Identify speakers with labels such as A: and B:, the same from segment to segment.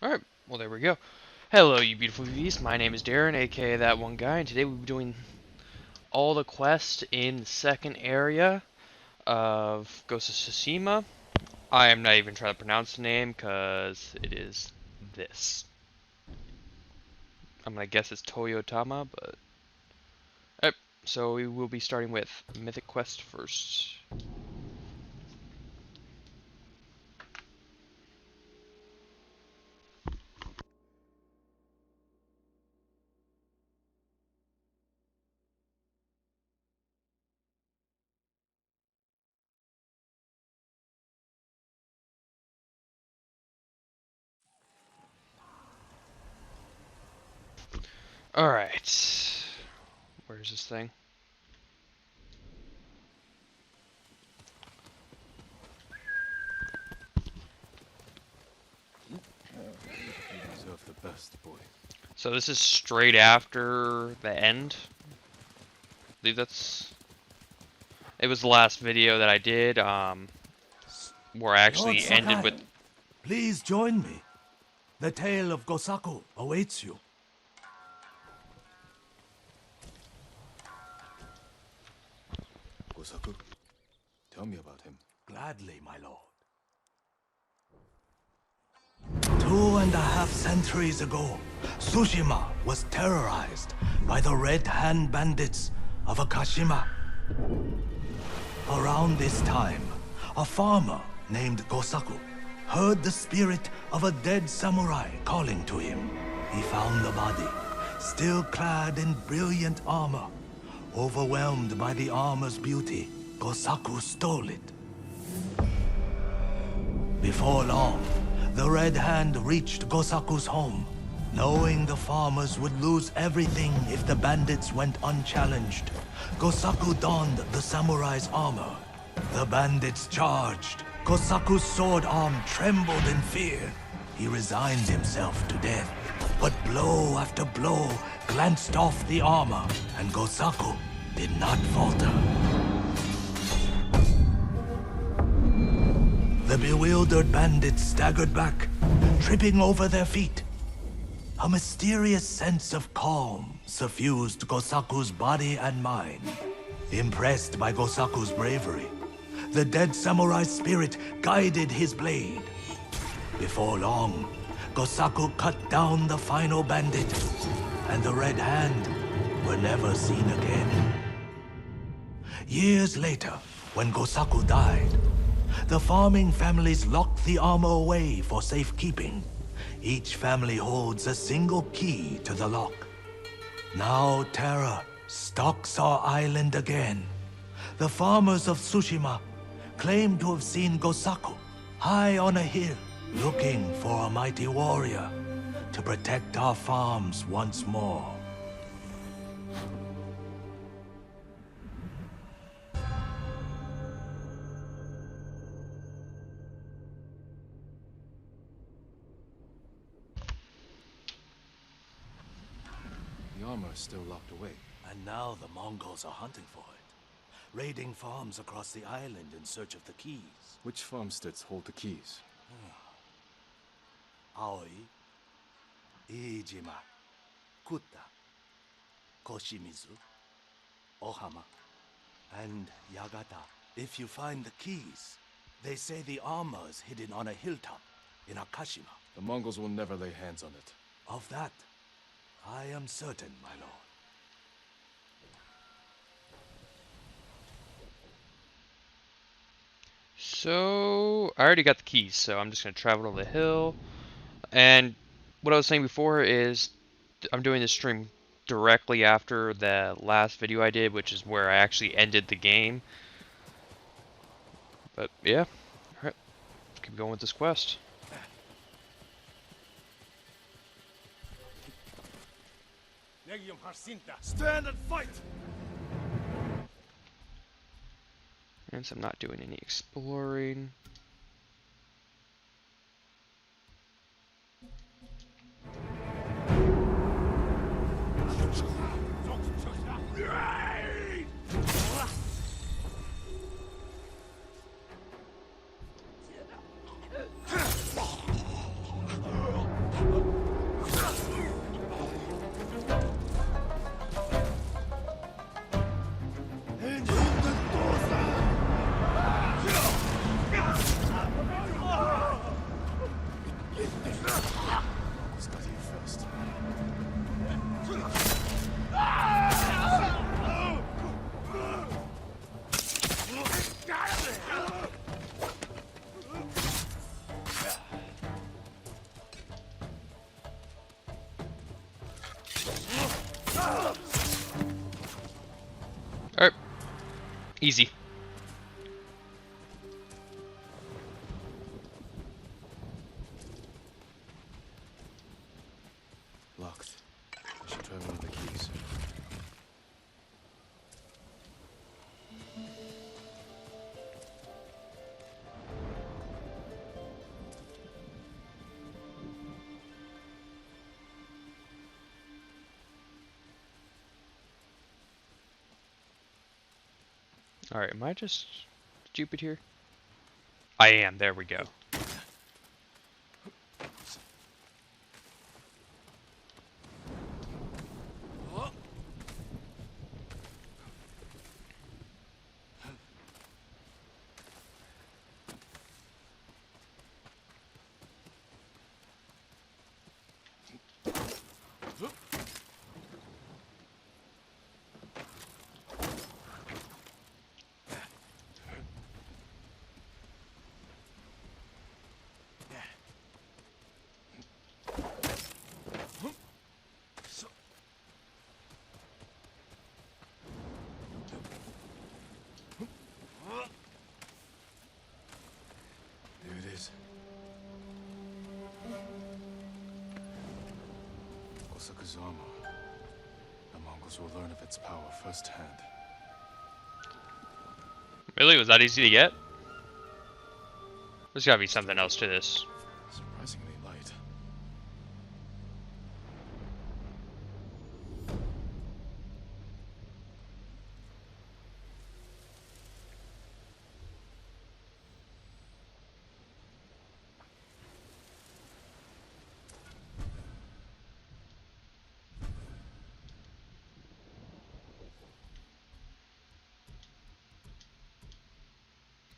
A: Alright, well there we go. Hello you beautiful bees, my name is Darren, aka That One Guy, and today we'll be doing all the quests in the second area of Ghost of Tsushima. I am not even trying to pronounce the name, because it is this. I'm gonna guess it's Toyotama, but... Alright, so we will be starting with Mythic Quest first. Alright. Where's this thing?
B: Deserve the best, boy.
A: So this is straight after the end. I believe that's... It was the last video that I did, where I
C: Lord
A: actually ended
C: Sakai,
A: with...
C: please join me. The tale of Gosaku awaits you.
B: Gosaku, tell me about him.
C: Gladly, my lord. 2.5 centuries ago, Tsushima was terrorized by the Red Hand bandits of Akashima. Around this time, a farmer named Gosaku heard the spirit of a dead samurai calling to him. He found the body, still clad in brilliant armor. Overwhelmed by the armor's beauty, Gosaku stole it. Before long, the Red Hand reached Gosaku's home. Knowing the farmers would lose everything if the bandits went unchallenged, Gosaku donned the samurai's armor. The bandits charged. Gosaku's sword arm trembled in fear. He resigned himself to death. But blow after blow glanced off the armor, and Gosaku did not falter. The bewildered bandits staggered back, tripping over their feet. A mysterious sense of calm suffused Gosaku's body and mind. Impressed by Gosaku's bravery, the dead samurai's spirit guided his blade. Before long, Gosaku cut down the final bandit, and the Red Hand were never seen again. Years later, when Gosaku died, the farming families locked the armor away for safekeeping. Each family holds a single key to the lock. Now terror stalks our island again. The farmers of Tsushima claim to have seen Gosaku high on a hill, looking for a mighty warrior to protect our farms once more.
B: The armor is still locked away.
C: And now the Mongols are hunting for it, raiding farms across the island in search of the keys.
B: Which farmsteads hold the keys?
C: Aoi, Iijima, Kutta, Koshimizu, Ohama, and Yagata. If you find the keys, they say the armor is hidden on a hilltop in Akashima.
B: The Mongols will never lay hands on it.
C: Of that, I am certain, my lord.
A: So, I already got the keys, so I'm just going to travel over the hill. And what I was saying before is I'm doing this stream directly after the last video I did, which is where I actually ended the game. But yeah, alright, let's keep going with this quest.
B: Stand and fight!
A: And so I'm not doing any exploring. Alright. Easy.
B: Locked. I should try one of the keys.
A: Alright, am I just stupid here? I am, there we go.
B: There it is. Gosaku's armor. The Mongols will learn of its power firsthand.
A: Really? Was that easy to get? There's gotta be something else to this.
B: Surprisingly light.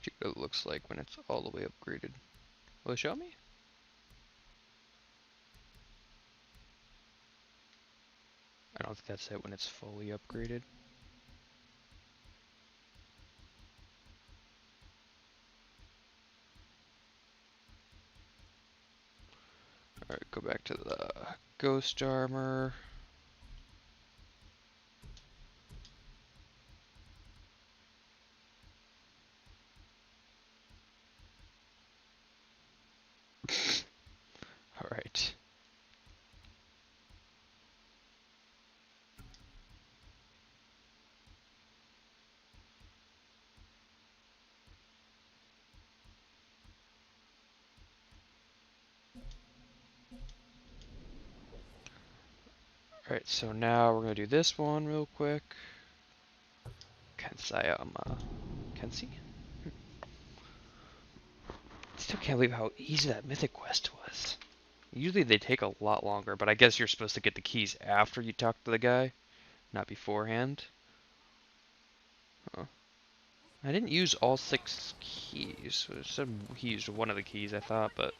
A: See what it looks like when it's all the way upgraded. Will it show me? I don't think that's it when it's fully upgraded. Alright, go back to the ghost armor. Alright. Alright, so now we're gonna do this one real quick. Kensayama. Kensi? Still can't believe how easy that mythic quest was. Usually they take a lot longer, but I guess you're supposed to get the keys after you talk to the guy, not beforehand. Huh. I didn't use all 6 keys. It said he used one of the keys, I thought, but...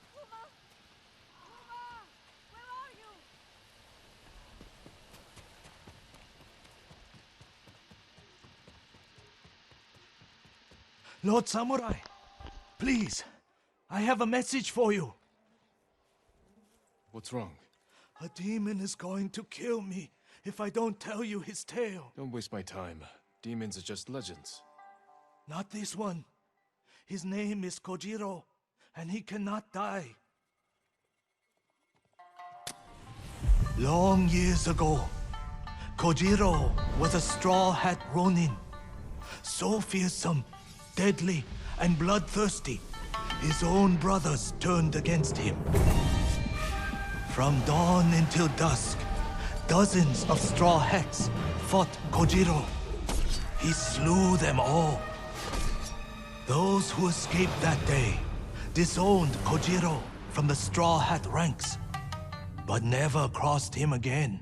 C: Lord Samurai, please, I have a message for you.
B: What's wrong?
C: A demon is going to kill me if I don't tell you his tale.
B: Don't waste my time. Demons are just legends.
C: Not this one. His name is Kojiro, and he cannot die. Long years ago, Kojiro was a straw hat ronin. So fearsome, deadly, and bloodthirsty, his own brothers turned against him. From dawn until dusk, dozens of straw hats fought Kojiro. He slew them all. Those who escaped that day disowned Kojiro from the straw hat ranks, but never crossed him again.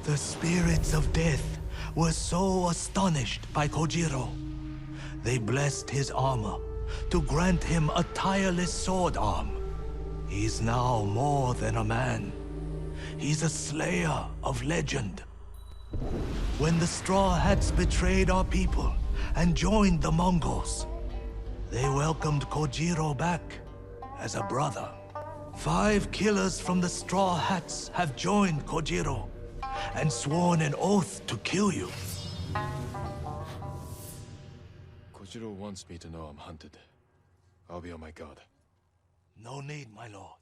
C: The spirits of death were so astonished by Kojiro, they blessed his armor to grant him a tireless sword arm. He's now more than a man. He's a slayer of legend. When the Straw Hats betrayed our people and joined the Mongols, they welcomed Kojiro back as a brother. 5 killers from the Straw Hats have joined Kojiro and sworn an oath to kill you.
B: Kojiro wants me to know I'm hunted. I'll be on my guard.
C: No need, my lord.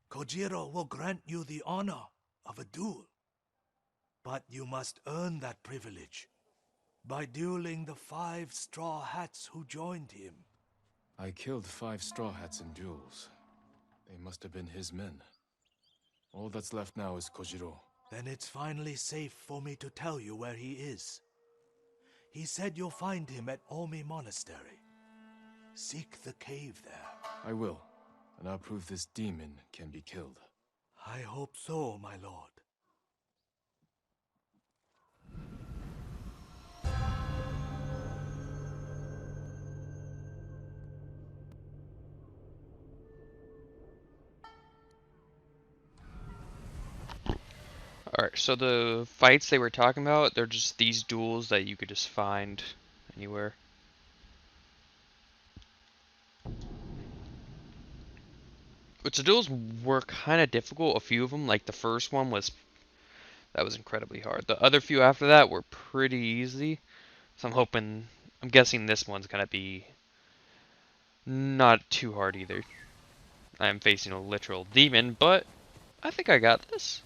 C: Kojiro will grant you the honor of a duel. But you must earn that privilege by dueling the 5 Straw Hats who joined him.
B: I killed 5 Straw Hats in duels. They must have been his men. All that's left now is Kojiro.
C: Then it's finally safe for me to tell you where he is. He said you'll find him at Omi Monastery. Seek the cave there.
B: I will, and I'll prove this demon can be killed.
C: I hope so, my lord.
A: Alright, so the fights they were talking about, they're just these duels that you could just find anywhere. Which the duels were kind of difficult, a few of them, like the first one was incredibly hard. The other few after that were pretty easy. So I'm guessing this one's gonna be not too hard either. I'm facing a literal demon, but I think I got this.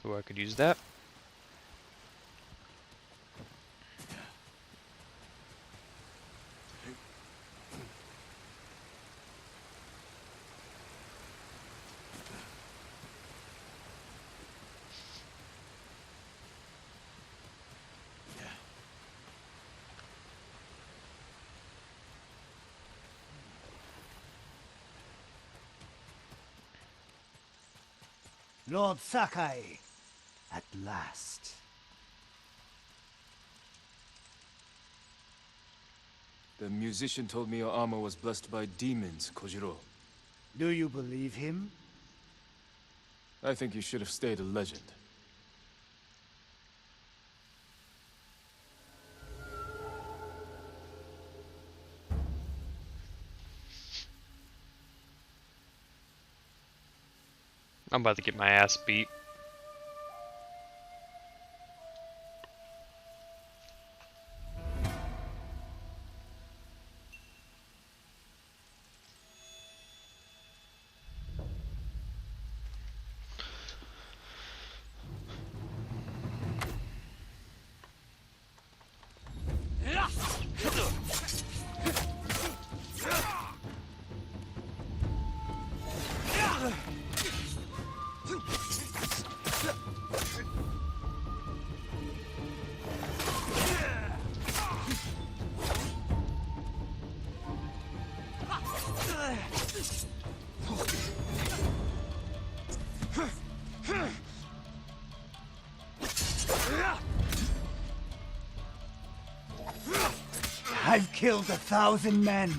A: Oh, I could use that.
D: Lord Sakai, at last.
B: The musician told me your armor was blessed by demons, Kojiro.
D: Do you believe him?
B: I think you should have stayed a legend.
A: I'm about to get my ass beat.
D: I've killed 1,000 men.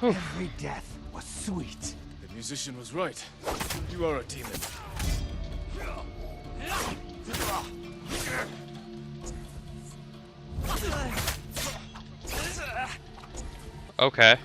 D: Every death was sweet.
B: The musician was right. You are a demon.
A: Okay.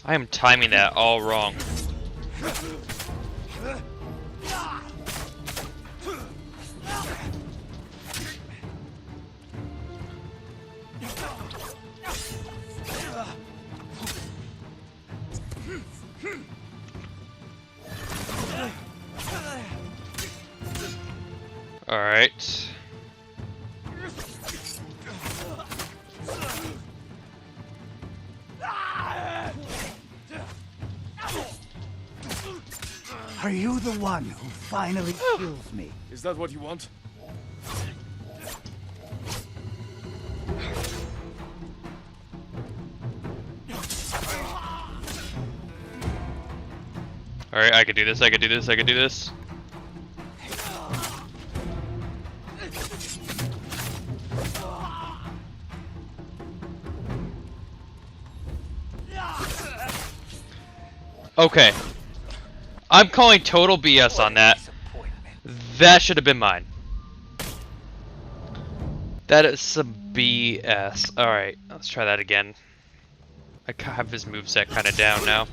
A: I am timing that all wrong. All right.
D: Are you the one who finally kills me?
B: Is that what you want?
A: Alright, I could do this, I could do this, I could do this. Okay. I'm calling total BS on that. That should have been mine. That is some BS. Alright, let's try that again. I have his moveset kind of down now.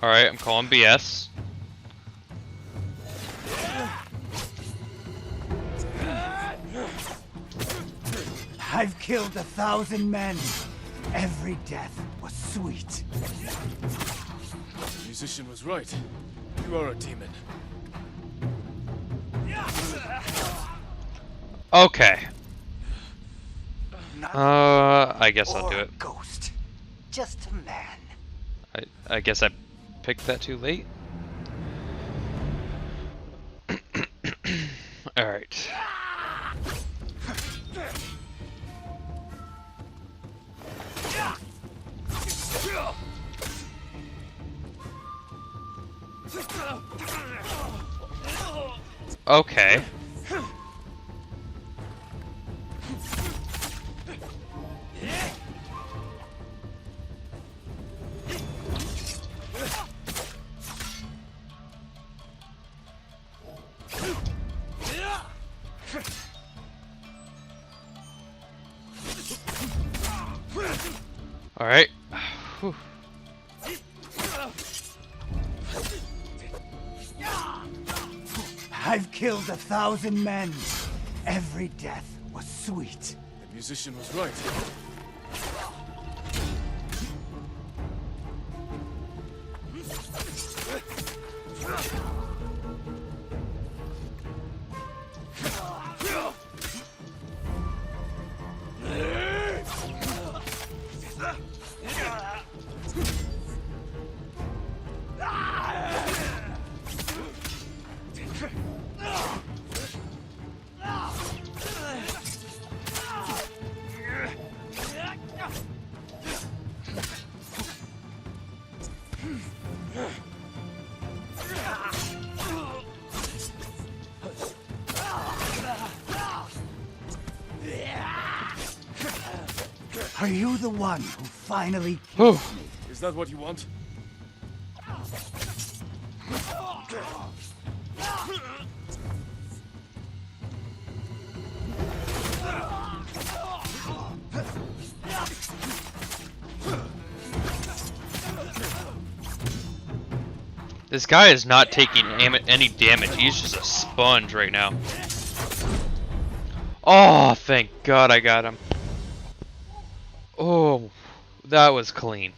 A: Alright, I'm calling BS.
D: I've killed 1,000 men. Every death was sweet.
B: The musician was right. You are a demon.
A: Okay.
D: Not
A: I guess I'll
D: or
A: do
D: a
A: it.
D: ghost. Just a man.
A: I guess I picked that too late. Alright. Okay. Alright.
D: I've killed 1,000 men. Every death was sweet.
B: The musician was right.
D: Are you the one who finally killed me?
B: Is that what you want?
A: This guy is not taking any damage. He's just a sponge right now. Oh, thank God I got him. Oh, that was clean.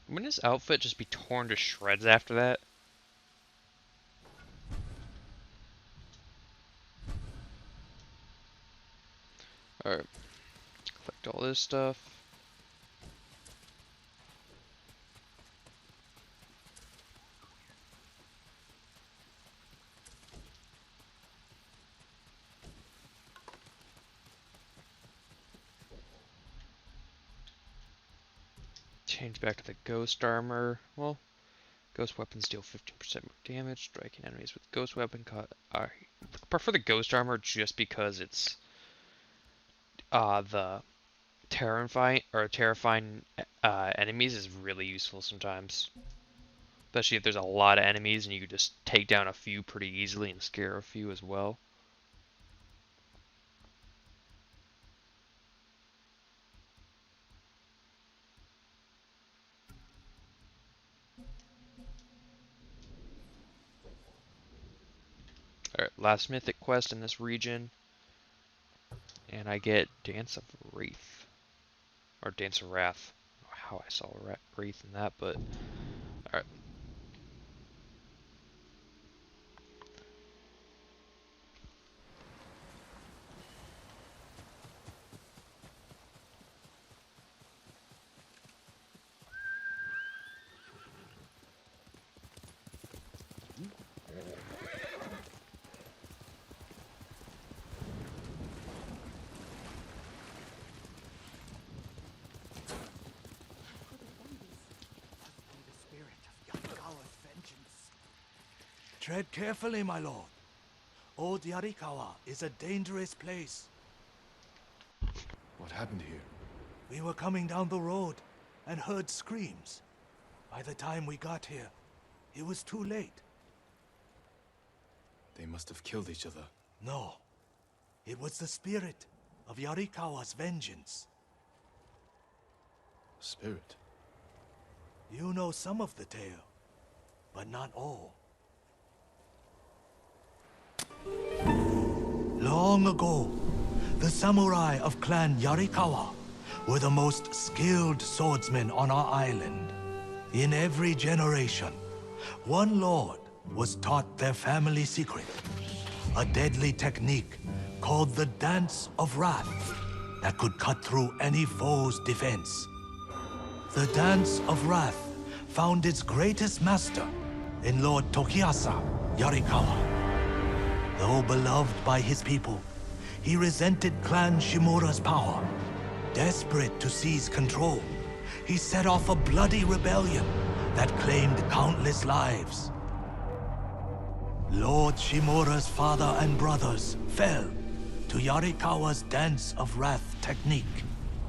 A: Wouldn't his outfit just be torn to shreds after that? Alright. Collect all this stuff. Change back to the ghost armor. Well, ghost weapons deal 15% more damage. Striking enemies with ghost weapon I prefer the ghost armor just because it's the terrifying enemies is really useful sometimes. Especially if there's a lot of enemies and you can just take down a few pretty easily and scare a few as well. Alright, last mythic quest in this region. And I get Dance of Wraith. Or Dance of Wrath. I don't know how I saw Wraith in that, but... Alright.
C: Tread carefully, my lord. Old Yarikawa is a dangerous place.
B: What happened here?
C: We were coming down the road and heard screams. By the time we got here, it was too late.
B: They must have killed each other.
C: No, it was the spirit of Yarikawa's vengeance.
B: Spirit?
C: You know some of the tale, but not all. Long ago, the samurai of Clan Yarikawa were the most skilled swordsmen on our island. In every generation, one lord was taught their family secret, a deadly technique called the Dance of Wrath that could cut through any foe's defense. The Dance of Wrath found its greatest master in Lord Tokiasa Yarikawa. Though beloved by his people, he resented Clan Shimura's power. Desperate to seize control, he set off a bloody rebellion that claimed countless lives. Lord Shimura's father and brothers fell to Yarikawa's Dance of Wrath technique.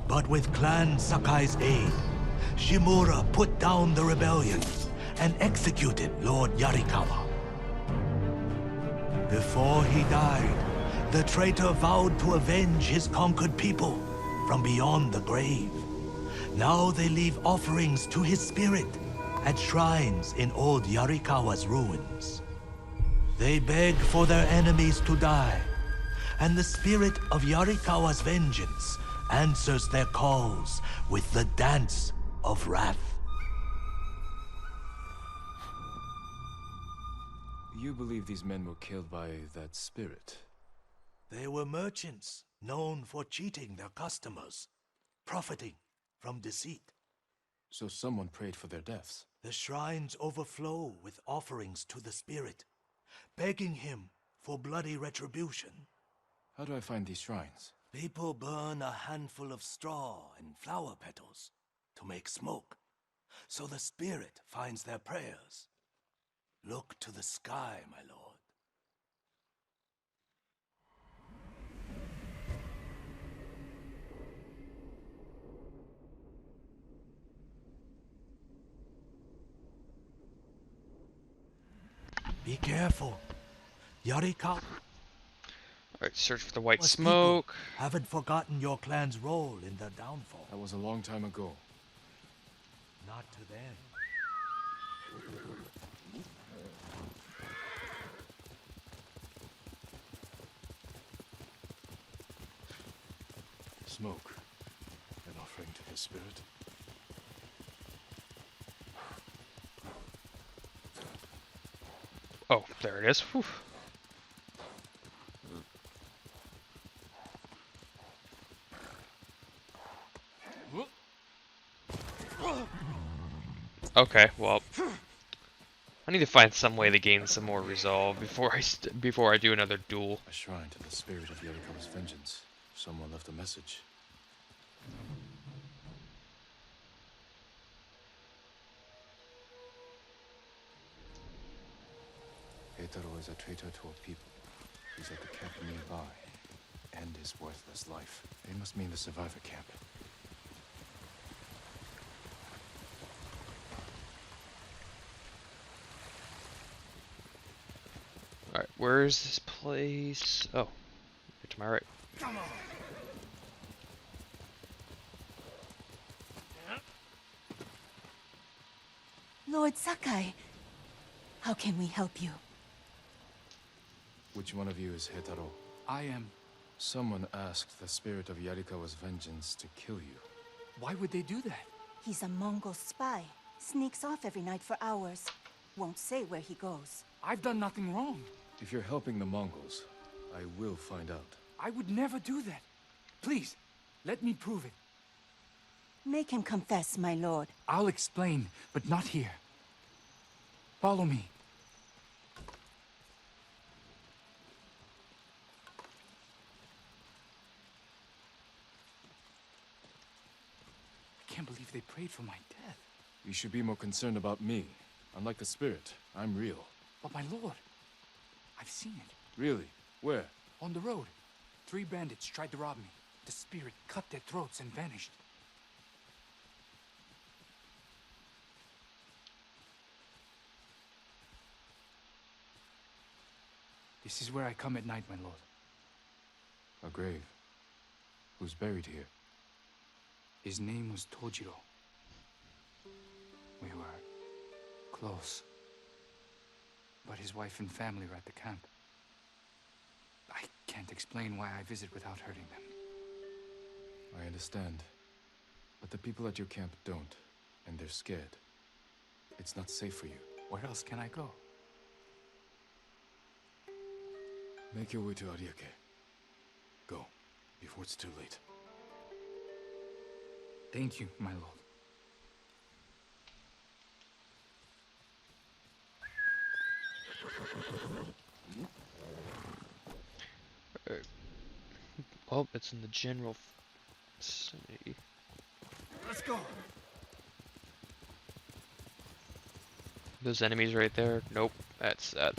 C: But with Clan Sakai's aid, Shimura put down the rebellion and executed Lord Yarikawa. Before he died, the traitor vowed to avenge his conquered people from beyond the grave. Now they leave offerings to his spirit at shrines in old Yarikawa's ruins. They beg for their enemies to die, and the spirit of Yarikawa's vengeance answers their calls with the Dance of Wrath.
B: You believe these men were killed by that spirit?
C: They were merchants known for cheating their customers, profiting from deceit.
B: So someone prayed for their deaths?
C: The shrines overflow with offerings to the spirit, begging him for bloody retribution.
B: How do I find these shrines?
C: People burn a handful of straw and flower petals to make smoke, so the spirit finds their prayers. Look to the sky, my lord. Be careful. Yarikawa.
A: Alright, search for the white
C: Us
A: smoke.
C: people haven't forgotten your clan's role in their downfall.
B: That was a long time ago.
C: Not to them.
B: Smoke. An offering to his spirit.
A: Oh, there it is. Whew. Okay, well, I need to find some way to gain some more resolve before I do another duel.
B: A shrine to the spirit of Yarikawa's vengeance. Someone left a message. Heitaro is a traitor to our people. He's at the camp nearby. End his worthless life. They must mean the survivor camp.
A: Alright, where's this place? Oh, here to my right.
E: Lord Sakai, how can we help you?
B: Which one of you is Hetaro?
E: I am.
B: Someone asked the spirit of Yarikawa's vengeance to kill you.
E: Why would they do that?
F: He's a Mongol spy. Sneaks off every night for hours. Won't say where he goes.
E: I've done nothing wrong.
B: If you're helping the Mongols, I will find out.
E: I would never do that. Please, let me prove it.
F: Make him confess, my lord.
E: I'll explain, but not here. Follow me. I can't believe they prayed for my death.
B: You should be more concerned about me. Unlike the spirit, I'm real.
E: But my lord, I've seen it.
B: Really? Where?
E: On the road. 3 bandits tried to rob me. The spirit cut their throats and vanished. This is where I come at night, my lord.
B: A grave. Who's buried here?
E: His name was Tojiro. We were close. But his wife and family were at the camp. I can't explain why I visit without hurting them.
B: I understand. But the people at your camp don't, and they're scared. It's not safe for you.
E: Where else can I go?
B: Make your way to Ariake. Go, before it's too late.
E: Thank you, my lord.
A: Well, it's in the general vicinity.
D: Let's go.
A: Those enemies right there? Nope, that's sad.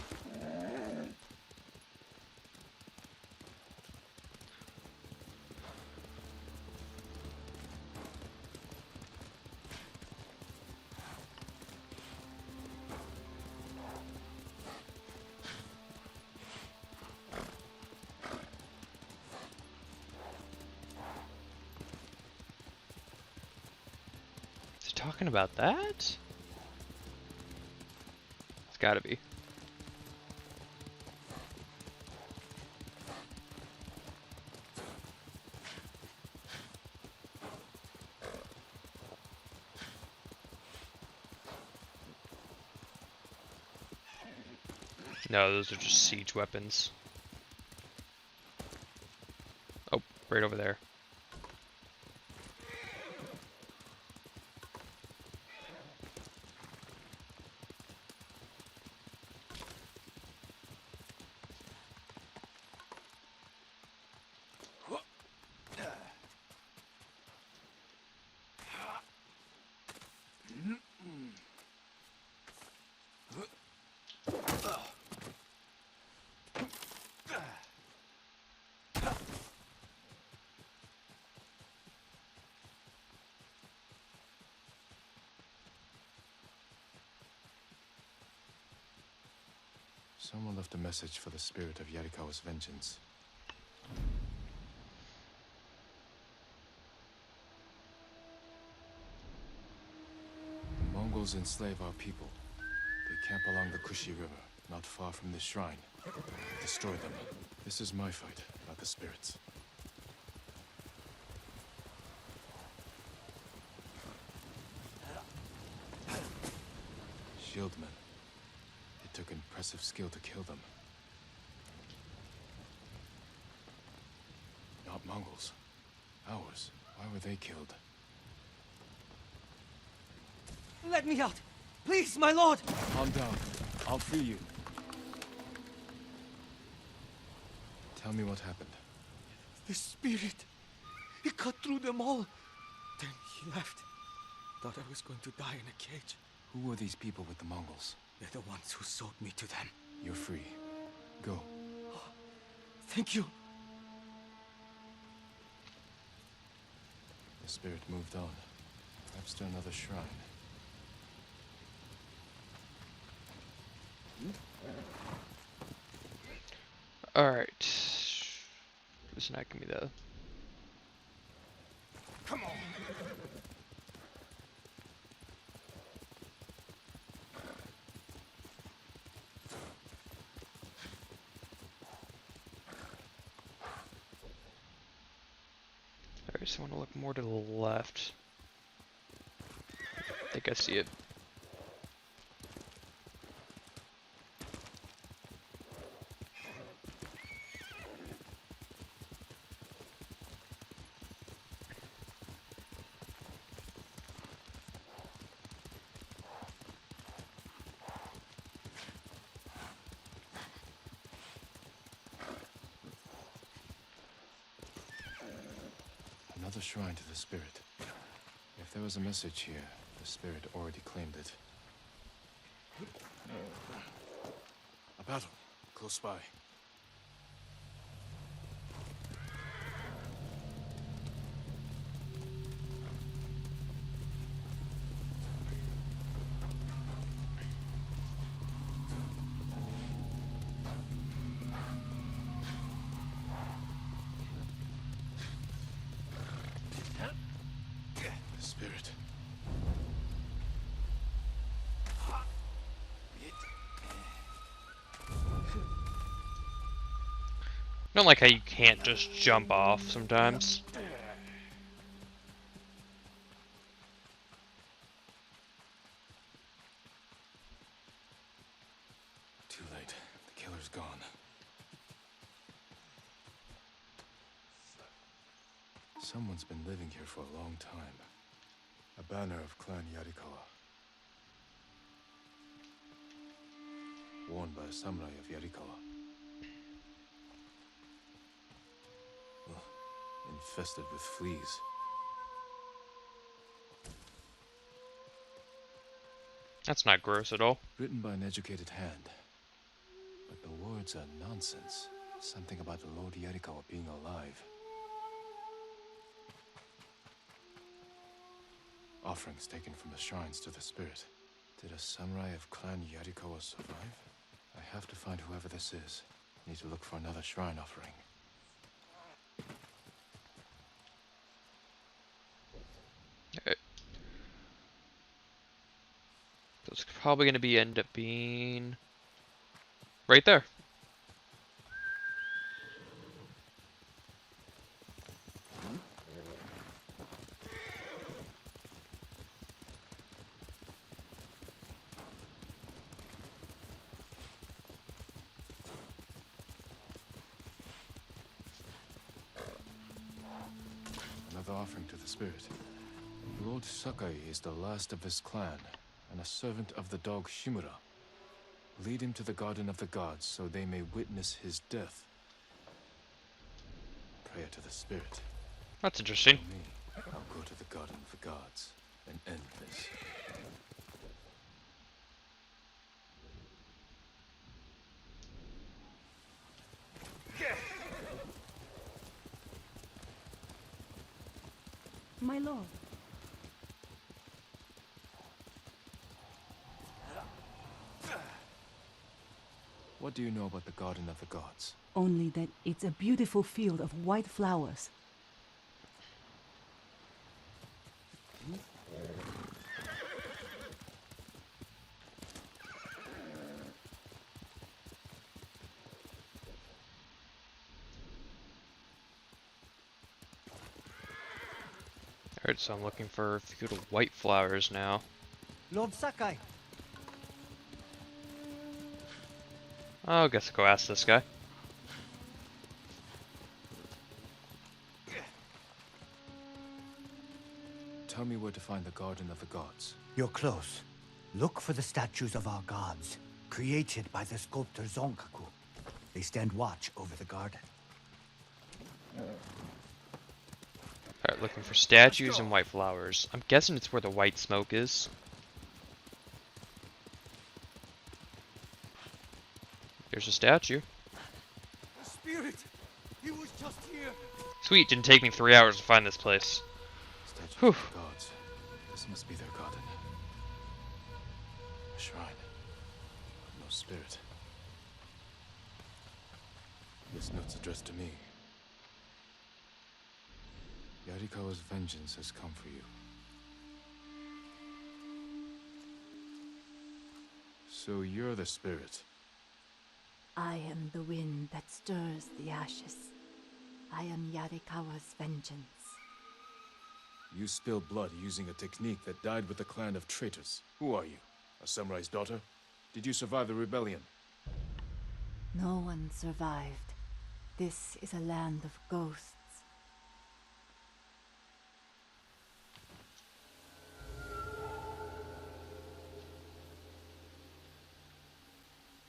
A: Talking about that? It's gotta be. No, those are just siege weapons. Oh, right over there.
B: Someone left a message for the spirit of Yarikawa's vengeance. The Mongols enslave our people. They camp along the Kushi River, not far from this shrine. Destroy them. This is my fight, not the spirits. Shieldmen. It took impressive skill to kill them. Not Mongols. Ours. Why were they killed?
D: Let me out! Please, my lord!
B: Calm down. I'll free you. Tell me what happened.
D: The spirit! He cut through them all! Then he left. Thought I was going to die in a cage.
B: Who were these people with the Mongols?
D: They're the ones who sold me to them.
B: You're free. Go.
D: Thank you.
B: The spirit moved on. Perhaps to another shrine.
A: Alright. This not gonna be the...
D: Come on!
A: guess I want to look more to the left. I think I see it.
B: Another shrine to the spirit. If there was a message here, the spirit already claimed it. A battle, close by. The spirit.
A: I don't like how you can't just jump off sometimes.
B: Too late. The killer's gone. Someone's been living here for a long time. A banner of Clan Yarikawa. Worn by a samurai of Yarikawa. Ugh, infested with fleas.
A: That's not gross at all.
B: Written by an educated hand. But the words are nonsense. Something about Lord Yarikawa being alive. Offerings taken from the shrines to the spirit. Did a samurai of Clan Yarikawa survive? I have to find whoever this is. Need to look for another shrine offering.
A: Alright. So it's probably gonna end up being right there.
B: Another offering to the spirit. Lord Sakai is the last of his clan, and a servant of the dog Shimura. Lead him to the Garden of the Gods, so they may witness his death. Prayer to the spirit.
A: That's interesting.
B: For me, I'll go to the Garden of the Gods and end this.
F: My lord.
B: What do you know about the Garden of the Gods?
G: Only that it's a beautiful field of white flowers.
A: Alright, so I'm looking for a field of white flowers now.
D: Lord Sakai,
A: Oh, I guess I'll go ask this guy.
B: Tell me where to find the Garden of the Gods.
C: You're close. Look for the statues of our gods, created by the sculptor Zonkaku. They stand watch over the garden.
A: Alright, looking for statues and white flowers. I'm guessing it's where the white smoke is. There's a statue.
D: the spirit! He was just here!
A: Sweet, didn't take me 3 hours to find this place.
B: Statues
A: Whew.
B: of the gods. This must be their garden. A shrine. No spirit. This note's addressed to me. Yarikawa's vengeance has come for you. So you're the spirit.
G: I am the wind that stirs the ashes. I am Yarikawa's vengeance.
B: You spilled blood using a technique that died with the clan of traitors. Who are you? A samurai's daughter? Did you survive the rebellion?
G: No one survived. This is a land of ghosts.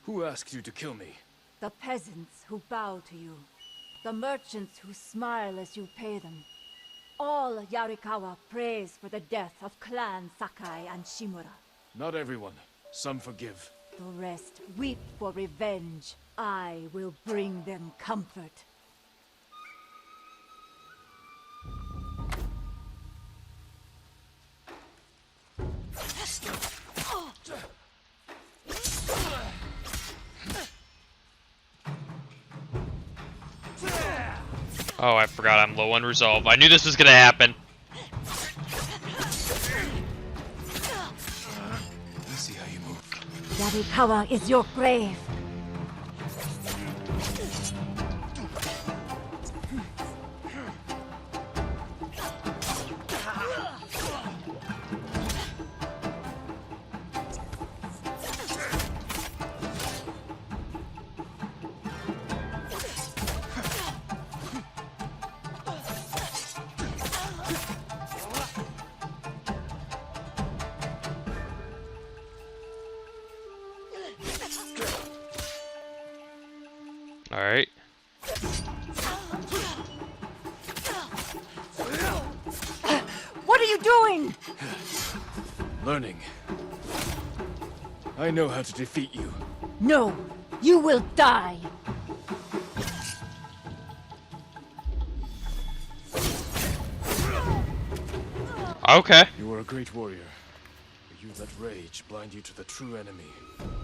B: Who asked you to kill me?
G: The peasants who bow to you. The merchants who smile as you pay them. All Yarikawa prays for the death of Clan Sakai and Shimura.
B: Not everyone. Some forgive.
G: The rest weep for revenge. I will bring them comfort.
A: Oh, I forgot I'm low on resolve. I knew this was gonna happen.
B: Let's see how you move.
G: Yarikawa is your grave.
A: Alright.
G: What are you doing?
B: Learning. I know how to defeat you.
G: No, you will die.
A: Okay.
B: You are a great warrior. But you let rage blind you to the true enemy.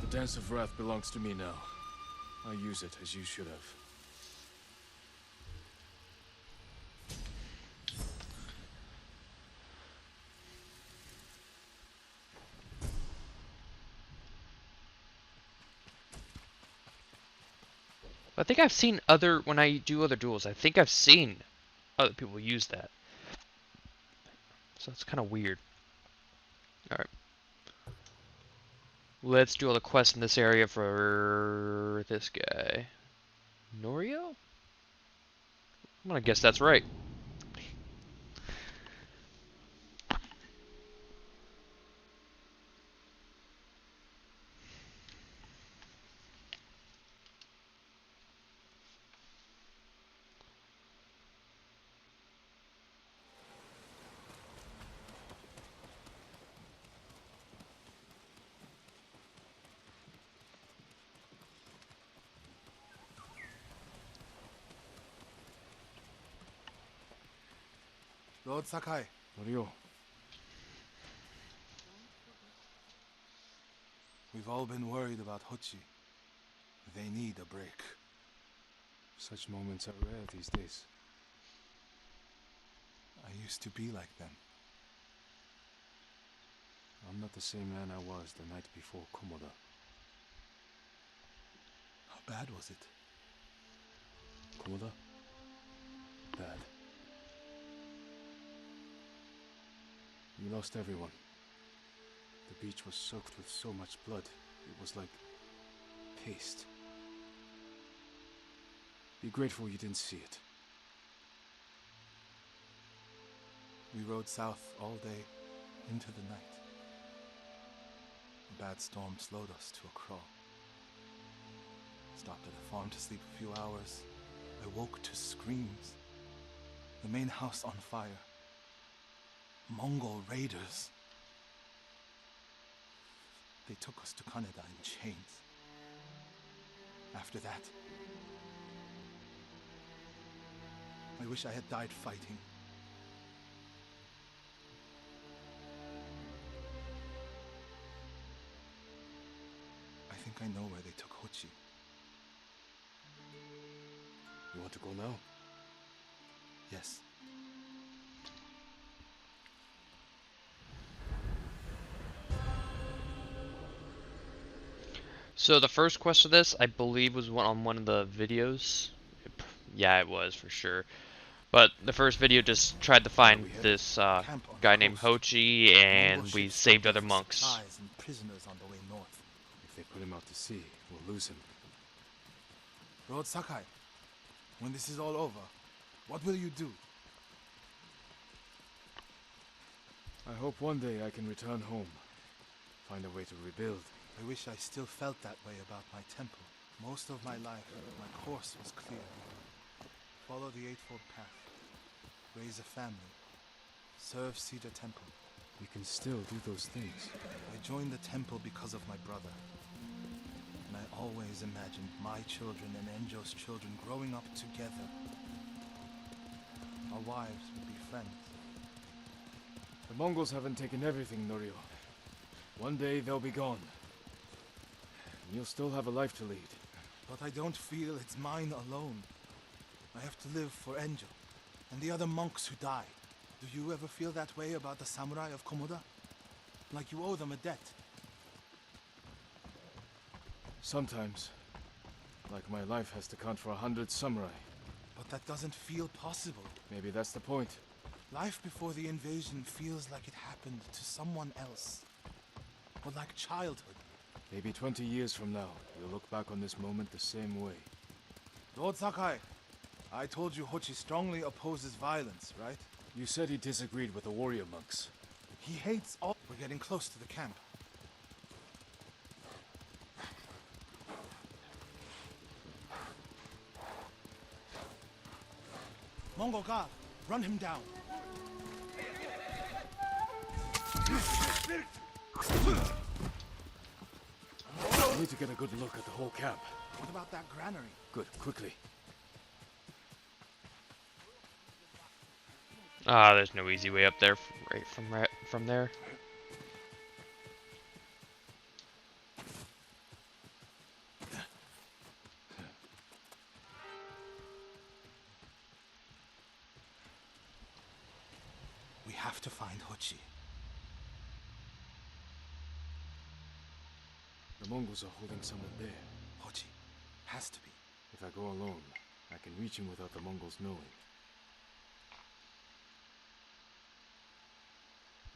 B: The Dance of Wrath belongs to me now. I use it as you should have.
A: I think I've seen when I do other duels, I think I've seen other people use that. So it's kind of weird. Alright. Let's do all the quests in this area for this guy. Norio? I'm gonna guess that's right.
H: Lord Sakai,
B: Norio,
H: we've all been worried about Hochi. They need a break.
B: such moments are rare these days.
H: I used to be like them.
B: I'm not the same man I was the night before Komoda.
H: How bad was it?
B: Komoda? Bad. We lost everyone. The beach was soaked with so much blood, it was like paste. Be grateful you didn't see it.
H: We rode south all day into the night. A bad storm slowed us to a crawl. Stopped at a farm to sleep a few hours. I woke to screams. The main house on fire. Mongol raiders. They took us to Kaneda in chains. After that, I wish I had died fighting. I think I know where they took Hochi.
B: You want to go now?
H: Yes.
A: So the first quest of this, I believe, was on one of the videos. Yeah, it was for sure. But the first video just tried to find this
H: Camp on the
A: guy named
H: coast.
A: Hochi,
H: Mongol
A: and we
H: ships
A: saved
H: stopped
A: other
H: for
A: monks.
H: supplies and prisoners on the way north.
B: If they put him out to sea, we'll lose him.
H: Lord Sakai, when this is all over, what will you do?
B: I hope one day I can return home. Find a way to rebuild.
H: I wish I still felt that way about my temple. Most of my life, my course was clear. Follow the Eightfold Path. Raise a family. Serve Cedar Temple.
B: You can still do those things.
H: I joined the temple because of my brother. And I always imagined my children and Enjo's children growing up together. Our wives would be friends.
B: The Mongols haven't taken everything, Norio. One day they'll be gone. And you'll still have a life to lead.
H: But I don't feel it's mine alone. I have to live for Enjo and the other monks who died. Do you ever feel that way about the samurai of Komoda? Like you owe them a debt?
B: Sometimes. Like my life has to count for 100 samurai.
H: But that doesn't feel possible.
B: Maybe that's the point.
H: Life before the invasion feels like it happened to someone else. Or like childhood.
B: Maybe 20 years from now, you'll look back on this moment the same way.
H: Lord Sakai, I told you Hochi strongly opposes violence, right?
B: You said he disagreed with the warrior monks.
H: He hates all. We're getting close to the camp. Mongol guard, run him down.
B: I need to get a good look at the whole camp.
H: What about that granary?
B: Good, quickly.
A: Ah, there's no easy way up there right from there.
H: We have to find Hochi.
B: The Mongols are holding someone there.
H: Hochi. Has to be.
B: If I go alone, I can reach him without the Mongols knowing.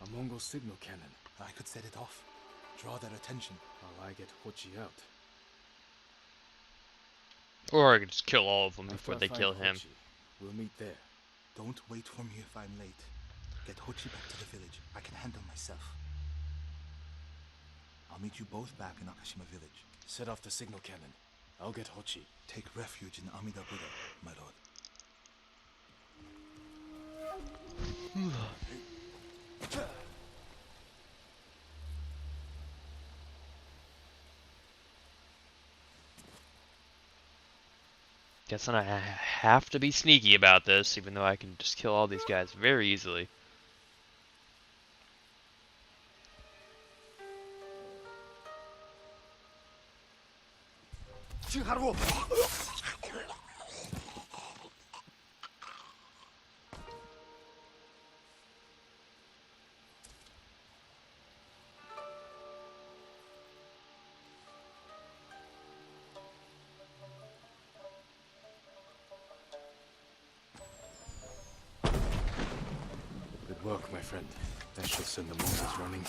B: A Mongol signal cannon.
H: I could set it off. Draw their attention.
B: While I get Hochi out.
A: Or I could just kill all of them
B: After
A: before
B: I
A: they
B: find
A: kill him.
B: Hochi, we'll meet there.
H: Don't wait for me if I'm late. Get Hochi back to the village. I can handle myself. I'll meet you both back in Akashima village.
B: Set off the signal cannon. I'll get Hochi.
H: Take refuge in Amida Buddha, my lord.
A: Guess I have to be sneaky about this, even though I can just kill all these guys very easily.
B: Good work, my friend. That should send the Mongols running.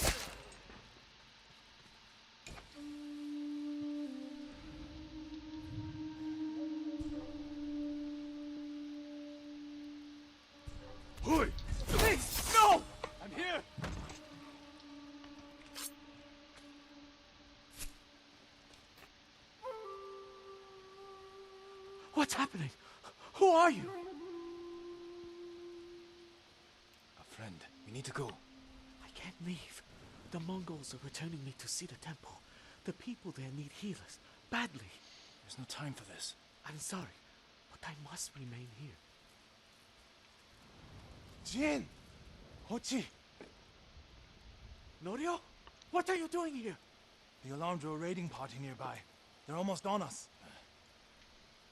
H: Hui! Please, no! I'm here! What's happening? Who are you?
B: A friend. We need to go.
D: I can't leave. The Mongols are returning me to Cedar Temple. The people there need healers, badly.
B: There's no time for this.
D: I'm sorry, but I must remain here.
H: Jin! Hochi!
D: Norio? What are you doing here?
H: The alarm drew a raiding party nearby. They're almost on us.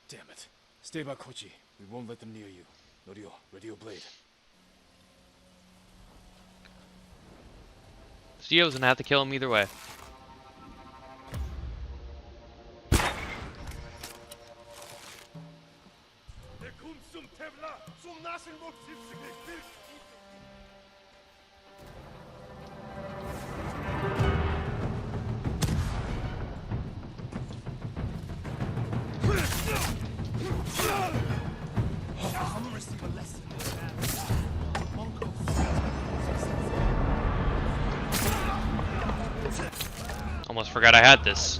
B: Damn it. Stay back, Hochi. We won't let them near you. Norio, ready your blade.
A: Steel's gonna have to kill him either way. Almost forgot I had this.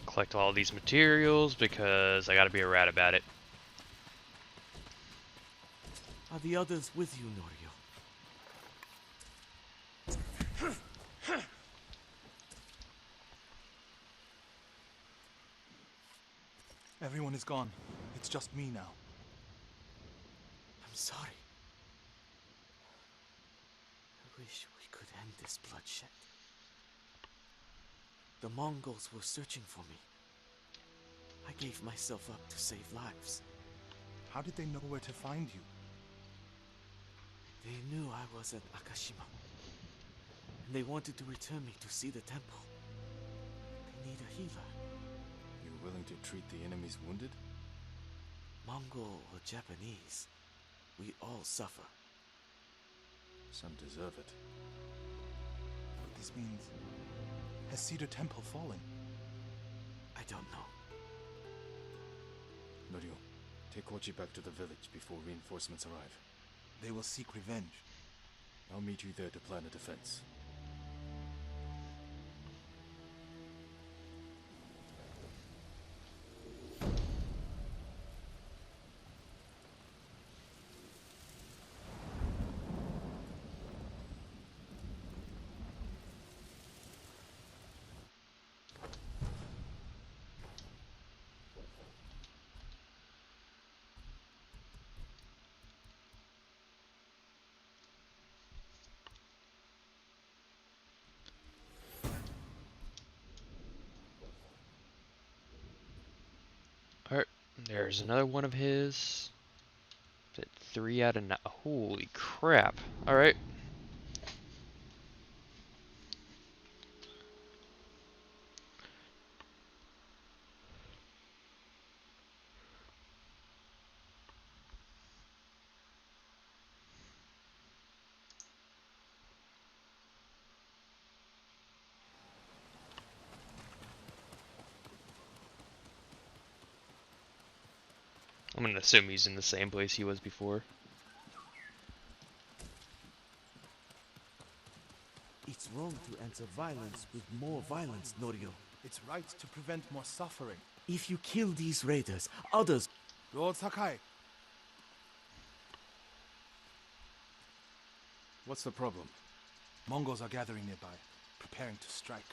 A: Collect all these materials because I gotta be a rat about it.
D: Are the others with you, Norio?
H: Everyone is gone. It's just me now.
D: I'm sorry. I wish we could end this bloodshed. The Mongols were searching for me. I gave myself up to save lives.
H: How did they know where to find you?
D: They knew I was at Akashima. And they wanted to return me to see the temple. They need a healer.
B: You willing to treat the enemy's wounded?
D: Mongol or Japanese, we all suffer.
B: Some deserve it.
H: But this means... Has Cedar Temple fallen?
D: I don't know.
B: Norio, take Kochi back to the village before reinforcements arrive.
H: They will seek revenge.
B: I'll meet you there to plan a defense.
A: Alright, there's another one of his. Is it 3 out of 9? Holy crap. Alright. I'm gonna assume he's in the same place he was before.
D: It's wrong to answer violence with more violence, Norio.
H: It's right to prevent more suffering.
D: If you kill these raiders, others...
H: Lord Sakai,
B: What's the problem?
H: Mongols are gathering nearby, preparing to strike.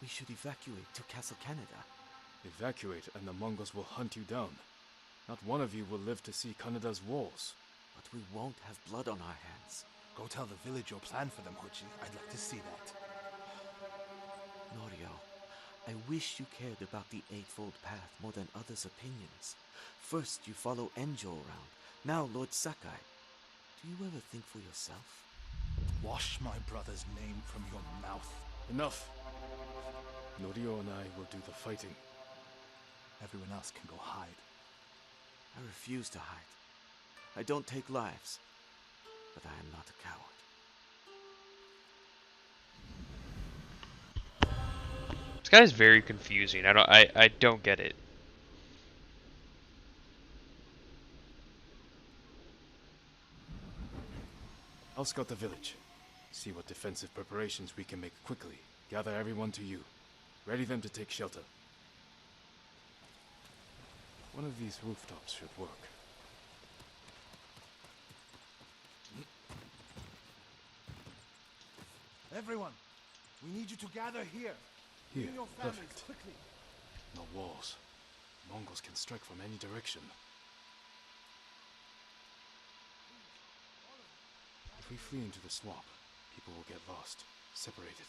D: We should evacuate to Castle Canada.
B: Evacuate and the Mongols will hunt you down. Not one of you will live to see Kanada's walls.
D: But we won't have blood on our hands.
H: Go tell the village your plan for them, Hochi. I'd like to see that.
D: Norio, I wish you cared about the Eightfold Path more than others' opinions. First you follow Enjo around, now Lord Sakai. Do you ever think for yourself?
H: Wash my brother's name from your mouth.
B: Enough! Norio and I will do the fighting.
H: Everyone else can go hide.
D: I refuse to hide. I don't take lives, but I am not a coward.
A: This guy is very confusing. I don't get it.
B: I'll scout the village. See what defensive preparations we can make quickly. Gather everyone to you. Ready them to take shelter. One of these rooftops should work.
H: Everyone, we need you to gather here.
B: Here,
H: You and your families,
B: perfect.
H: quickly.
B: No walls. Mongols can strike from any direction. If we flee into the swamp, people will get lost, separated.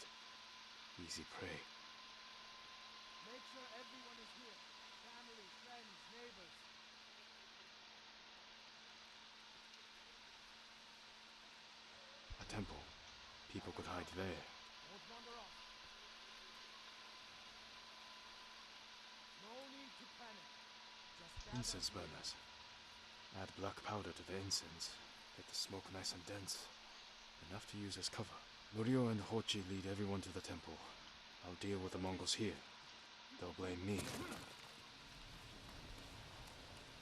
B: Easy prey.
H: Make sure everyone is here. Family, friends, neighbors.
B: A temple. People could hide there.
H: Don't wander off. No need to panic. Just gather.
B: Incense burners. Add black powder to the incense. Get the smoke nice and dense. Enough to use as cover. Norio and Hochi lead everyone to the temple. I'll deal with the Mongols here. They'll blame me.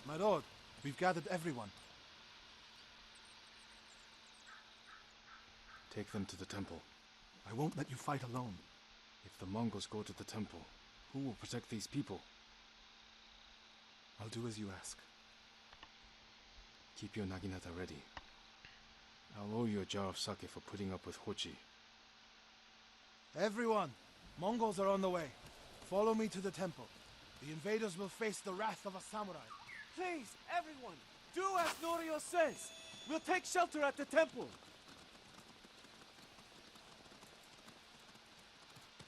H: My lord, we've gathered everyone.
B: Take them to the temple.
H: I won't let you fight alone.
B: If the Mongols go to the temple, who will protect these people?
H: I'll do as you ask.
B: Keep your naginata ready. I'll owe you a jar of sake for putting up with Hochi.
H: Everyone! Mongols are on the way. Follow me to the temple. The invaders will face the wrath of a samurai.
D: Please, everyone, do as Norio says. We'll take shelter at the temple.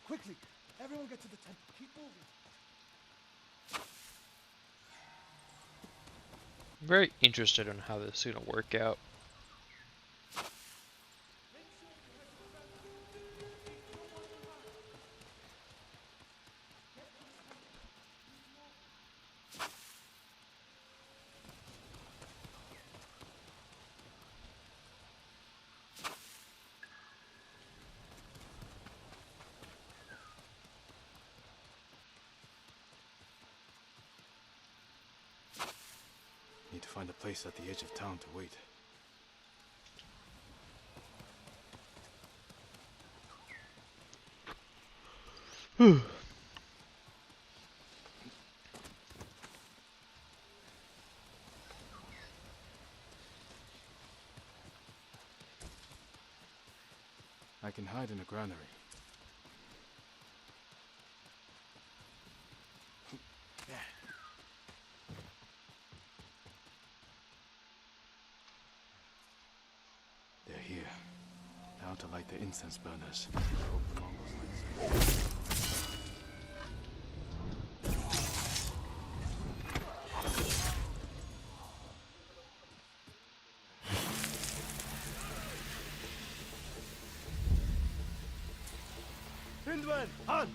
H: Quickly! Everyone get to the temple. Keep moving.
A: I'm very interested in how this is gonna work out.
B: Need to find a place at the edge of town to wait. I can hide in a granary. They're here. Now to light the incense burners. Hope the Mongols like this.
H: Hindman! Han!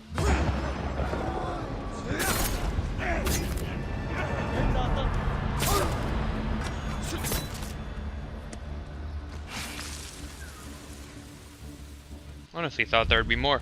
A: Honestly, thought there would be more.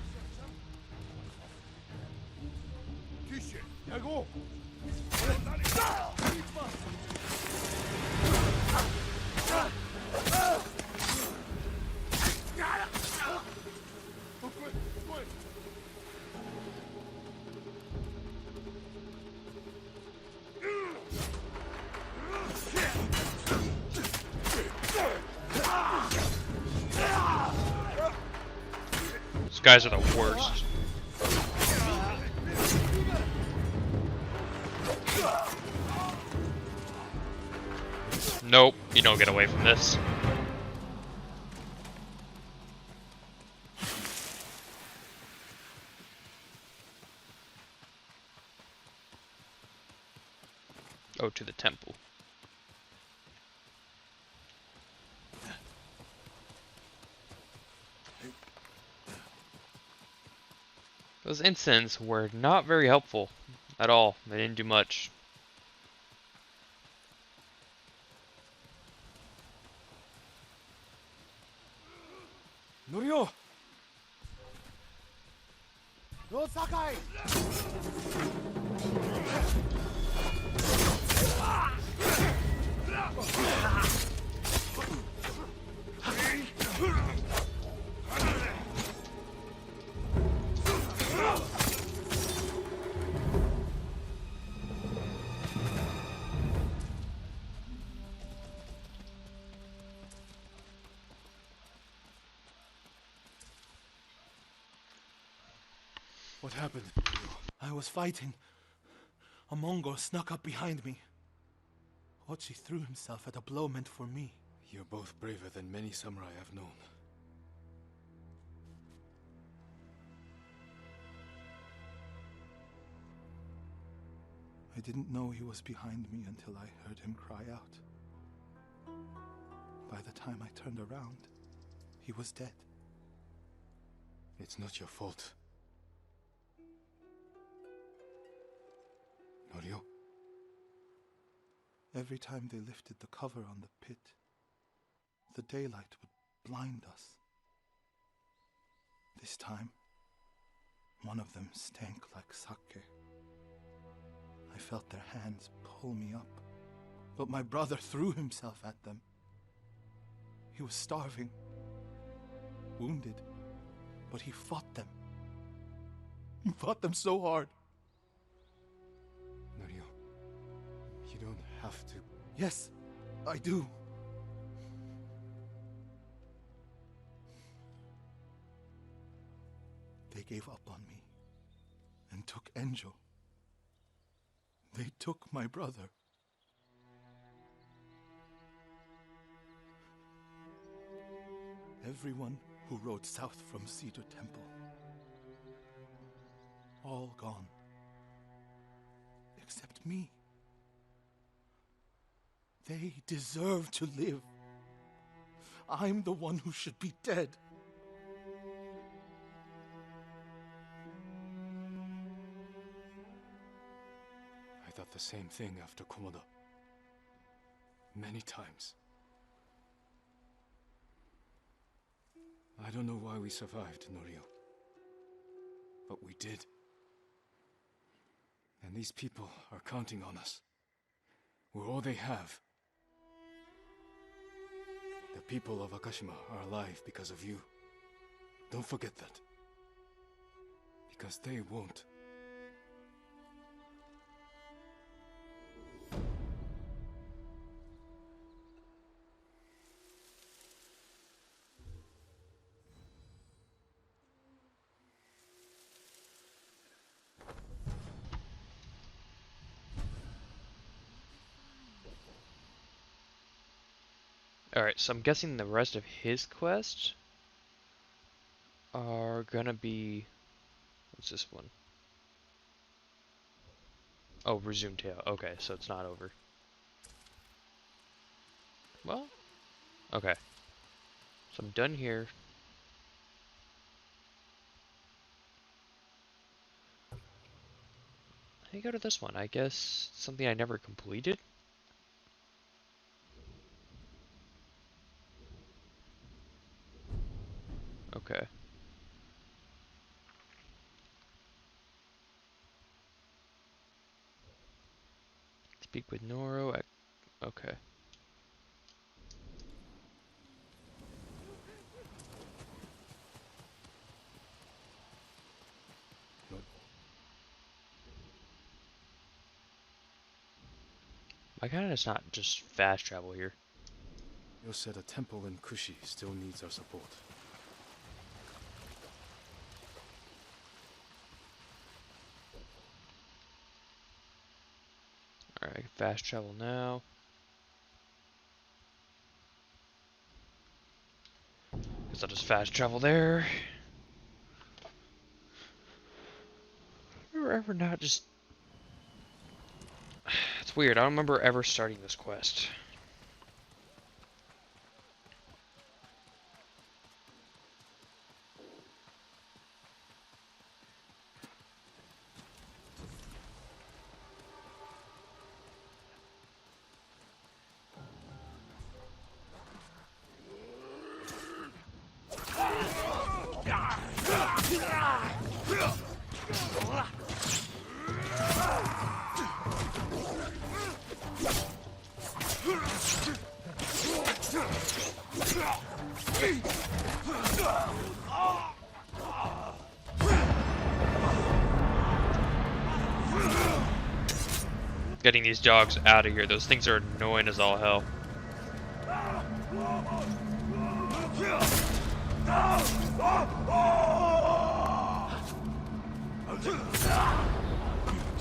A: These guys are the worst. Nope, you don't get away from this. Oh, to the temple. Those incense were not very helpful at all. They didn't do much.
B: Norio!
H: Lord Sakai!
B: What happened?
H: I was fighting. A Mongol snuck up behind me. Hochi threw himself at a blow meant for me.
B: You're both braver than many samurai I've known.
H: I didn't know he was behind me until I heard him cry out. By the time I turned around, he was dead.
B: It's not your fault. Norio?
H: Every time they lifted the cover on the pit, the daylight would blind us. This time, one of them stank like sake. I felt their hands pull me up, but my brother threw himself at them. He was starving, wounded, but he fought them. He fought them so hard.
B: Norio, you don't have to.
H: Yes, I do. They gave up on me and took Enjo. They took my brother. Everyone who rode south from Cedar Temple. All gone. Except me. They deserve to live. I'm the one who should be dead.
B: I thought the same thing after Komoda. Many times. I don't know why we survived, Norio. But we did. And these people are counting on us. We're all they have. The people of Akashima are alive because of you. Don't forget that. Because they won't.
A: Alright, so I'm guessing the rest of his quests are gonna be... What's this one? Oh, resume tale. Okay, so it's not over. Well, okay. So I'm done here. Let me go to this one. I guess something I never completed? Okay. Speak with Noro. Okay. Why can't I just not just fast travel here?
B: You said a temple in Kushi still needs our support.
A: Alright, fast travel now. Guess I'll just fast travel there. Or ever not just... It's weird, I don't remember ever starting this quest. Getting these dogs out of here. Those things are annoying as all hell.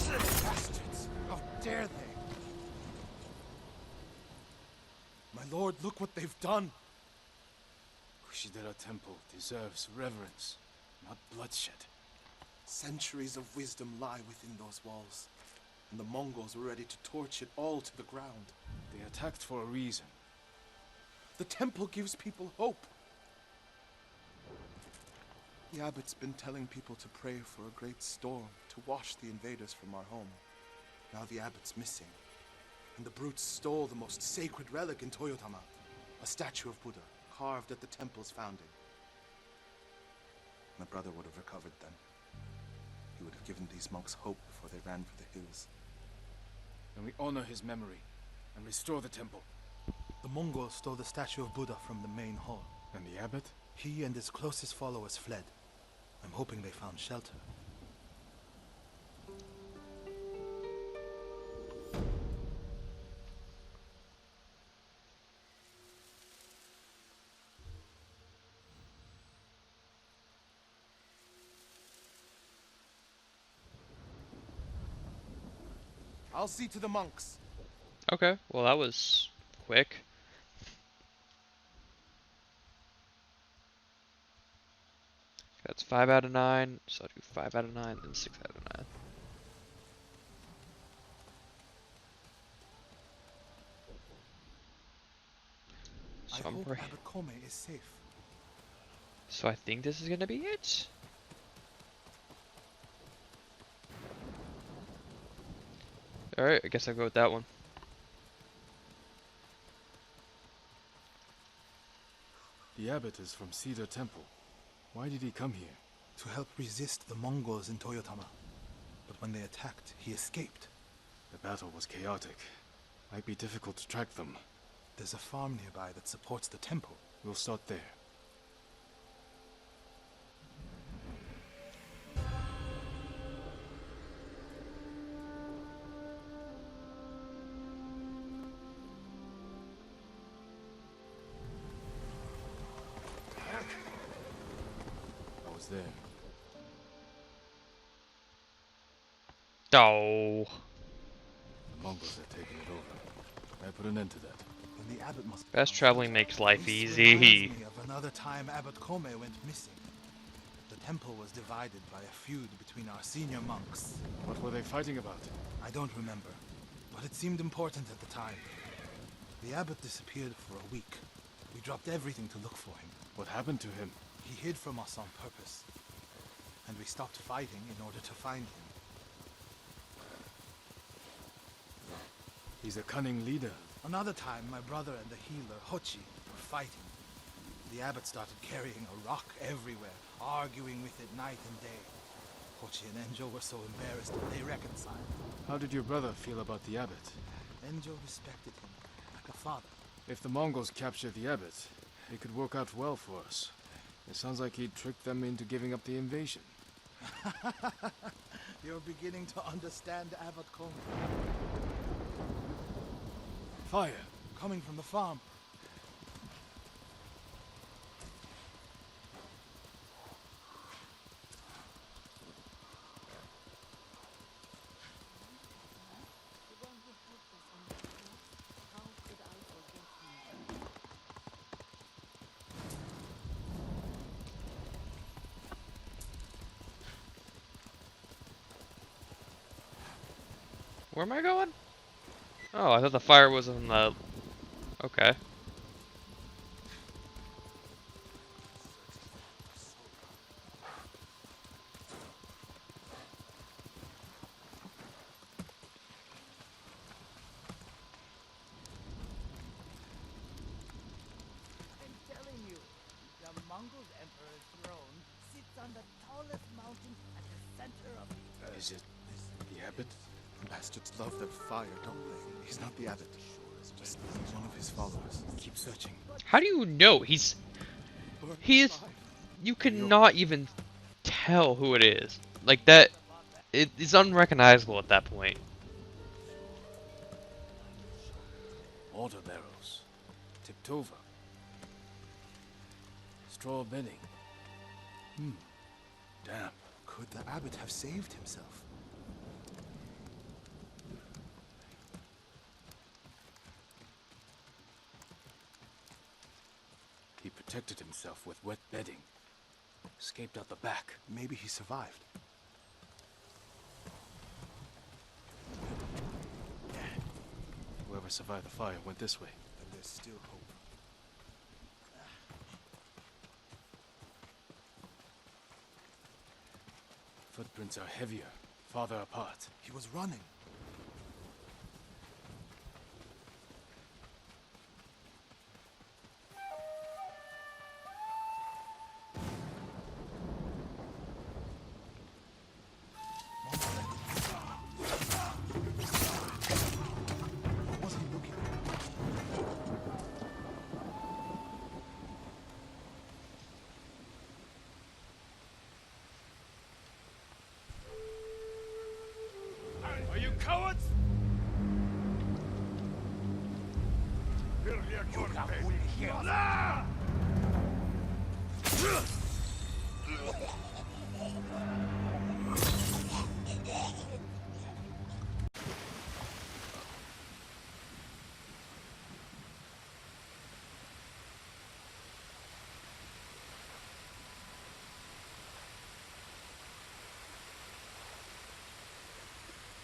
H: Bastards! How dare they? My lord, look what they've done!
B: Kushidera Temple deserves reverence, not bloodshed.
H: Centuries of wisdom lie within those walls, and the Mongols were ready to torch it all to the ground.
B: They attacked for a reason.
H: The temple gives people hope. The abbot's been telling people to pray for a great storm to wash the invaders from our home. Now the abbot's missing, and the brutes stole the most sacred relic in Toyotama, a statue of Buddha carved at the temple's founding. My brother would have recovered them. He would have given these monks hope before they ran for the hills.
B: And we honor his memory and restore the temple.
H: The Mongols stole the statue of Buddha from the main hall.
B: And the abbot?
H: He and his closest followers fled. I'm hoping they found shelter. I'll see to the monks.
A: Okay, well that was quick. That's 5 out of 9, so I'll do 5 out of 9, then 6 out of 9.
H: I
A: So I'm
H: hope
A: pretty.
H: Abbot Kome is safe.
A: So I think this is gonna be it. Alright, I guess I'll go with that one.
B: The abbot is from Cedar Temple. Why did he come here?
H: To help resist the Mongols in Toyotama. But when they attacked, he escaped.
B: The battle was chaotic. Might be difficult to track them.
H: There's a farm nearby that supports the temple.
B: We'll start there. I was there.
A: Oh.
B: The Mongols had taken it over. I put an end to that.
H: Then the abbot must be
A: Fast
H: on
A: traveling
H: foot.
A: makes life
H: This
A: easy.
H: reminds me of another time Abbot Kome went missing. The temple was divided by a feud between our senior monks.
B: What were they fighting about?
H: I don't remember, but it seemed important at the time. The abbot disappeared for a week. We dropped everything to look for him.
B: What happened to him?
H: He hid from us on purpose, and we stopped fighting in order to find him.
B: He's a cunning leader.
H: Another time, my brother and the healer, Hochi, were fighting. The abbot started carrying a rock everywhere, arguing with it night and day. Hochi and Enjo were so embarrassed that they reconciled.
B: How did your brother feel about the abbot?
H: Enjo respected him, like a father.
B: If the Mongols capture the abbot, it could work out well for us. It sounds like he tricked them into giving up the invasion.
H: You're beginning to understand Abbot Kome.
B: Fire!
H: Coming from the farm.
A: Where am I going? Oh, I thought the fire was on the... Okay.
I: I'm telling you, the Mongol Emperor's throne sits on the tallest mountain at the center of the earth.
B: Is it the abbot?
H: Bastards love their fire, don't they? He's not the abbot. Just one of his followers. Keep searching.
A: How do you know? He is... You cannot even tell who it is. Like that... It's unrecognizable at that point.
B: Mortar barrels. Tipped over. Straw bedding. Damp.
H: Could the abbot have saved himself?
B: protected himself with wet bedding. Escaped out the back.
H: Maybe he survived.
B: Whoever survived the fire went this way.
H: Then there's still hope.
B: Footprints are heavier, farther apart.
H: He was running. What was he looking at?
B: Are you cowards?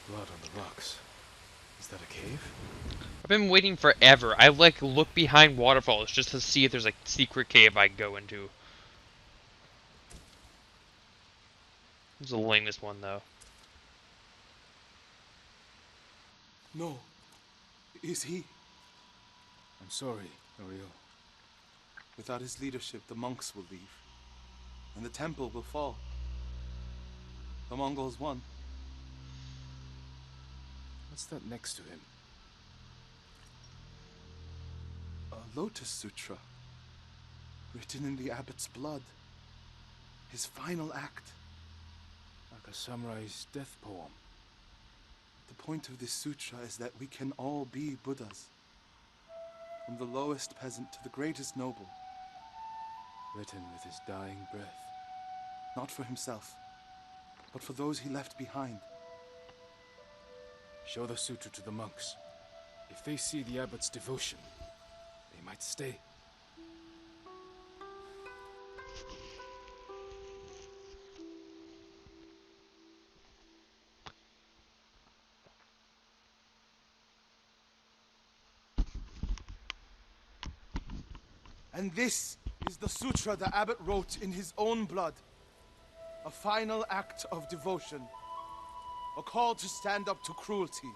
B: Blood on the rocks. Is that a cave?
A: I've been waiting forever. I like look behind waterfalls just to see if there's a secret cave I can go into. This is the lamest one though.
H: No. Is he?
B: I'm sorry, Norio.
H: Without his leadership, the monks will leave. And the temple will fall. The Mongols won.
B: What's that next to him?
H: A Lotus Sutra. Written in the abbot's blood. His final act.
B: Like a samurai's death poem.
H: The point of this sutra is that we can all be Buddhas. From the lowest peasant to the greatest noble.
B: Written with his dying breath.
H: Not for himself, but for those he left behind.
B: Show the sutra to the monks. If they see the abbot's devotion, they might stay.
H: And this is the sutra the abbot wrote in his own blood. A final act of devotion. A call to stand up to cruelty.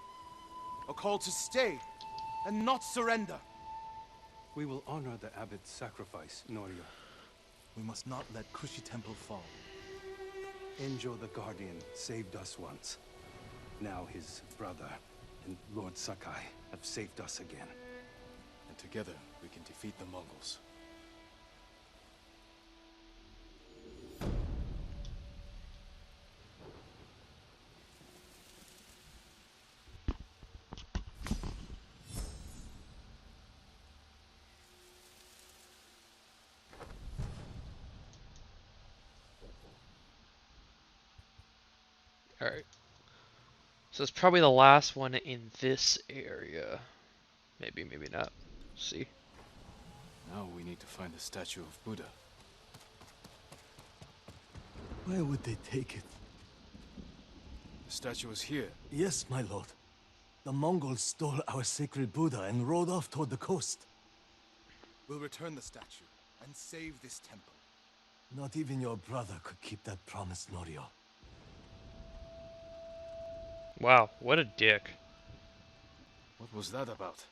H: A call to stay and not surrender.
J: We will honor the abbot's sacrifice, Norio.
H: We must not let Kushi Temple fall.
J: Enjo the Guardian saved us once. Now his brother and Lord Sakai have saved us again.
B: And together we can defeat the Mongols.
A: Alright. So it's probably the last one in this area. Maybe, maybe not. See.
B: Now we need to find the statue of Buddha.
C: Where would they take it?
B: The statue is here.
C: Yes, my lord. The Mongols stole our sacred Buddha and rode off toward the coast.
H: We'll return the statue and save this temple.
C: Not even your brother could keep that promise, Norio.
A: Wow, what a dick.
B: What was that about?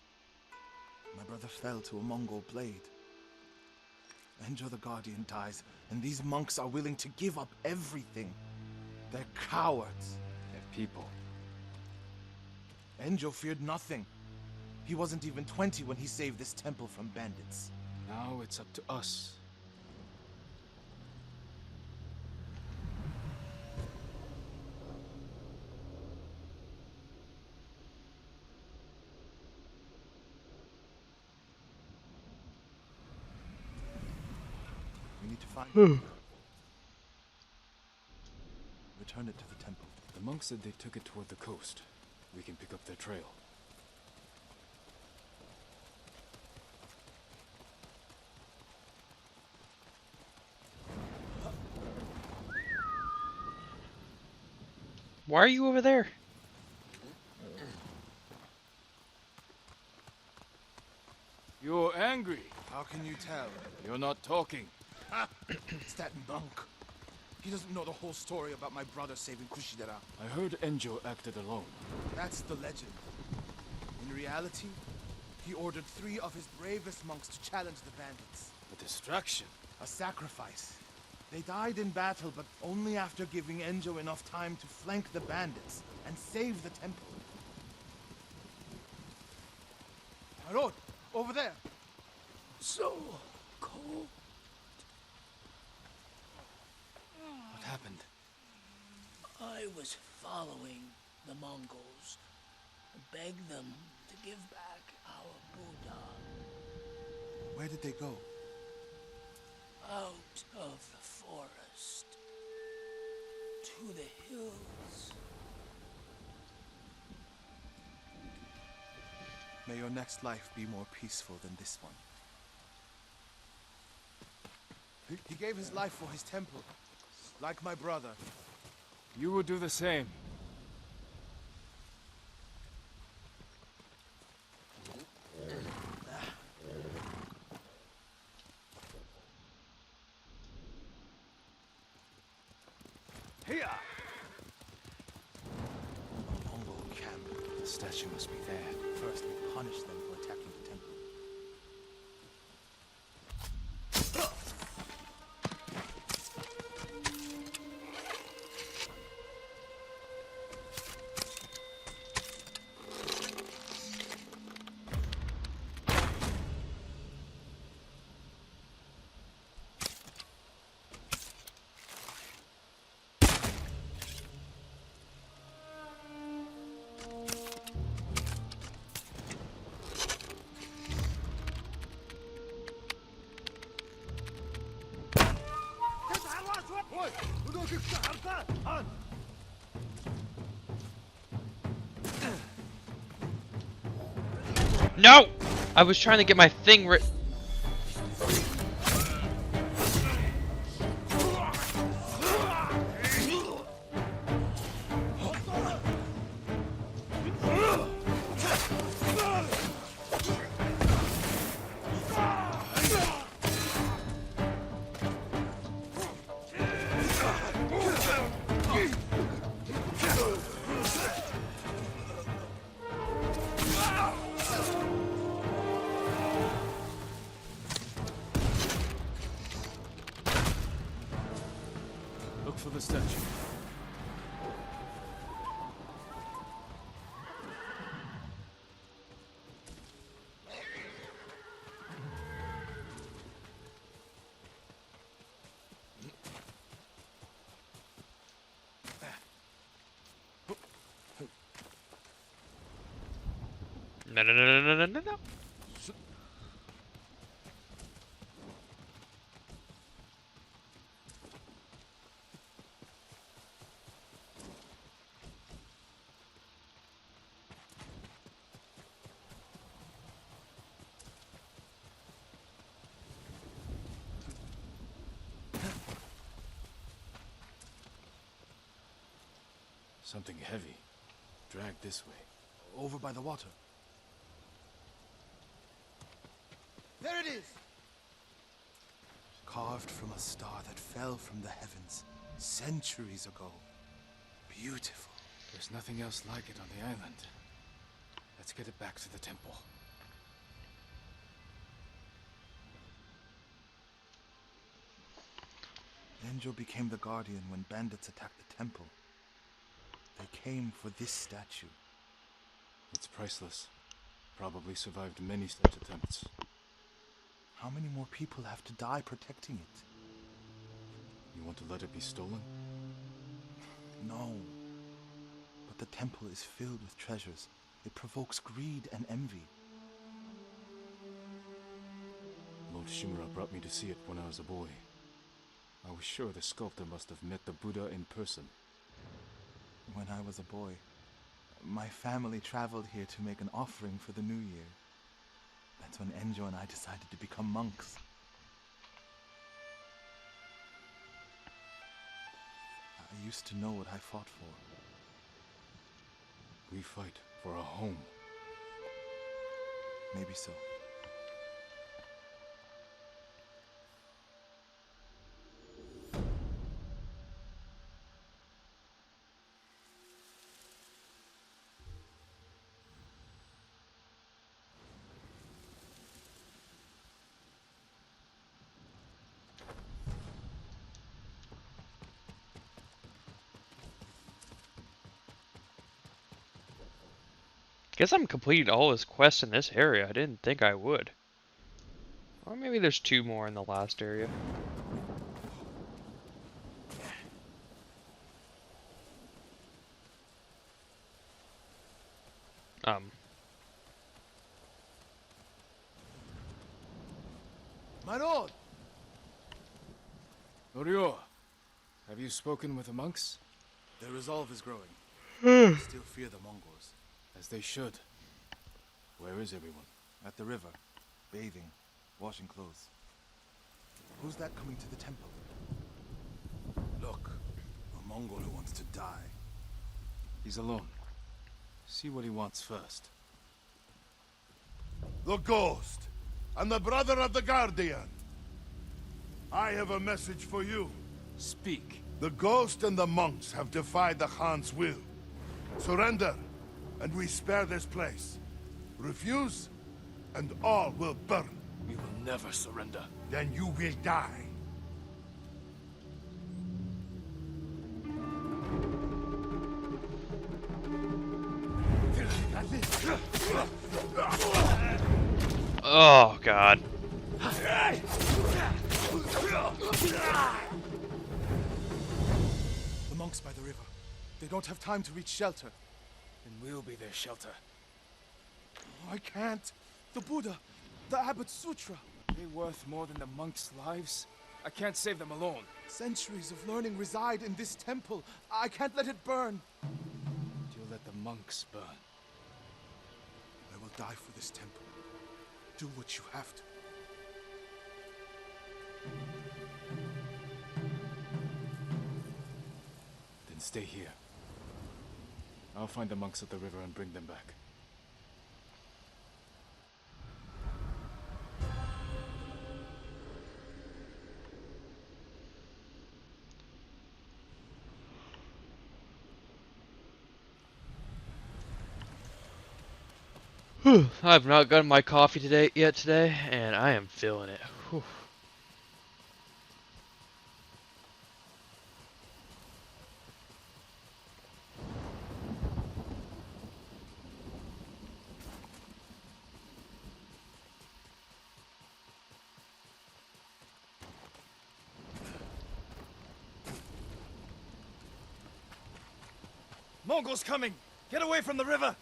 H: My brother fell to a Mongol blade. Enjo the Guardian dies, and these monks are willing to give up everything. They're cowards.
B: They're people.
H: Enjo feared nothing. He wasn't even 20 when he saved this temple from bandits.
B: Now it's up to us.
H: We need to find it. Return it to the temple.
B: The monks said they took it toward the coast. We can pick up their trail.
A: Why are you over there?
B: You're angry.
H: How can you tell?
B: You're not talking.
H: It's that monk. He doesn't know the whole story about my brother saving Kushidera.
B: I heard Enjo acted alone.
H: That's the legend. In reality, he ordered 3 of his bravest monks to challenge the bandits.
B: A distraction.
H: A sacrifice. They died in battle, but only after giving Enjo enough time to flank the bandits and save the temple. My lord, over there.
C: So cold.
B: What happened?
C: I was following the Mongols. Begged them to give back our Buddha.
H: Where did they go?
C: Out of the forest. To the hills.
H: May your next life be more peaceful than this one. He gave his life for his temple, like my brother.
B: You would do the same.
H: Here! A Mongol camp.
B: The statue must be there.
H: First, we punish them for attacking the temple.
A: No! I was trying to get my thing
B: Look for the statue.
A: No, no, no, no, no, no, no, no.
B: Something heavy. Dragged this way.
H: Over by the water. There it is! Carved from a star that fell from the heavens centuries ago. Beautiful.
B: There's nothing else like it on the island. Let's get it back to the temple.
H: Enjo became the guardian when bandits attacked the temple. They came for this statue.
B: It's priceless. Probably survived many such attempts.
H: How many more people have to die protecting it?
B: You want to let it be stolen?
H: No. But the temple is filled with treasures. It provokes greed and envy.
B: Lord Shimura brought me to see it when I was a boy. I was sure the sculptor must have met the Buddha in person.
H: When I was a boy, my family traveled here to make an offering for the new year. That's when Enjo and I decided to become monks. I used to know what I fought for.
B: We fight for a home.
H: Maybe so.
A: Guess I'm completing all his quests in this area. I didn't think I would. Or maybe there's 2 more in the last area.
H: My lord!
B: Norio, have you spoken with the monks?
H: Their resolve is growing. They still fear the Mongols.
B: As they should. Where is everyone?
H: At the river, bathing, washing clothes. Who's that coming to the temple? Look, a Mongol who wants to die.
B: He's alone. See what he wants first.
K: The Ghost, and the brother of the Guardian. I have a message for you.
B: Speak.
K: The Ghost and the monks have defied the Khan's will. Surrender, and we spare this place. Refuse, and all will burn.
B: We will never surrender.
K: Then you will die.
A: Oh, God.
H: The monks by the river. They don't have time to reach shelter.
B: And we'll be their shelter.
H: I can't. The Buddha, the Abbot's Sutra.
B: They worth more than the monks' lives? I can't save them alone.
H: Centuries of learning reside in this temple. I can't let it burn.
B: You'll let the monks burn.
H: I will die for this temple. Do what you have to.
B: Then stay here. I'll find the monks at the river and bring them back.
A: I've not gotten my coffee today, and I am feeling it. Whew.
D: Mongols coming! Get away from the river!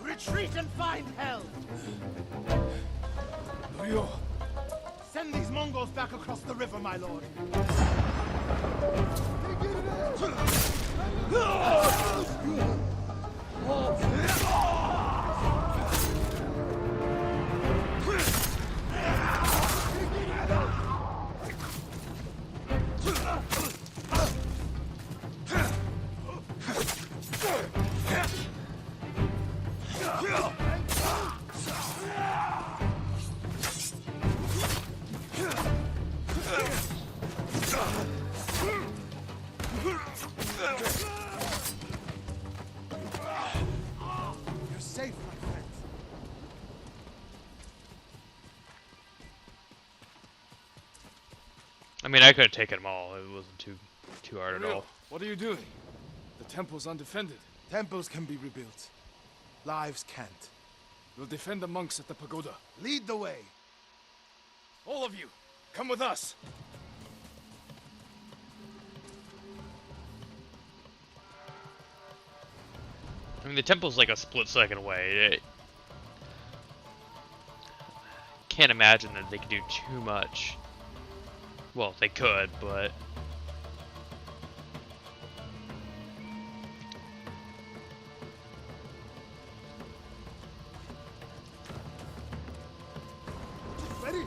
I: Retreat and find hell!
B: Norio!
I: Send these Mongols back across the river, my lord.
H: You're safe, my friends.
A: I mean, I could have taken them all. It wasn't too hard at all.
B: What are you doing? The temple's undefended.
H: Temples can be rebuilt. Lives can't.
B: We'll defend the monks at the pagoda.
K: Lead the way.
B: All of you, come with us.
A: I mean, the temple's like a split second away. Can't imagine that they could do too much. Well, they could, but...
K: Ready?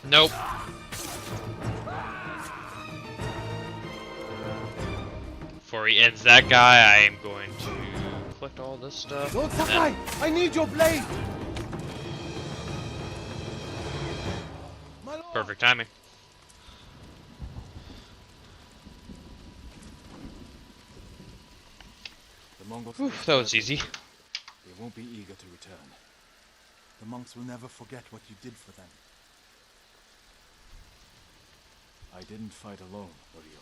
A: Nope. Before he ends that guy, I am going to collect all this stuff.
J: Lord Sakai, I need your blade!
A: Perfect timing.
B: The Mongols.
A: Whew, that was easy.
B: They won't be eager to return.
H: The monks will never forget what you did for them.
B: I didn't fight alone, Oryo.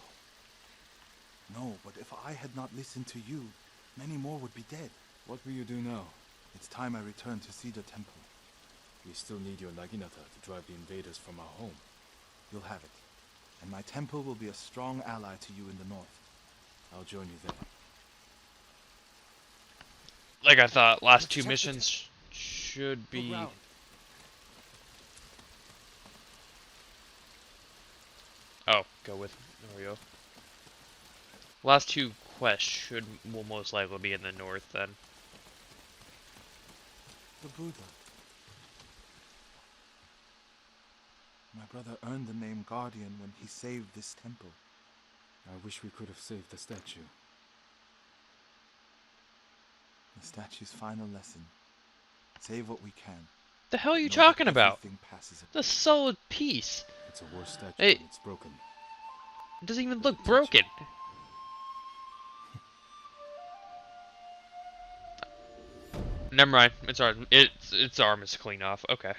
H: No, but if I had not listened to you, many more would be dead.
B: What will you do now?
H: It's time I return to Cedar Temple.
B: We still need your Naginata to drive the invaders from our home.
H: You'll have it. And my temple will be a strong ally to you in the north.
B: I'll join you there.
A: Like I thought, last two missions should be... Oh, go with Oreo. Last two quests will most likely be in the north then.
H: The Buddha. My brother earned the name Guardian when he saved this temple.
B: I wish we could have saved the statue.
H: The statue's final lesson. Save what we can.
A: The hell are you
H: Know that
A: talking about?
H: everything passes away.
A: The solid piece.
B: It's a war statue
A: Hey.
B: and it's broken.
A: It doesn't even look broken. Never mind. Its arm is clean off. Okay.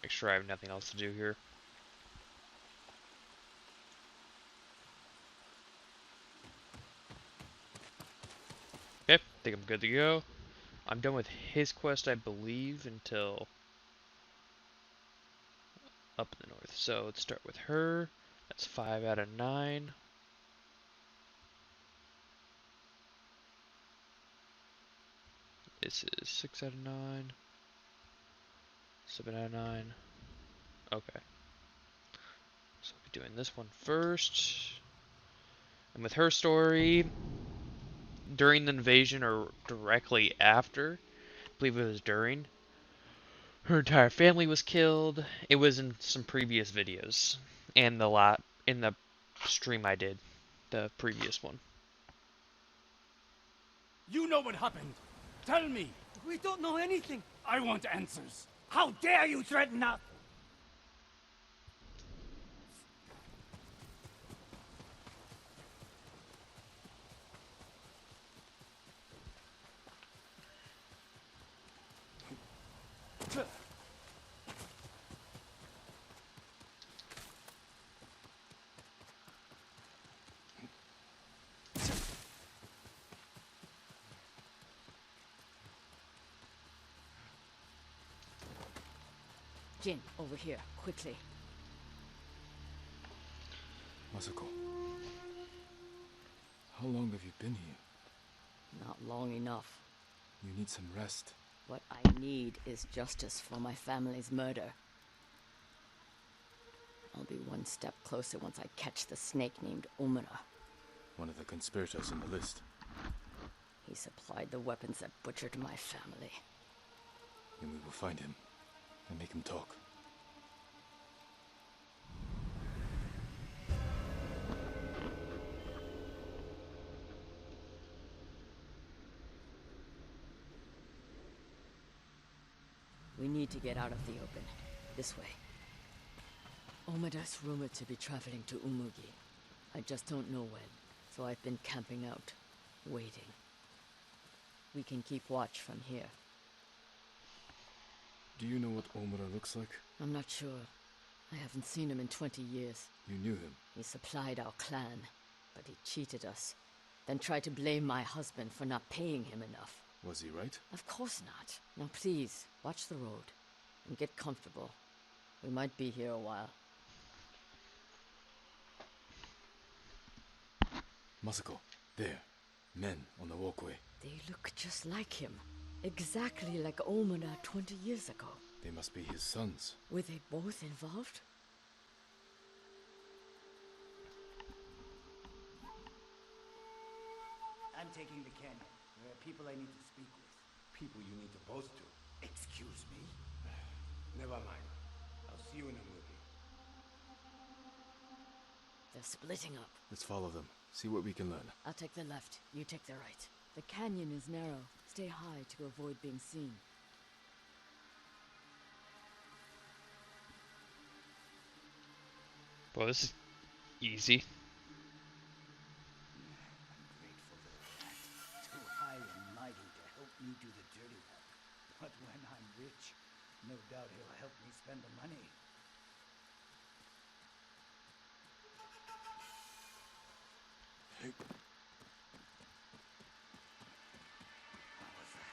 A: Make sure I have nothing else to do here. Okay, think I'm good to go. I'm done with his quest, I believe, until up in the north. So let's start with her. That's 5 out of 9. This is 6 out of 9. 7 out of 9. Okay. So we'll be doing this one first. And with her story, during the invasion or directly after, I believe it was during, her entire family was killed. It was in some previous videos. And in the stream I did. The previous one.
L: You know what happened. Tell me.
I: We don't know anything.
L: I want answers.
I: How dare you threaten us?
G: Jin, over here, quickly.
B: Masako, how long have you been here?
G: Not long enough.
B: You need some rest.
G: What I need is justice for my family's murder. I'll be one step closer once I catch the snake named Umura.
B: One of the conspirators on the list.
G: He supplied the weapons that butchered my family.
B: Then we will find him and make him talk.
G: We need to get out of the open. This way. Omada's rumored to be traveling to Umugi. I just don't know when, so I've been camping out, waiting. We can keep watch from here.
B: Do you know what Omura looks like?
G: I'm not sure. I haven't seen him in 20 years.
B: You knew him.
G: He supplied our clan, but he cheated us. Then tried to blame my husband for not paying him enough.
B: Was he right?
G: Of course not. Now please, watch the road. And get comfortable. We might be here a while.
B: Masako, there. Men on the walkway.
G: They look just like him. Exactly like Omura 20 years ago.
B: They must be his sons.
G: Were they both involved?
I: I'm taking the canyon. There are people I need to speak with.
J: People you need to boast to.
I: Excuse me?
J: Never mind. I'll see you in a movie.
G: They're splitting up.
B: Let's follow them. See what we can learn.
G: I'll take the left. You take the right. The canyon is narrow. Stay high to avoid being seen.
A: Well, this is easy.
I: Too high and mighty to help me do the dirty work. But when I'm rich, no doubt he'll help me spend the money. What was that?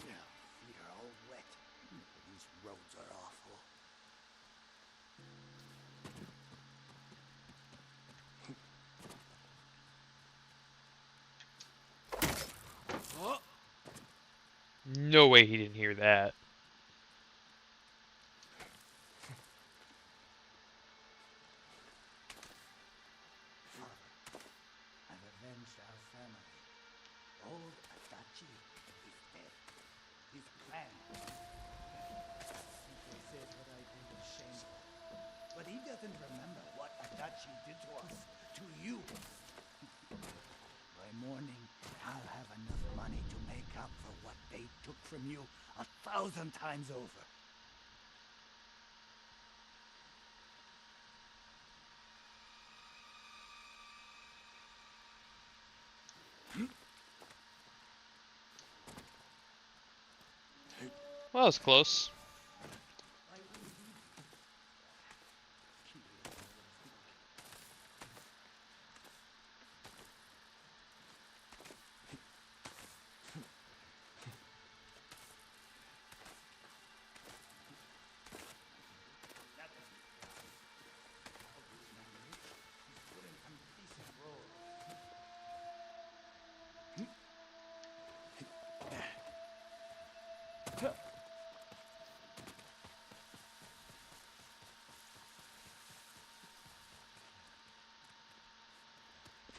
I: Yeah, feet are all wet. These roads are awful.
A: No way he didn't hear that.
I: I've avenged our family. Old Adachi is dead. His clan. Simply said what I did was shameful. But he doesn't remember what Adachi did to us. To you. By morning, I'll have enough money to make up for what they took from you 1,000 times over.
A: Well, that was close.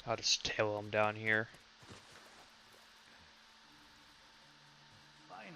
A: I'll just tail him down here.
I: Finally.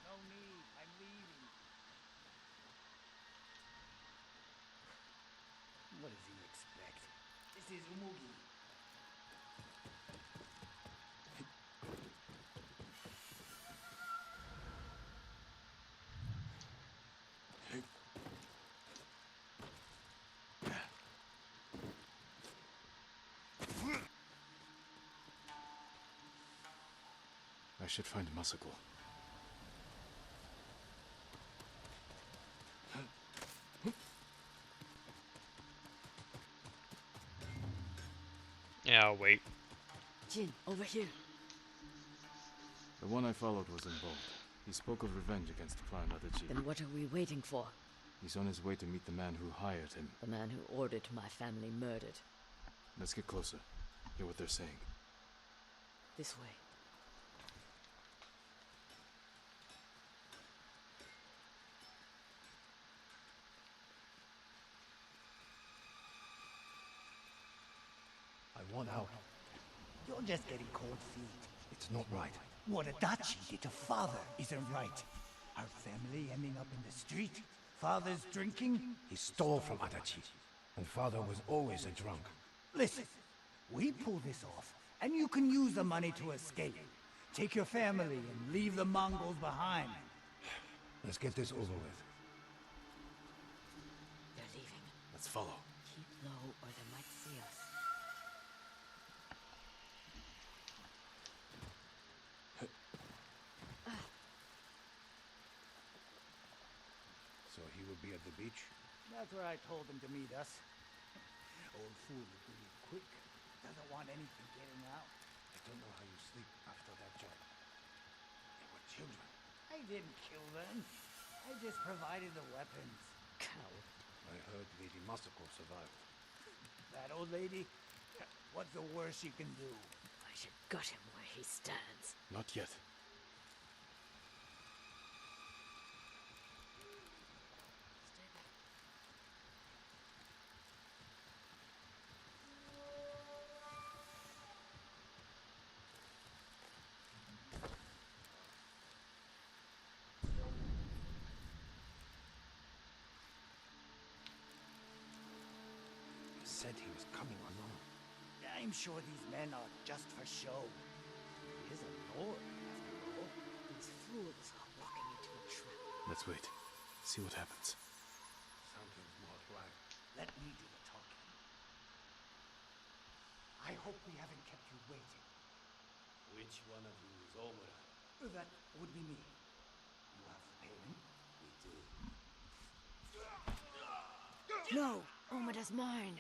I: No need, I'm leaving. What does he expect? This is Umugi.
B: I should find Masako.
A: Yeah, I'll wait.
G: Jin, over here.
B: The one I followed was involved. He spoke of revenge against Clan Adachi.
G: Then what are we waiting for?
B: He's on his way to meet the man who hired him.
G: The man who ordered my family murdered.
B: Let's get closer. Hear what they're saying.
G: This way.
C: I want out.
I: You're just getting cold feet.
C: It's not right.
I: What Adachi did to Father isn't right. Our family ending up in the street. Father's drinking.
C: He stole from Adachi, and father was always a drunk.
I: Listen, we pull this off, and you can use the money to escape. Take your family and leave the Mongols behind.
C: Let's get this over with.
G: They're leaving.
B: Let's follow.
G: Keep low or they might see us.
C: So he will be at the beach?
I: That's where I told him to meet us. Old fool will leave quick. Doesn't want anything getting out.
C: I don't know how you sleep after that job. They were children.
I: I didn't kill them. I just provided the weapons.
G: Coward.
C: I heard Lady Masako survived.
I: That old lady? What's the worst you can do?
G: I should gut him where he stands.
B: Not yet.
C: He said he was coming alone.
I: I'm sure these men are just for show. He is a lord, after all.
G: These fools are walking into a trap.
B: Let's wait. See what happens.
C: Something's not right.
I: Let me do the talking. I hope we haven't kept you waiting.
J: Which one of you is Omura?
I: That would be me. You have the payment?
J: We do.
G: No! Omada's mine!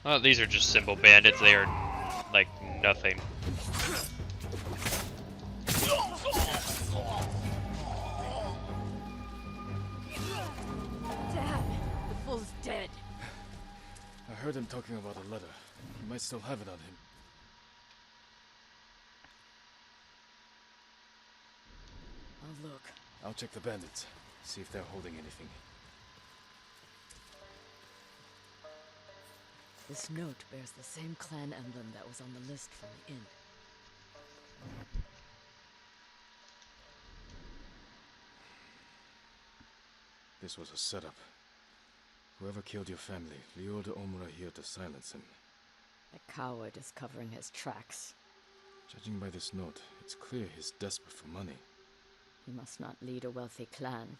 A: Oh, these are just simple bandits. They are like nothing.
G: Dad! The fool's dead!
B: I heard him talking about a letter. He might still have it on him.
G: I'll look.
B: I'll check the bandits. See if they're holding anything.
G: This note bears the same clan emblem that was on the list from the inn.
B: This was a setup. Whoever killed your family lured Omura here to silence him.
G: The coward is covering his tracks.
B: Judging by this note, it's clear he's desperate for money.
G: He must not lead a wealthy clan.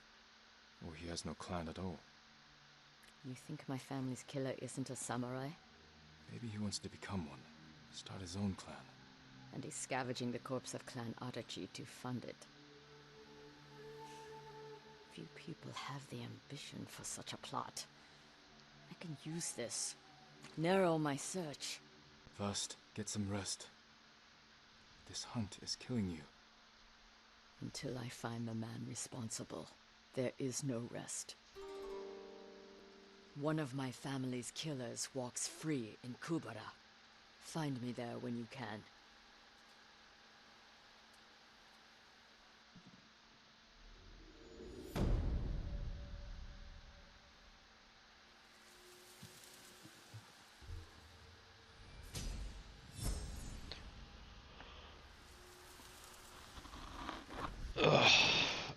B: Or he has no clan at all.
G: You think my family's killer isn't a samurai?
B: Maybe he wants to become one. Start his own clan.
G: And he's scavenging the corpse of Clan Adachi to fund it. Few people have the ambition for such a plot. I can use this. Narrow my search.
B: First, get some rest. This hunt is killing you.
G: Until I find the man responsible, there is no rest. One of my family's killers walks free in Kubara. Find me there when you can.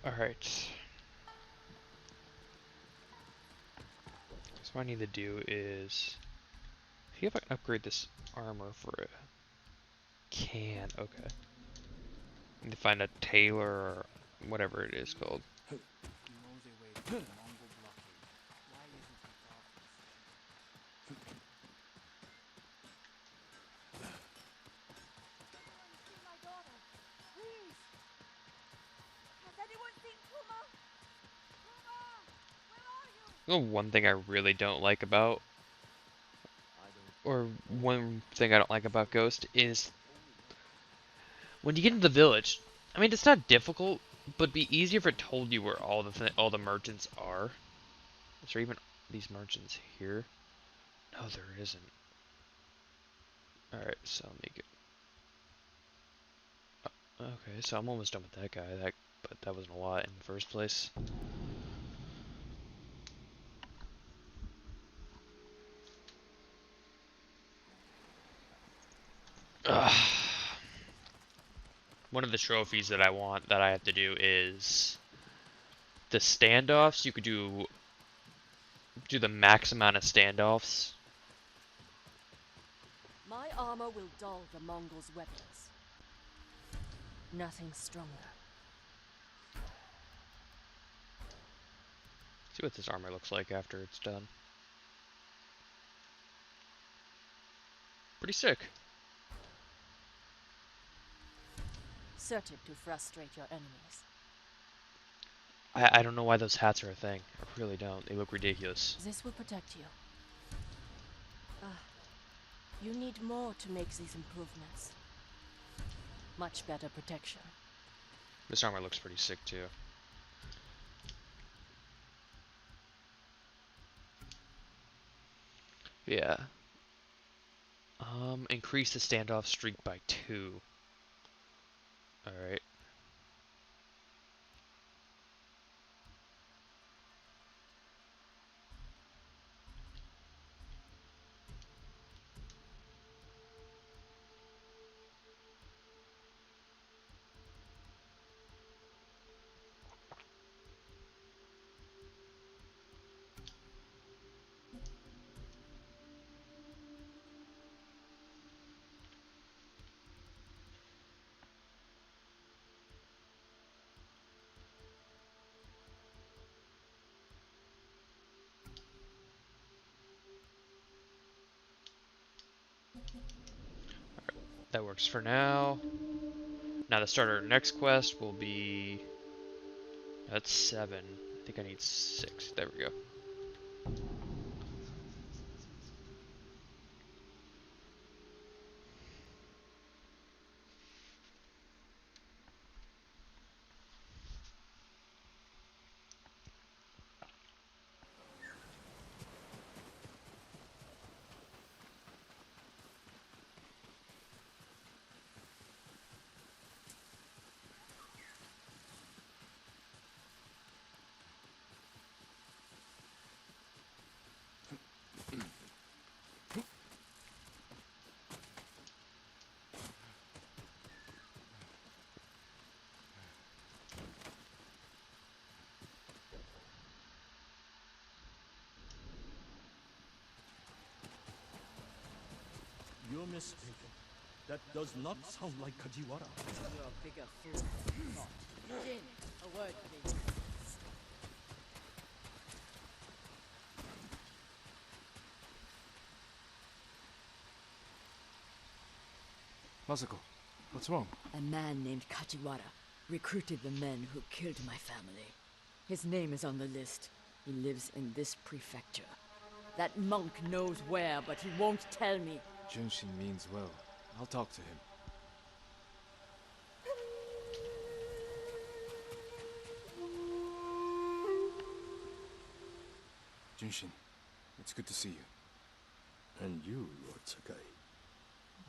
A: Alright. So what I need to do is see if I can upgrade this armor for a can. Okay. Need to find a tailor or whatever it is called. The one thing I really don't like about, or one thing I don't like about Ghost is when you get into the village. I mean, it's not difficult, but it'd be easier if it told you where all the merchants are. Is there even these merchants here? No, there isn't. All right, so let me get. Okay, so I'm almost done with that guy. But that wasn't a lot in the first place. Ugh. One of the trophies that I have to do is the standoffs. You could do the max amount of standoffs.
M: My armor will dull the Mongols' weapons. Nothing stronger.
A: See what this armor looks like after it's done. Pretty sick.
M: Certain to frustrate your enemies.
A: I don't know why those hats are a thing. I really don't. They look ridiculous.
M: This will protect you. You need more to make these improvements. Much better protection.
A: This armor looks pretty sick too. Yeah. Increase the standoff streak by 2. Alright. That works for now. Now to start our next quest will be... That's 7. I think I need 6. There we go.
C: You're mistaken.
N: That does not sound like Kajiwara.
G: You're a bigger fool than you thought. Jin, a word, please.
B: Masako, what's wrong?
G: A man named Kajiwara recruited the men who killed my family. His name is on the list. He lives in this prefecture. That monk knows where, but he won't tell me.
B: Junshin means well. I'll talk to him. Junshin, it's good to see you.
N: And you, Lord Sakai.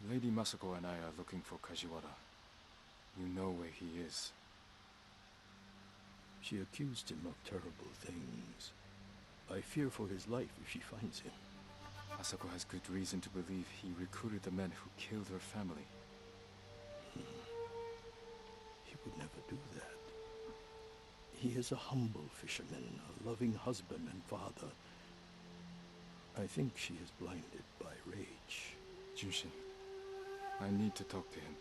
B: Lady Masako and I are looking for Kajiwara. You know where he is.
N: She accused him of terrible things. I fear for his life if she finds him.
B: Masako has good reason to believe he recruited the men who killed her family.
N: He would never do that. He is a humble fisherman, a loving husband and father. I think she is blinded by rage.
B: Junshin, I need to talk to him.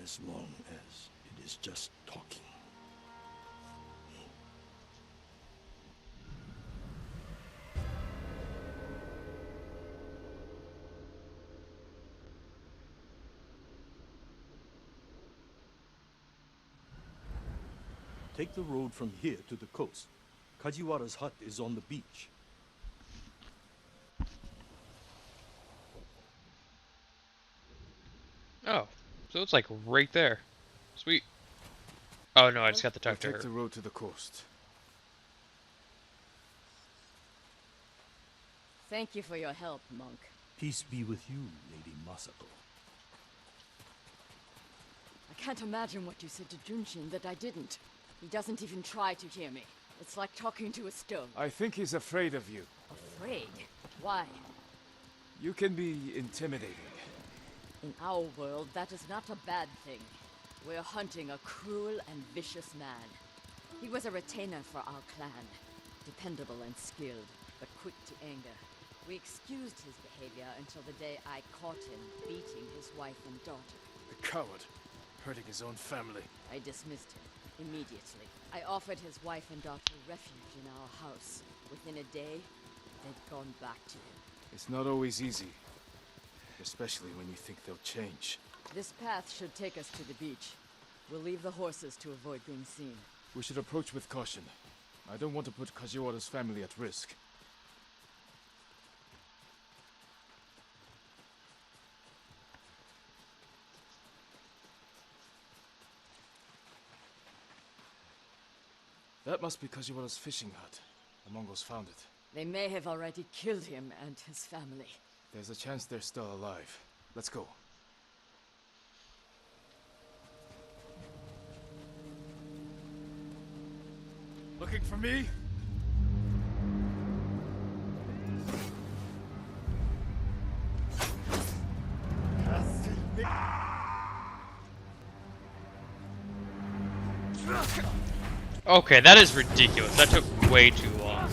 N: As long as it is just talking. Take the road from here to the coast. Kajiwara's hut is on the beach.
A: Oh, so it's like right there. Sweet. Oh no, I just got to talk to her.
B: Take the road to the coast.
G: Thank you for your help, monk.
N: Peace be with you, Lady Masako.
G: I can't imagine what you said to Junshin that I didn't. He doesn't even try to hear me. It's like talking to a stone.
B: I think he's afraid of you.
G: Afraid? Why?
B: You can be intimidating.
G: In our world, that is not a bad thing. We're hunting a cruel and vicious man. He was a retainer for our clan. Dependable and skilled, but quick to anger. We excused his behavior until the day I caught him beating his wife and daughter.
B: The coward. Hurting his own family.
G: I dismissed him immediately. I offered his wife and daughter refuge in our house. Within a day, they'd gone back to him.
B: It's not always easy. Especially when you think they'll change.
G: This path should take us to the beach. We'll leave the horses to avoid being seen.
B: We should approach with caution. I don't want to put Kajiwara's family at risk. That must be Kajiwara's fishing hut. The Mongols found it.
G: They may have already killed him and his family.
B: There's a chance they're still alive. Let's go. Looking for me?
A: Okay, that is ridiculous. That took way too long.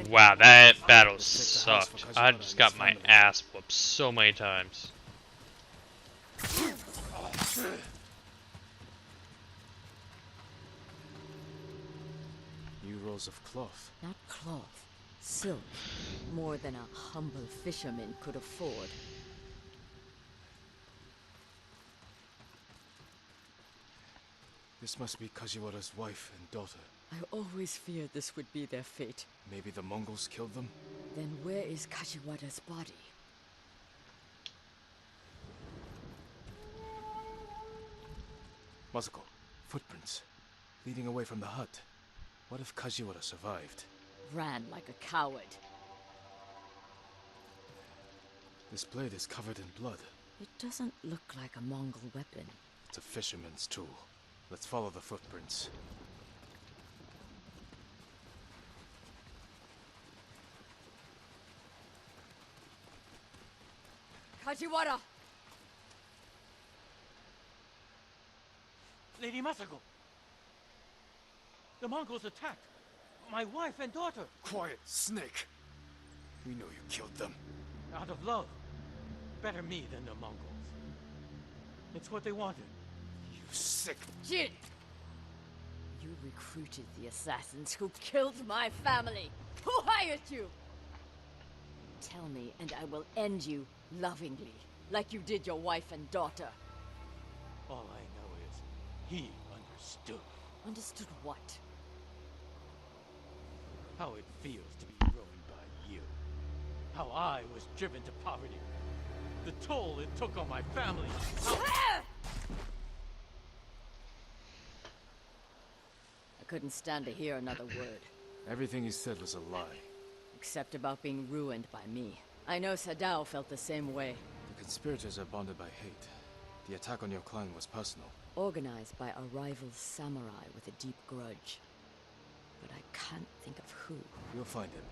A: Wow, that battle sucked. I just got my ass whooped so many times.
B: New rolls of cloth.
G: Not cloth. Silk. More than a humble fisherman could afford.
B: This must be Kajiwara's wife and daughter.
G: I always feared this would be their fate.
B: Maybe the Mongols killed them?
G: Then where is Kajiwara's body?
B: Masako, footprints. Leading away from the hut. What if Kajiwara survived?
G: Ran like a coward.
B: This blade is covered in blood.
G: It doesn't look like a Mongol weapon.
B: It's a fisherman's tool. Let's follow the footprints.
G: Kajiwara!
L: Lady Masako! The Mongols attacked my wife and daughter.
B: Quiet, snake! We know you killed them.
L: Out of love. Better me than the Mongols. It's what they wanted.
B: You sick...
G: Jin! You recruited the assassins who killed my family! Who hired you? Tell me, and I will end you lovingly, like you did your wife and daughter.
L: All I know is he understood.
G: Understood what?
L: How it feels to be ruined by you. How I was driven to poverty. The toll it took on my family.
G: I couldn't stand to hear another word.
B: Everything he said was a lie.
G: Except about being ruined by me. I know Sadao felt the same way.
B: The conspirators are bonded by hate. The attack on your clan was personal.
G: Organized by a rival samurai with a deep grudge. But I can't think of who.
B: We'll find him.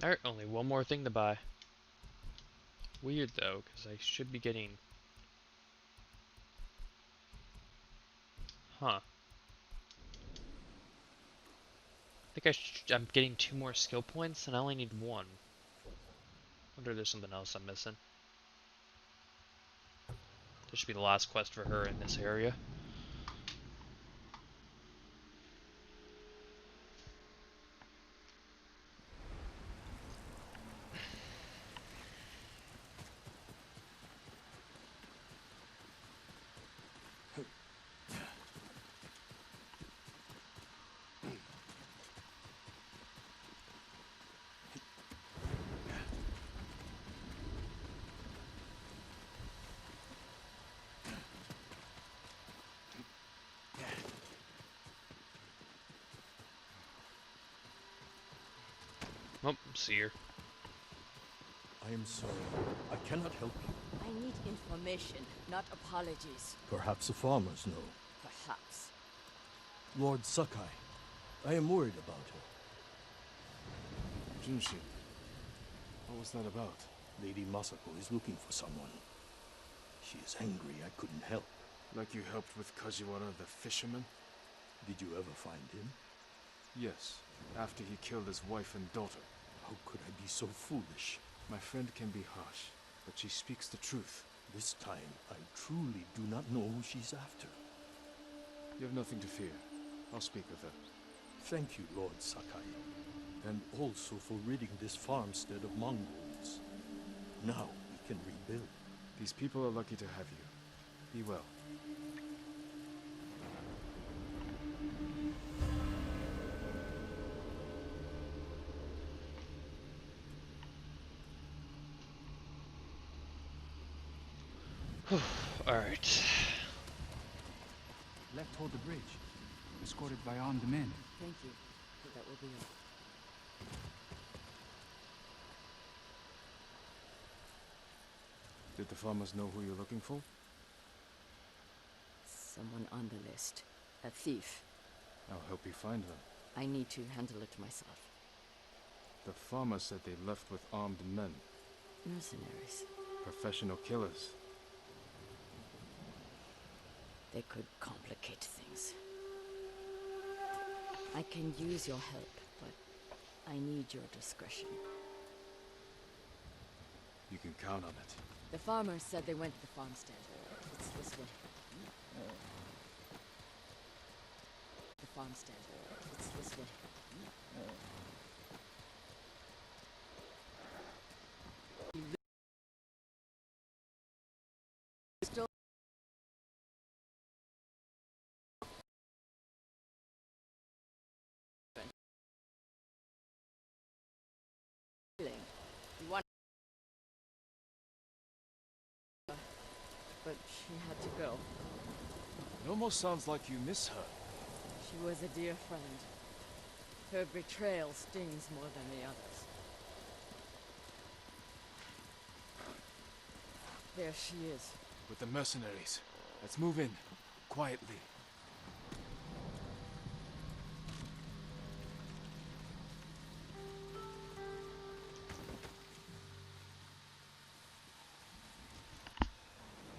A: Alright, only one more thing to buy. Weird though, because I should be getting... Huh. I think I'm getting 2 more skill points, and I only need 1. Wonder if there's something else I'm missing. This should be the last quest for her in this area. Oh, see her.
N: I am sorry. I cannot help you.
G: I need information, not apologies.
N: Perhaps the farmers know.
G: Perhaps.
N: Lord Sakai. I am worried about her.
B: Junshi, what was that about?
N: Lady Masako is looking for someone. She is angry I couldn't help.
B: Like you helped with Kajiwara the fisherman?
N: Did you ever find him?
B: Yes, after he killed his wife and daughter.
N: How could I be so foolish?
B: My friend can be harsh, but she speaks the truth.
N: This time, I truly do not know who she's after.
B: You have nothing to fear. I'll speak with her.
N: Thank you, Lord Sakai. And also for ridding this farmstead of Mongols. Now we can rebuild.
B: These people are lucky to have you. Be well.
A: Alright.
E: Left toward the bridge, escorted by armed men.
G: Thank you. That will be all.
B: Did the farmers know who you're looking for?
G: Someone on the list. A thief.
B: I'll help you find them.
G: I need to handle it myself.
B: The farmer said they left with armed men.
G: Mercenaries.
B: Professional killers.
G: They could complicate things. I can use your help, but I need your discretion.
B: You can count on it.
G: The farmer said they went to the farmstead. It's this way. The farmstead. It's this way. Still. You want, but she had to go.
B: It almost sounds like you miss her.
G: She was a dear friend. Her betrayal stings more than the others. There she is.
B: With the mercenaries. Let's move in. Quietly.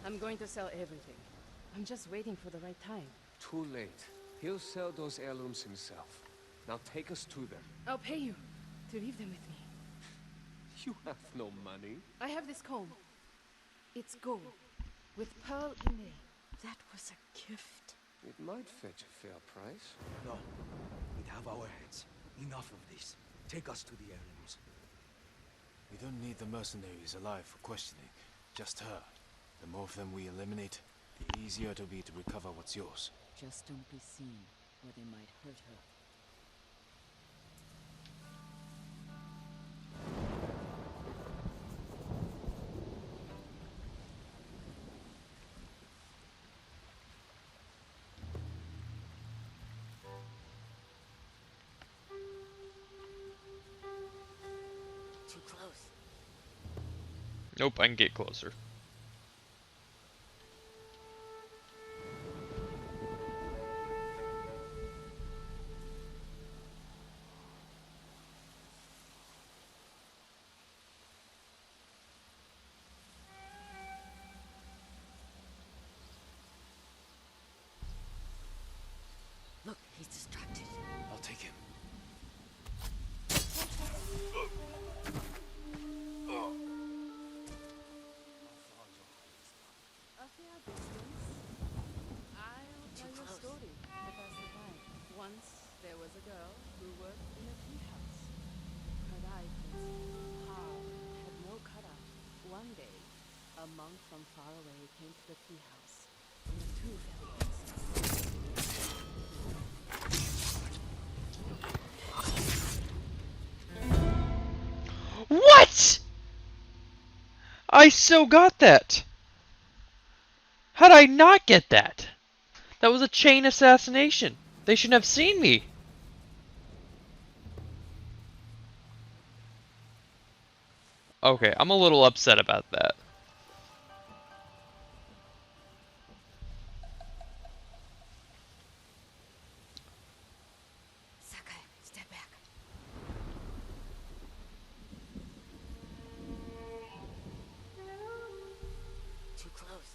M: I'm going to sell everything. I'm just waiting for the right time.
O: Too late. He'll sell those heirlooms himself. Now take us to them.
M: I'll pay you to leave them with me.
O: You have no money.
M: I have this comb. It's gold, with pearl inlay. That was a gift.
O: It might fetch a fair price.
C: No. We have our heads. Enough of this. Take us to the heirlooms.
B: We don't need the mercenaries alive for questioning. Just her. The more of them we eliminate, the easier it'll be to recover what's yours.
G: Just don't be seen, or they might hurt her.
M: Too close.
A: Nope, I can get closer.
G: Look, he's distracted.
B: I'll take him.
M: A fair distance. I'll tell you a story to pass the time. Once there was a girl who worked in a tea house. Her life was hard, had no cutout. One day, a monk from far away came to the tea house. And the two fell
A: What? I so got that. How'd I not get that? That was a chain assassination. They shouldn't have seen me. Okay, I'm a little upset about that.
F: Sakai, step back.
M: too close.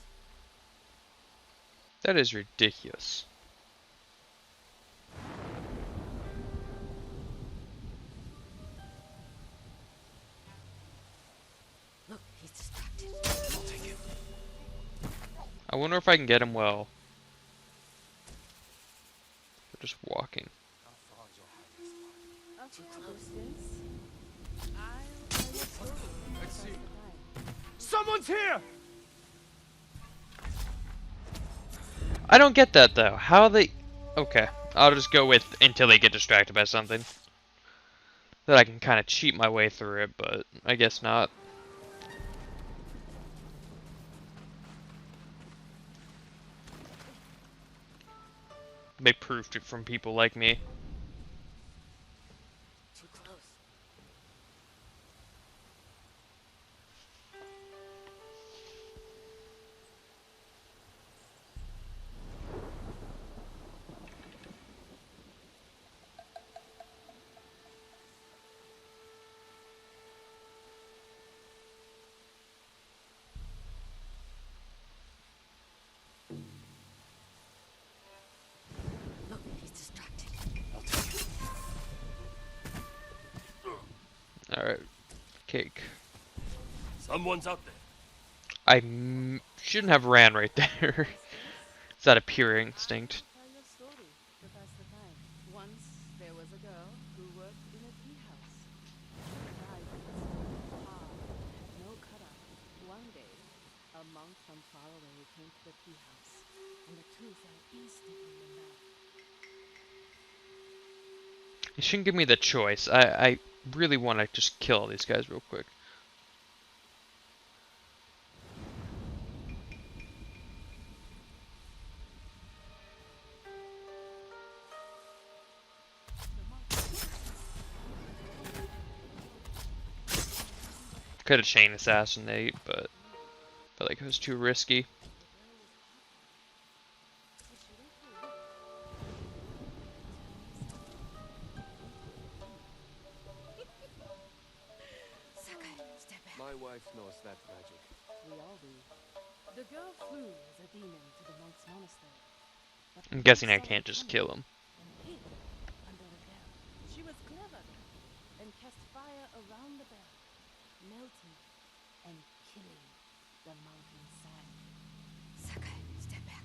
A: That is ridiculous.
G: Look, he's distracted.
B: I'll take him.
A: I wonder if I can get him well. We're just walking.
M: A fair distance. I'll tell you a story to
B: Let's
M: pass
B: see.
M: the time.
O: Someone's here!
A: I don't get that though. How they... Okay, I'll just go with until they get distracted by something. That I can kind of cheat my way through it, but I guess not. They proved it from people like me.
M: Too close.
A: cake.
P: Someone's out there.
A: I shouldn't have ran right there. It's that a pure instinct.
M: Tell your story to pass the time. Once there was a girl who worked in a tea house. Her eyes were hard, no cutout. One day, a monk from far away came to the tea house, and the two fell instantly in love.
A: You shouldn't give me the choice. I really want to just kill these guys real quick. Could have chain assassinate, but I felt like it was too risky.
M: Sakai, step back.
O: My wife knows that magic.
M: We all do. The girl flew as a demon to the monk's monastery. But
A: I'm
M: the
A: guessing I
M: monk saw
A: can't
M: her
A: just
M: coming
A: kill him.
M: and hid under the bell. She was clever and cast fire around the bell, melting and killing the monk inside. Sakai, step back.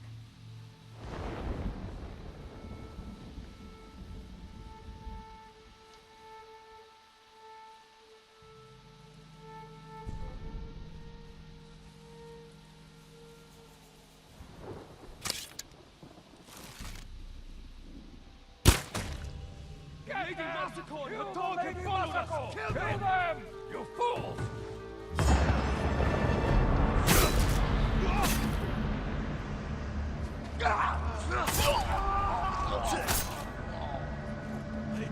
P: Lady Masako and her dog have followed us! Kill them! You fools!
L: I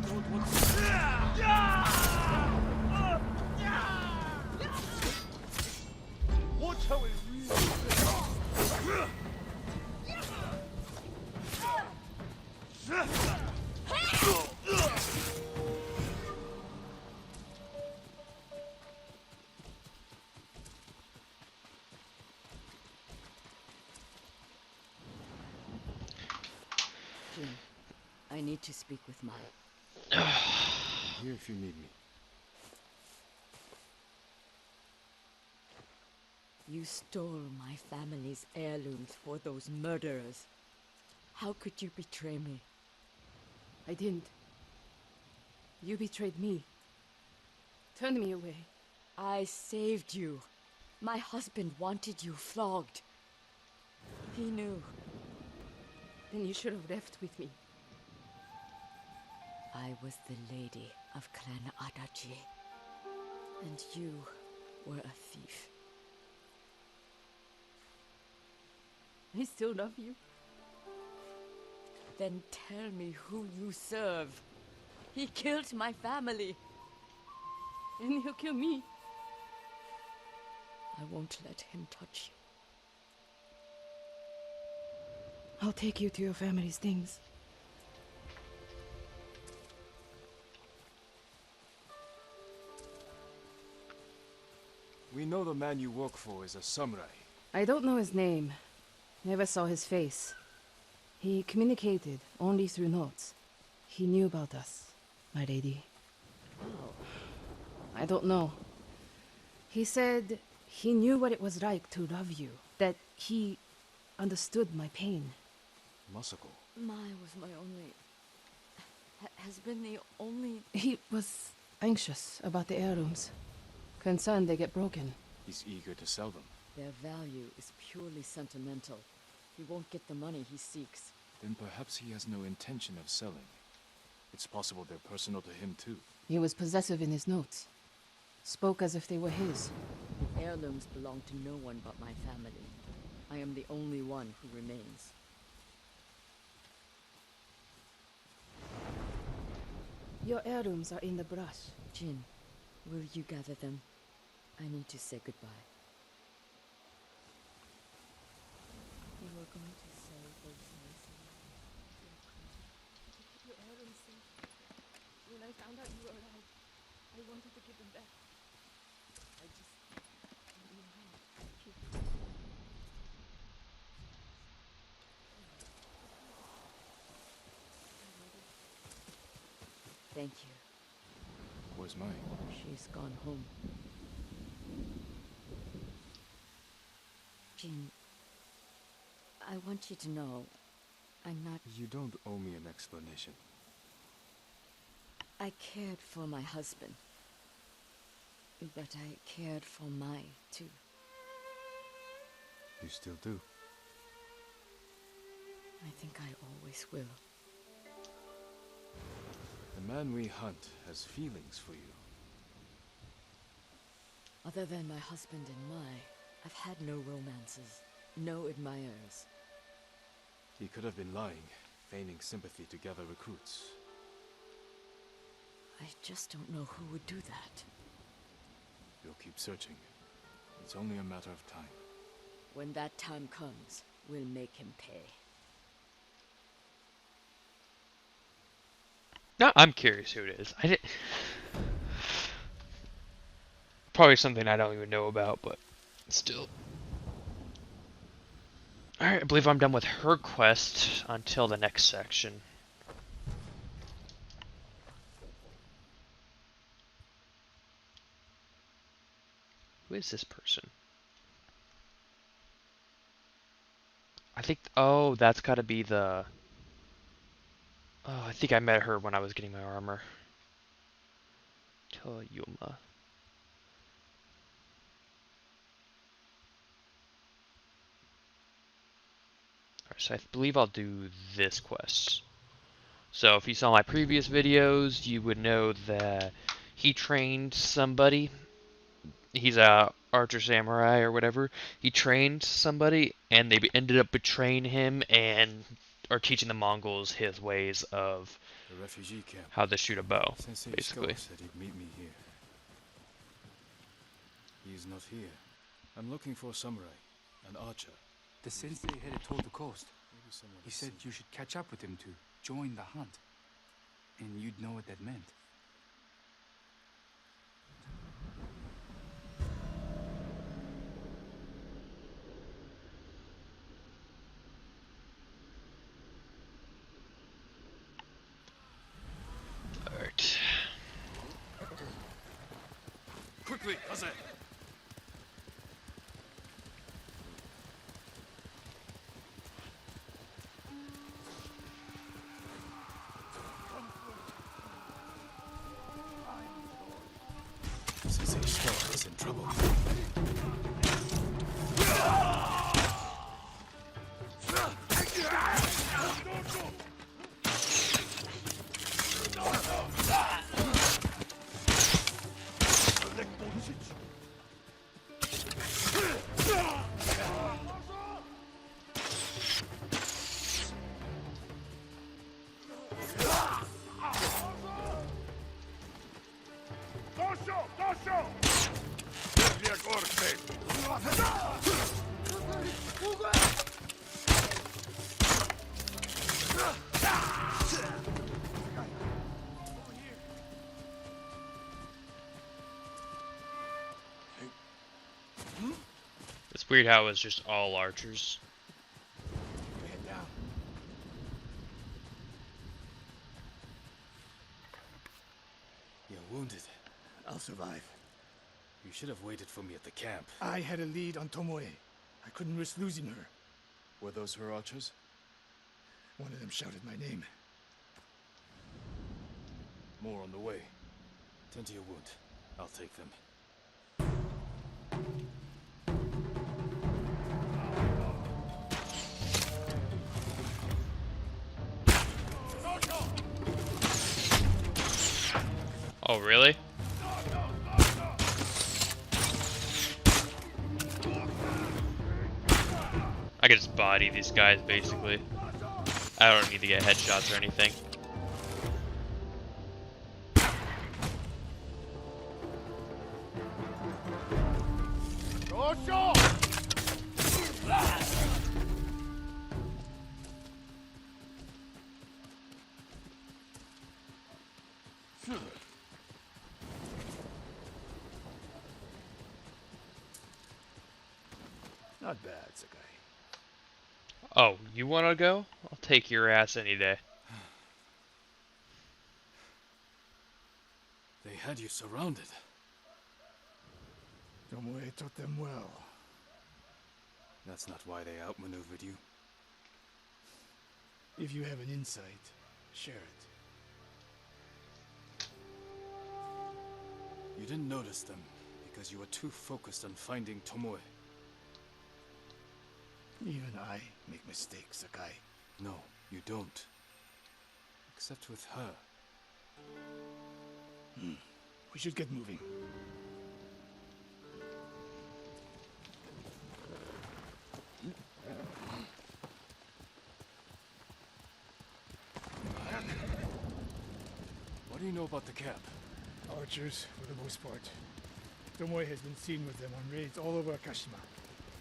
L: don't want to... Watch how it
G: Jin, I need to speak with Mai.
B: I'm here if you need me.
G: You stole my family's heirlooms for those murderers. How could you betray me?
M: I didn't. You betrayed me. Turned me away.
G: I saved you. My husband wanted you flogged. He knew.
M: Then you should have left with me.
G: I was the lady of Clan Adachi. And you were a thief.
M: I still love you.
G: Then tell me who you serve. He killed my family.
M: And he'll kill me.
G: I won't let him touch you.
M: I'll take you to your family's things.
B: We know the man you work for is a samurai.
M: I don't know his name. Never saw his face. He communicated only through notes. He knew about us, my lady.
G: How?
M: I don't know. He said he knew what it was like to love you. That he understood my pain.
B: Masako.
G: Mai was my only... has been the only...
M: He was anxious about the heirlooms. Concerned they get broken.
B: He's eager to sell them.
G: Their value is purely sentimental. He won't get the money he seeks.
B: Then perhaps he has no intention of selling. It's possible they're personal to him too.
M: He was possessive in his notes. Spoke as if they were his.
G: The heirlooms belong to no one but my family. I am the only one who remains.
M: Your heirlooms are in the brush.
G: Jin, will you gather them? I need to say goodbye. You were going to say those nice
M: Your heirlooms safe. When I found out you were alive, I wanted to give them back. I just didn't know how.
G: Thank you.
B: Where's mine?
G: She's gone home. Jin, I want you to know, I'm not...
B: You don't owe me an explanation.
G: I cared for my husband. But I cared for Mai, too.
B: You still do.
G: I think I always will.
B: The man we hunt has feelings for you.
G: Other than my husband and Mai, I've had no romances, no admirers.
B: He could have been lying, feigning sympathy to gather recruits.
G: I just don't know who would do that.
B: You'll keep searching. It's only a matter of time.
G: When that time comes, we'll make him pay.
A: No, I'm curious who it is. Probably something I don't even know about, but still. Alright, I believe I'm done with her quest until the next section. Who is this person? I think, oh, that's gotta be the... Oh, I think I met her when I was getting my armor. Toyotama. Alright, so I believe I'll do this quest. So if you saw my previous videos, you would know that he trained somebody. He's a archer samurai or whatever. He trained somebody, and they ended up betraying him and are teaching the Mongols his ways of
B: The refugee camp.
A: how to shoot a bow,
B: Sensei
A: basically.
B: Shikawa said he'd meet me here. He's not here. I'm looking for a samurai, an archer.
E: The sensei headed toward the coast.
B: Maybe someone
E: He
B: has
E: said
B: seen
E: you should catch up with him to join the hunt. And you'd know what that meant.
A: Alright.
B: Quickly, Kaze! Sensei Shikawa is in trouble.
A: It's weird how it's just all archers.
B: You're wounded.
Q: I'll survive.
B: You should have waited for me at the camp.
Q: I had a lead on Tomoe. I couldn't risk losing her.
B: Were those her archers?
Q: One of them shouted my name.
B: More on the way. Tend to your wound. I'll take them.
A: Oh, really? I can just body these guys, basically. I don't need to get headshots or anything.
Q: Not bad, Sakai.
A: Oh, you want to go? I'll take your ass any day.
B: They had you surrounded.
Q: Tomoe taught them well.
B: That's not why they outmaneuvered you.
Q: If you have an insight, share it.
B: You didn't notice them because you were too focused on finding Tomoe.
Q: Even I make mistakes, Sakai.
B: No, you don't. Except with her.
Q: We should get moving.
B: What do you know about the camp?
Q: Archers, for the most part. Tomoe has been seen with them on raids all over Akashima.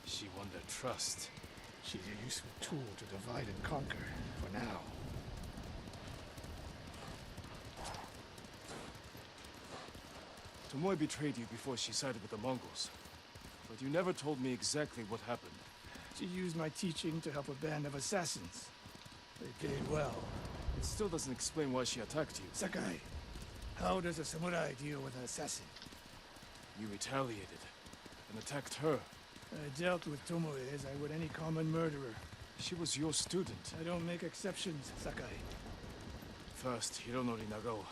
B: She won their trust.
Q: She's a useful tool to divide and conquer, for now.
B: Tomoe betrayed you before she sided with the Mongols. But you never told me exactly what happened.
Q: She used my teaching to help a band of assassins. They paid well.
B: It still doesn't explain why she attacked you.
Q: Sakai, how does a samurai deal with an assassin?
B: You retaliated and attacked her.
Q: I dealt with Tomoe as I would any common murderer.
B: She was your student.
Q: I don't make exceptions, Sakai.
B: First Hironori Nagao,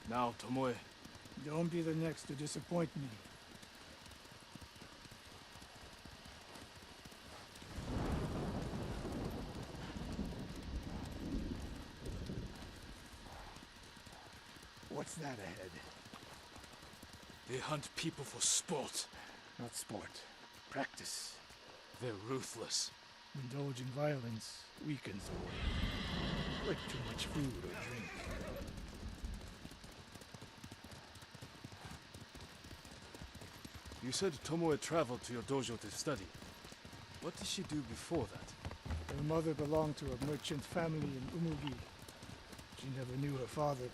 B: now Tomoe.
Q: Don't be the next to disappoint me. What's that ahead?
B: They hunt people for sport.
Q: Not sport. Practice.
B: They're ruthless.
Q: Indulging violence weakens the warrior. Like too much food or drink.
B: You said Tomoe traveled to your dojo to study. What did she do before that?
Q: Her mother belonged to a merchant family in Umugi. She never knew her father.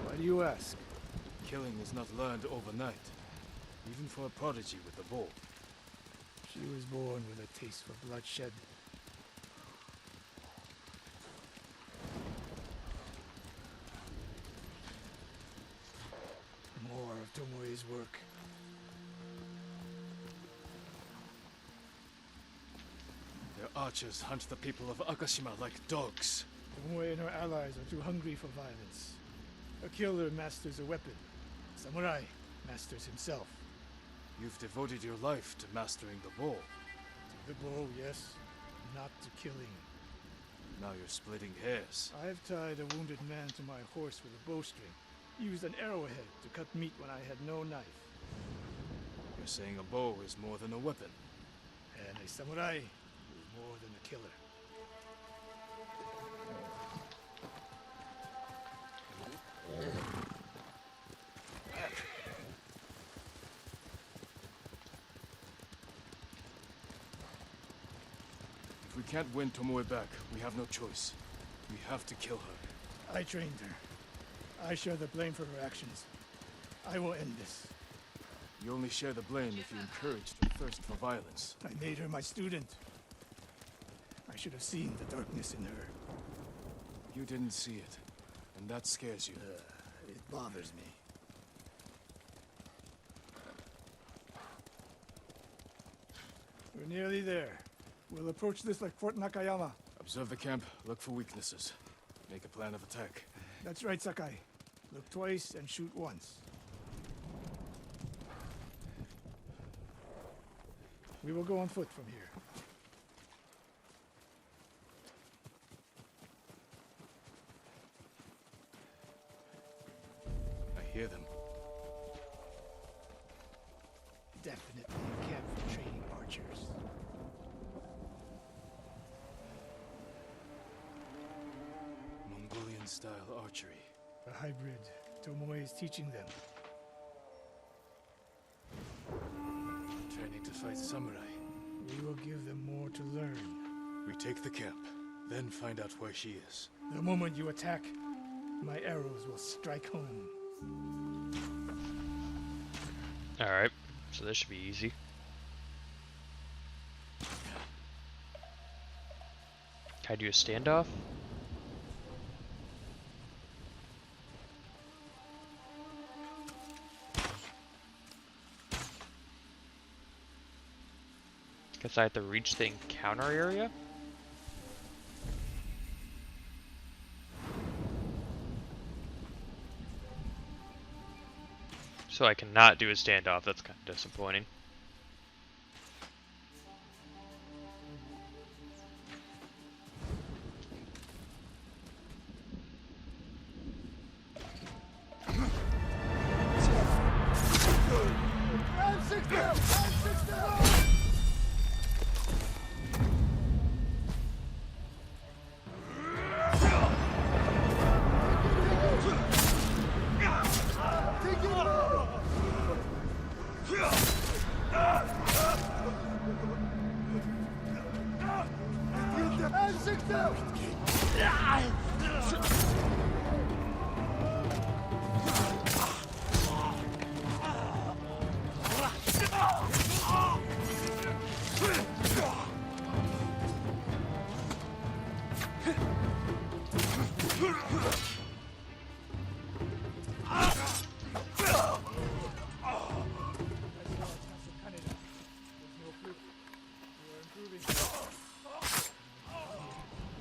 Q: Why do you ask?
B: Killing is not learned overnight, even for a prodigy with the bow.
Q: She was born with a taste for bloodshed. More of Tomoe's work.
B: Their archers hunt the people of Akashima like dogs.
Q: Tomoe and her allies are too hungry for violence. A killer masters a weapon. A samurai masters himself.
B: You've devoted your life to mastering the bow.
Q: To the bow, yes. Not to killing.
B: Now you're splitting hairs.
Q: I've tied a wounded man to my horse with a bowstring. Used an arrowhead to cut meat when I had no knife.
B: You're saying a bow is more than a weapon.
Q: And a samurai is more than a killer.
B: If we can't win Tomoe back, we have no choice. We have to kill her.
Q: I trained her. I share the blame for her actions. I will end this.
B: You only share the blame if you encouraged her thirst for violence.
Q: I made her my student. I should have seen the darkness in her.
B: You didn't see it, and that scares you.
Q: It bothers me. We're nearly there. We'll approach this like Fort Nakayama.
B: Observe the camp, look for weaknesses. Make a plan of attack.
Q: That's right, Sakai. Look twice and shoot once. We will go on foot from here.
B: I hear them.
Q: Definitely a camp for training archers.
B: Mongolian-style archery.
Q: A hybrid. Tomoe is teaching them.
B: Training to fight samurai.
Q: We will give them more to learn.
B: We take the camp, then find out where she is.
Q: The moment you attack, my arrows will strike home.
A: Alright, so this should be easy. Can I do a standoff? Guess I have to reach the encounter area? So I cannot do a standoff, that's kind of disappointing.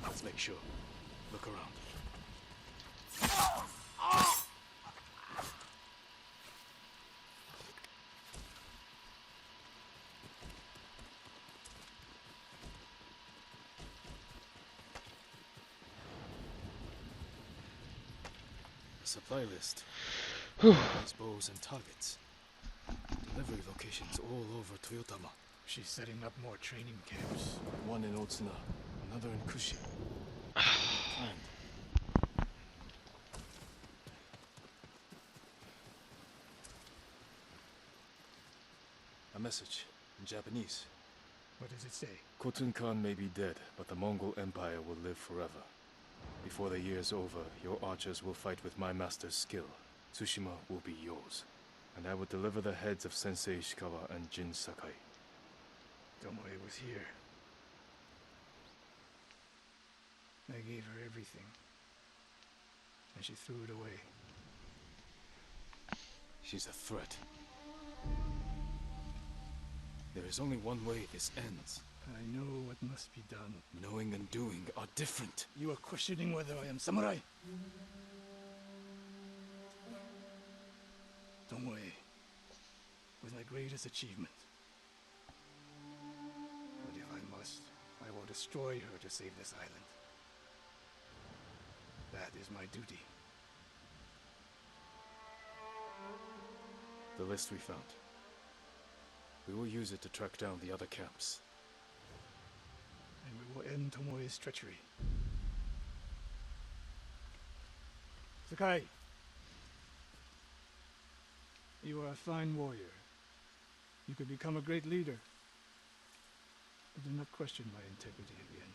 H: Let's make sure. Look around. A supply list. These bows and targets. Delivery locations all over Toyotama.
Q: She's setting up more training camps.
B: One in Otsuna, another in Kushi. Planned. A message in Japanese.
Q: What does it say?
B: Khotun Khan may be dead, but the Mongol Empire will live forever. Before the year's over, your archers will fight with my master's skill. Tsushima will be yours. And I will deliver the heads of Sensei Ishikawa and Jin Sakai.
Q: Tomoe was here. I gave her everything. And she threw it away.
B: She's a threat. There is only one way this ends.
Q: I know what must be done.
B: Knowing and doing are different.
Q: You are questioning whether I am samurai. Tomoe was my greatest achievement. But if I must, I will destroy her to save this island. That is my duty.
B: The list we found. We will use it to track down the other camps.
Q: And we will end Tomoe's treachery. Sakai! You are a fine warrior. You could become a great leader. But do not question my integrity again.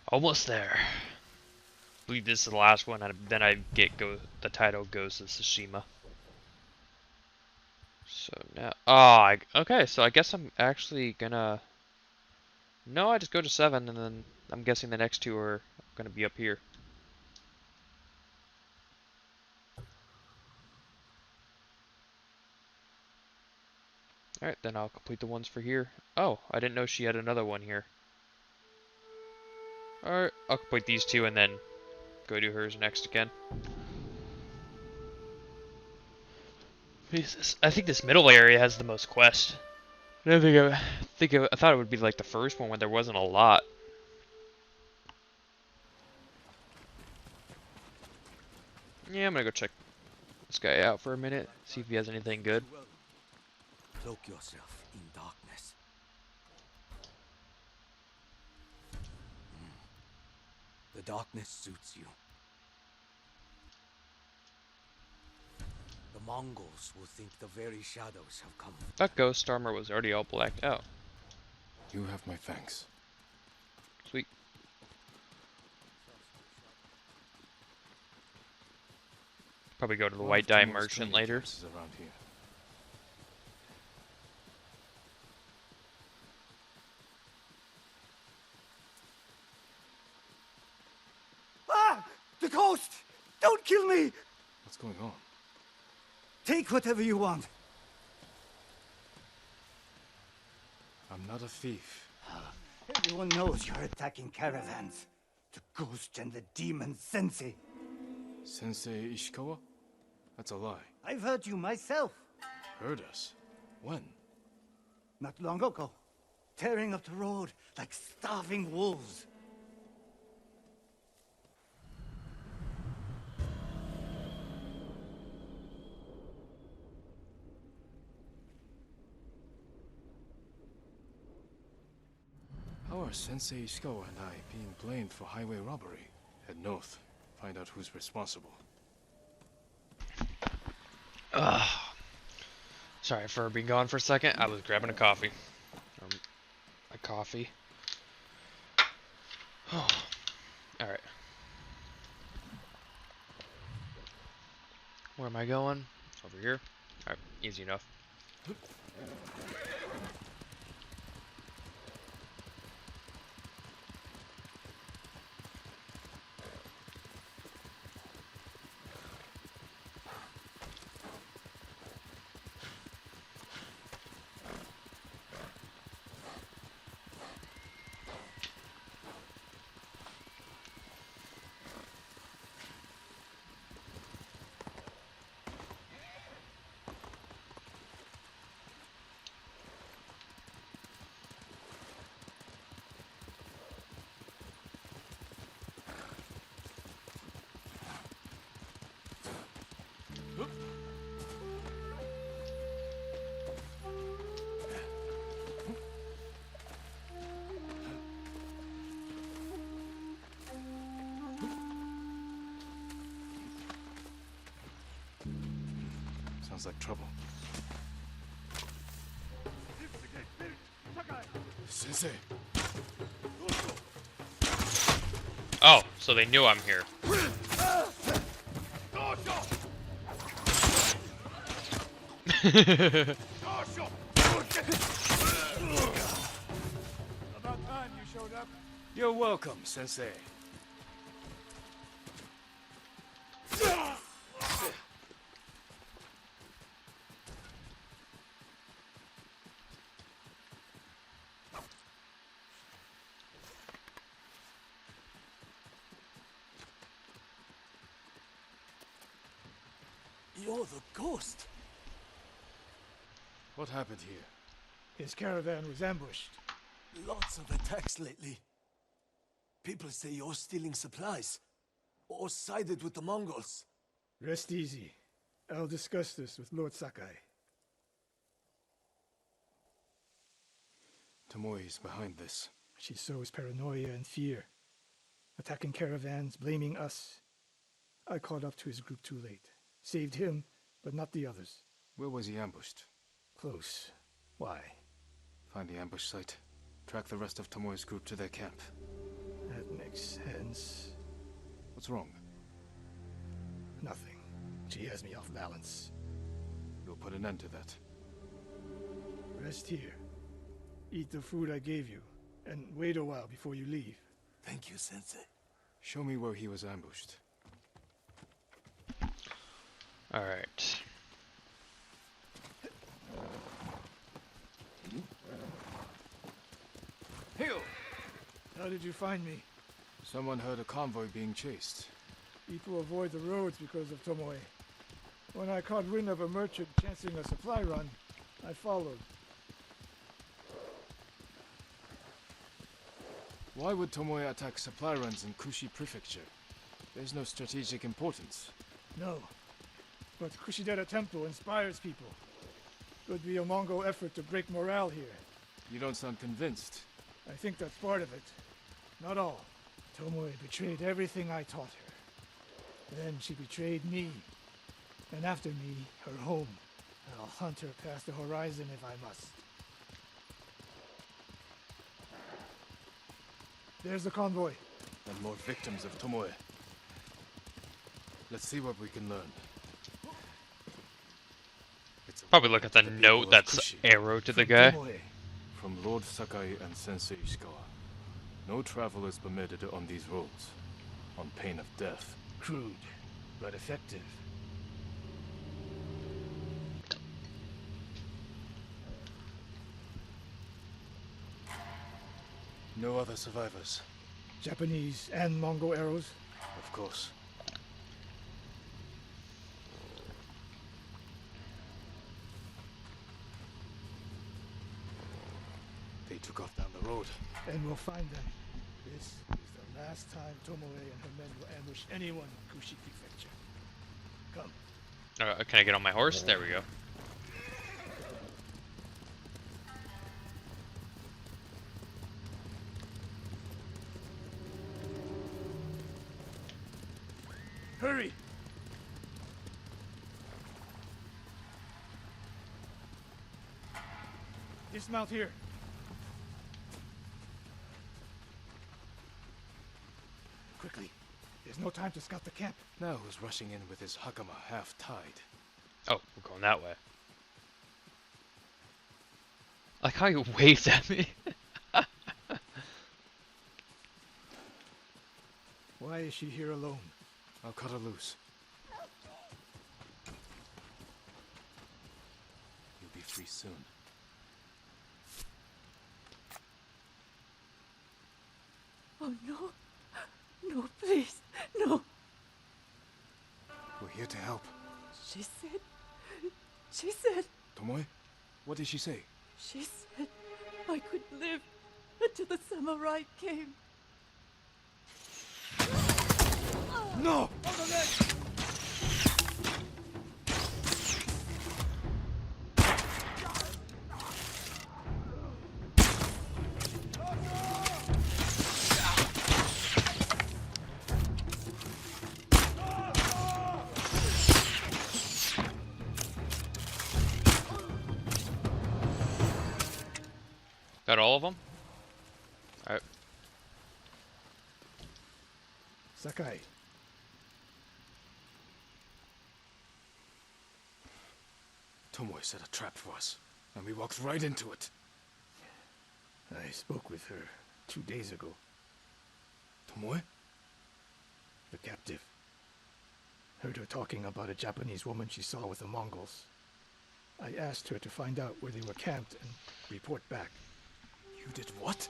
A: Almost there. I believe this is the last one, and then I get the title Ghost of Tsushima. So now, okay, so I guess I'm actually gonna. No, I just go to 7, and then I'm guessing the next 2 are gonna be up here. Alright, then I'll complete the ones for here. Oh, I didn't know she had another one here. Alright, I'll complete these 2 and then go do hers next again. I think this middle area has the most quests. I thought it would be like the first one when there wasn't a lot. Yeah, I'm gonna go check this guy out for a minute, see if he has anything good.
D: Cloak yourself in darkness. The darkness suits you. The Mongols will think the very shadows have come.
A: That ghost armor was already all blacked out.
B: You have my thanks.
A: Sweet. Probably go to the white dye merchant later.
B: Around here.
R: The ghost! Don't kill me!
B: What's going on?
R: Take whatever you want.
B: I'm not a thief.
R: Everyone knows you're attacking caravans. The ghost and the demon Sensei.
B: Sensei Ishikawa? That's a lie.
R: I've heard you myself.
B: Heard us? When?
R: Not long ago. Tearing up the road like starving wolves.
B: How are Sensei Ishikawa and I being blamed for highway robbery? Head north. Find out who's responsible.
A: Ugh. Sorry for being gone for a second. I was grabbing a coffee. A coffee. Alright. Where am I going? Over here. Alright, easy enough.
B: Sounds like trouble. Sensei!
A: Oh, so they knew I'm here.
Q: About time you showed up.
B: You're welcome, Sensei.
C: You're the ghost.
B: What happened here?
Q: His caravan was ambushed.
C: Lots of attacks lately. People say you're stealing supplies. Or sided with the Mongols.
Q: Rest easy. I'll discuss this with Lord Sakai.
B: Tomoe is behind this.
Q: She sows paranoia and fear. Attacking caravans, blaming us. I caught up to his group too late. Saved him, but not the others.
B: Where was he ambushed?
Q: Close. Why?
B: Find the ambush site. Track the rest of Tomoe's group to their camp.
Q: That makes sense.
B: What's wrong?
Q: Nothing. She has me off balance.
B: We'll put an end to that.
Q: Rest here. Eat the food I gave you, and wait a while before you leave.
C: Thank you, Sensei.
B: Show me where he was ambushed.
A: Alright.
B: Hail!
Q: How did you find me?
B: Someone heard a convoy being chased.
Q: People avoid the roads because of Tomoe. When I caught wind of a merchant chancing a supply run, I followed.
B: Why would Tomoe attack supply runs in Kushi Prefecture? There's no strategic importance.
Q: No. But Kushidera Temple inspires people. Could be a Mongol effort to break morale here.
B: You don't sound convinced.
Q: I think that's part of it. Not all. Tomoe betrayed everything I taught her. Then she betrayed me. And after me, her home. I'll hunt her past the horizon if I must. There's the convoy.
B: And more victims of Tomoe. Let's see what we can learn.
A: Probably look at the note that's arrowed to the guy.
B: From Lord Sakai and Sensei Ishikawa. No travel is permitted on these roads, on pain of death.
Q: Crude, but effective.
B: No other survivors.
Q: Japanese and Mongol arrows?
B: Of course. They took off down the road.
Q: And we'll find them. This is the last time Tomoe and her men will ambush anyone in Kushi Prefecture. Come.
A: Can I get on my horse? There we go.
Q: Hurry! Dismount here. Quickly. There's no time to scout the camp.
B: Now who's rushing in with his hakama half-tied?
A: Oh, we're going that way. I like how you waved at me.
Q: Why is she here alone?
B: I'll cut her loose. You'll be free soon.
G: Oh no. No, please. No.
B: We're here to help.
G: She said.
B: Tomoe? What did she say?
G: She said I could live until the samurai came.
B: No!
A: Got all of them? Alright.
Q: Sakai.
B: Tomoe set a trap for us, and we walked right into it.
Q: I spoke with her 2 days ago.
B: Tomoe?
Q: The captive. Heard her talking about a Japanese woman she saw with the Mongols. I asked her to find out where they were camped and report back.
B: You did what?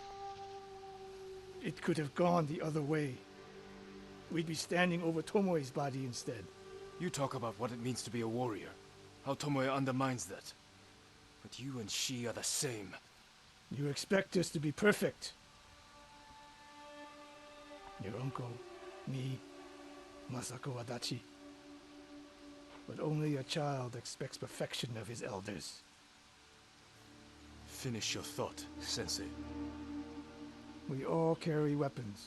Q: It could have gone the other way. We'd be standing over Tomoe's body instead.
B: You talk about what it means to be a warrior. How Tomoe undermines that. But you and she are the same.
Q: You expect us to be perfect. Your uncle, me, Masako Adachi. But only a child expects perfection of his elders.
B: Finish your thought, Sensei.
Q: We all carry weapons.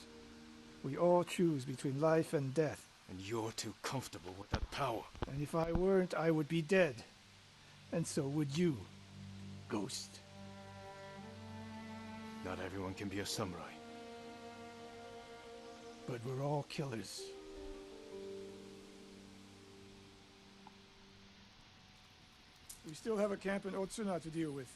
Q: We all choose between life and death.
B: And you're too comfortable with that power.
Q: And if I weren't, I would be dead. And so would you, Ghost.
B: Not everyone can be a samurai.
Q: But we're all killers. We still have a camp in Otsuna to deal with.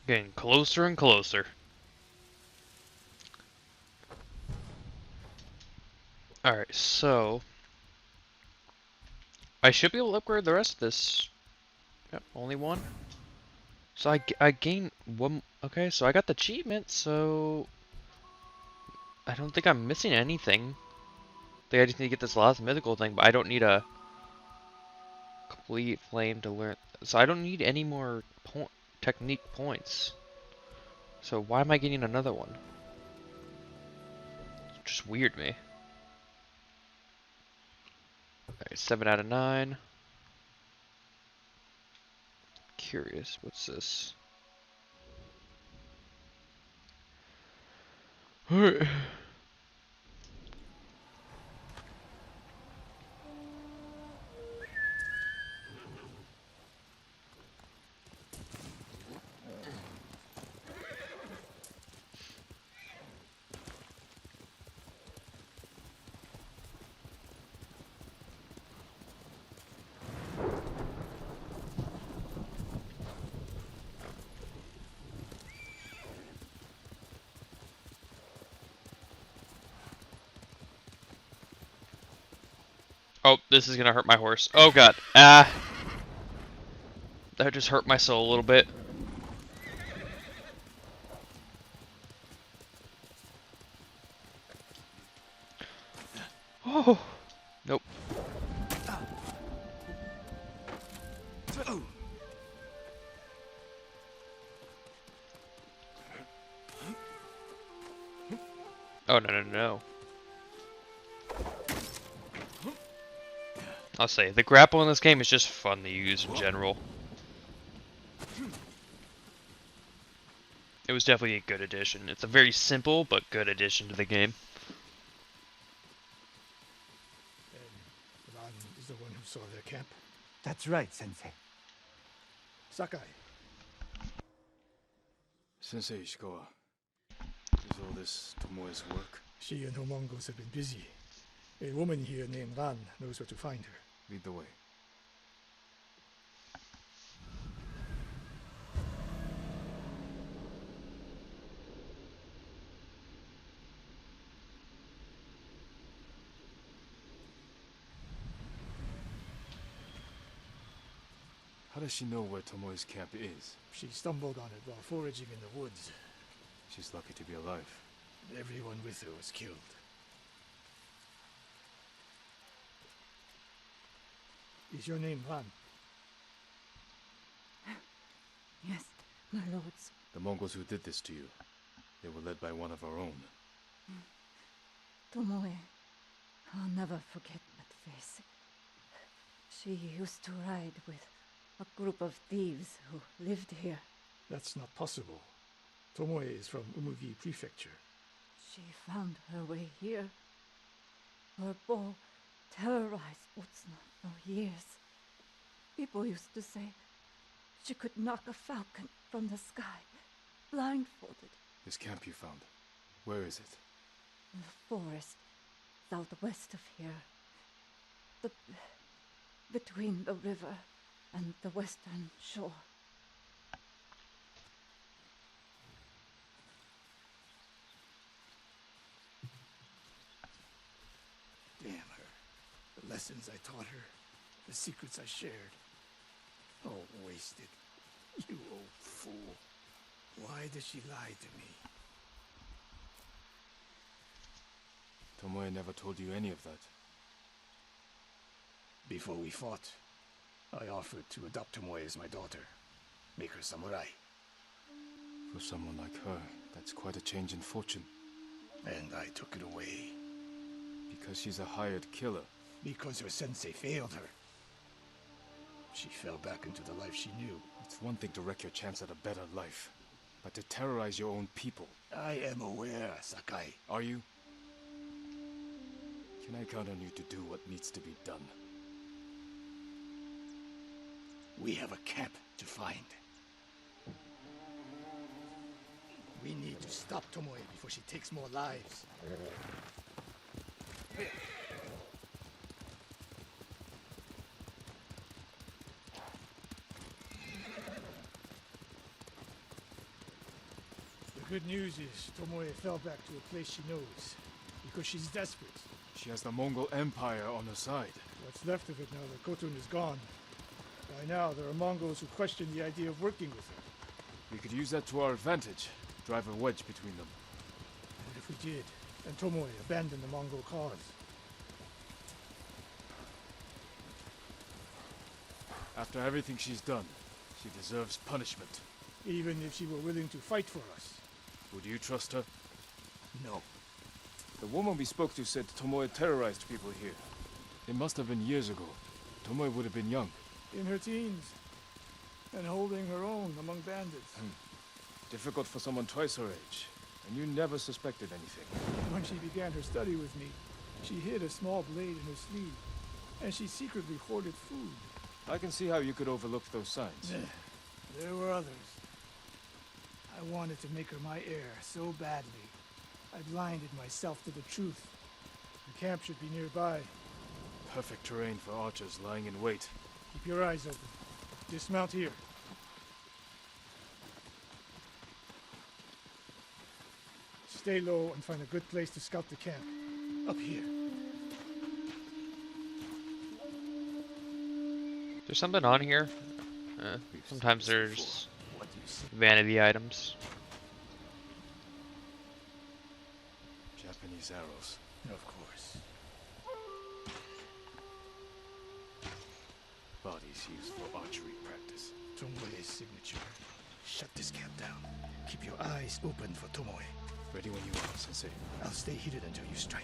A: Getting closer and closer. Alright, so I should be able to upgrade the rest of this. Yep, only one. So I gain one. Okay, so I got the achievement, so I don't think I'm missing anything. I think I just need to get this last mythical thing, but I don't need a complete flame to learn. So I don't need any more technique points. So why am I getting another one? It's just weird to me. Alright, 7 out of 9. Curious, what's this? Alright. Oh, this is gonna hurt my horse. Oh god. Ah. That just hurt my soul a little bit. Oh. Nope. Oh, no, no, no. I'll say, the grapple in this game is just fun to use in general. It was definitely a good addition. It's a very simple but good addition to the game.
Q: Ran is the one who saw their camp.
R: That's right, Sensei.
Q: Sakai.
B: Sensei Ishikawa, is all this Tomoe's work?
Q: She and her Mongols have been busy. A woman here named Ran knows where to find her.
B: Lead the way. How does she know where Tomoe's camp is?
Q: She stumbled on it while foraging in the woods.
B: She's lucky to be alive.
Q: Everyone with her was killed. Is your name Ran?
S: Yes, my lords.
B: The Mongols who did this to you, they were led by one of our own.
S: Tomoe. I'll never forget that face. She used to ride with a group of thieves who lived here.
Q: That's not possible. Tomoe is from Umugi Prefecture.
S: She found her way here. Her bow terrorized Utsuna for years. People used to say she could knock a falcon from the sky, blindfolded.
B: This camp you found, where is it?
S: In the forest, southwest of here. Between the river and the western shore.
Q: Damn her. The lessons I taught her, the secrets I shared. All wasted. You old fool. Why does she lie to me?
B: Tomoe never told you any of that.
Q: Before we fought, I offered to adopt Tomoe as my daughter. Make her samurai.
B: For someone like her, that's quite a change in fortune.
Q: And I took it away.
B: Because she's a hired killer.
Q: Because her sensei failed her. She fell back into the life she knew.
B: It's one thing to wreck your chance at a better life, but to terrorize your own people.
Q: I am aware, Sakai.
B: Are you? Can I count on you to do what needs to be done?
Q: We have a camp to find. We need to stop Tomoe before she takes more lives. The good news is Tomoe fell back to a place she knows, because she's desperate.
B: She has the Mongol Empire on her side.
Q: What's left of it now that Khotun is gone? By now, there are Mongols who question the idea of working with her.
B: We could use that to our advantage. Drive a wedge between them.
Q: And if we did, then Tomoe abandoned the Mongol cause.
B: After everything she's done, she deserves punishment.
Q: Even if she were willing to fight for us.
B: Would you trust her?
Q: No.
B: The woman we spoke to said Tomoe terrorized people here. It must have been years ago. Tomoe would have been young.
Q: In her teens. And holding her own among bandits.
B: Difficult for someone twice her age. And you never suspected anything.
Q: When she began her study with me, she hid a small blade in her sleeve. And she secretly hoarded food.
B: I can see how you could overlook those signs.
Q: There were others. I wanted to make her my heir so badly. I blinded myself to the truth. The camp should be nearby.
B: Perfect terrain for archers lying in wait.
Q: Keep your eyes open. Dismount here. Stay low and find a good place to scout the camp. Up here.
A: There's something on here. Sometimes there's vanity items.
B: Japanese arrows.
Q: Of course.
B: Bodies used for archery practice.
Q: Tomoe's signature. Shut this camp down. Keep your eyes open for Tomoe.
B: Ready when you are, Sensei.
Q: I'll stay heated until you strike.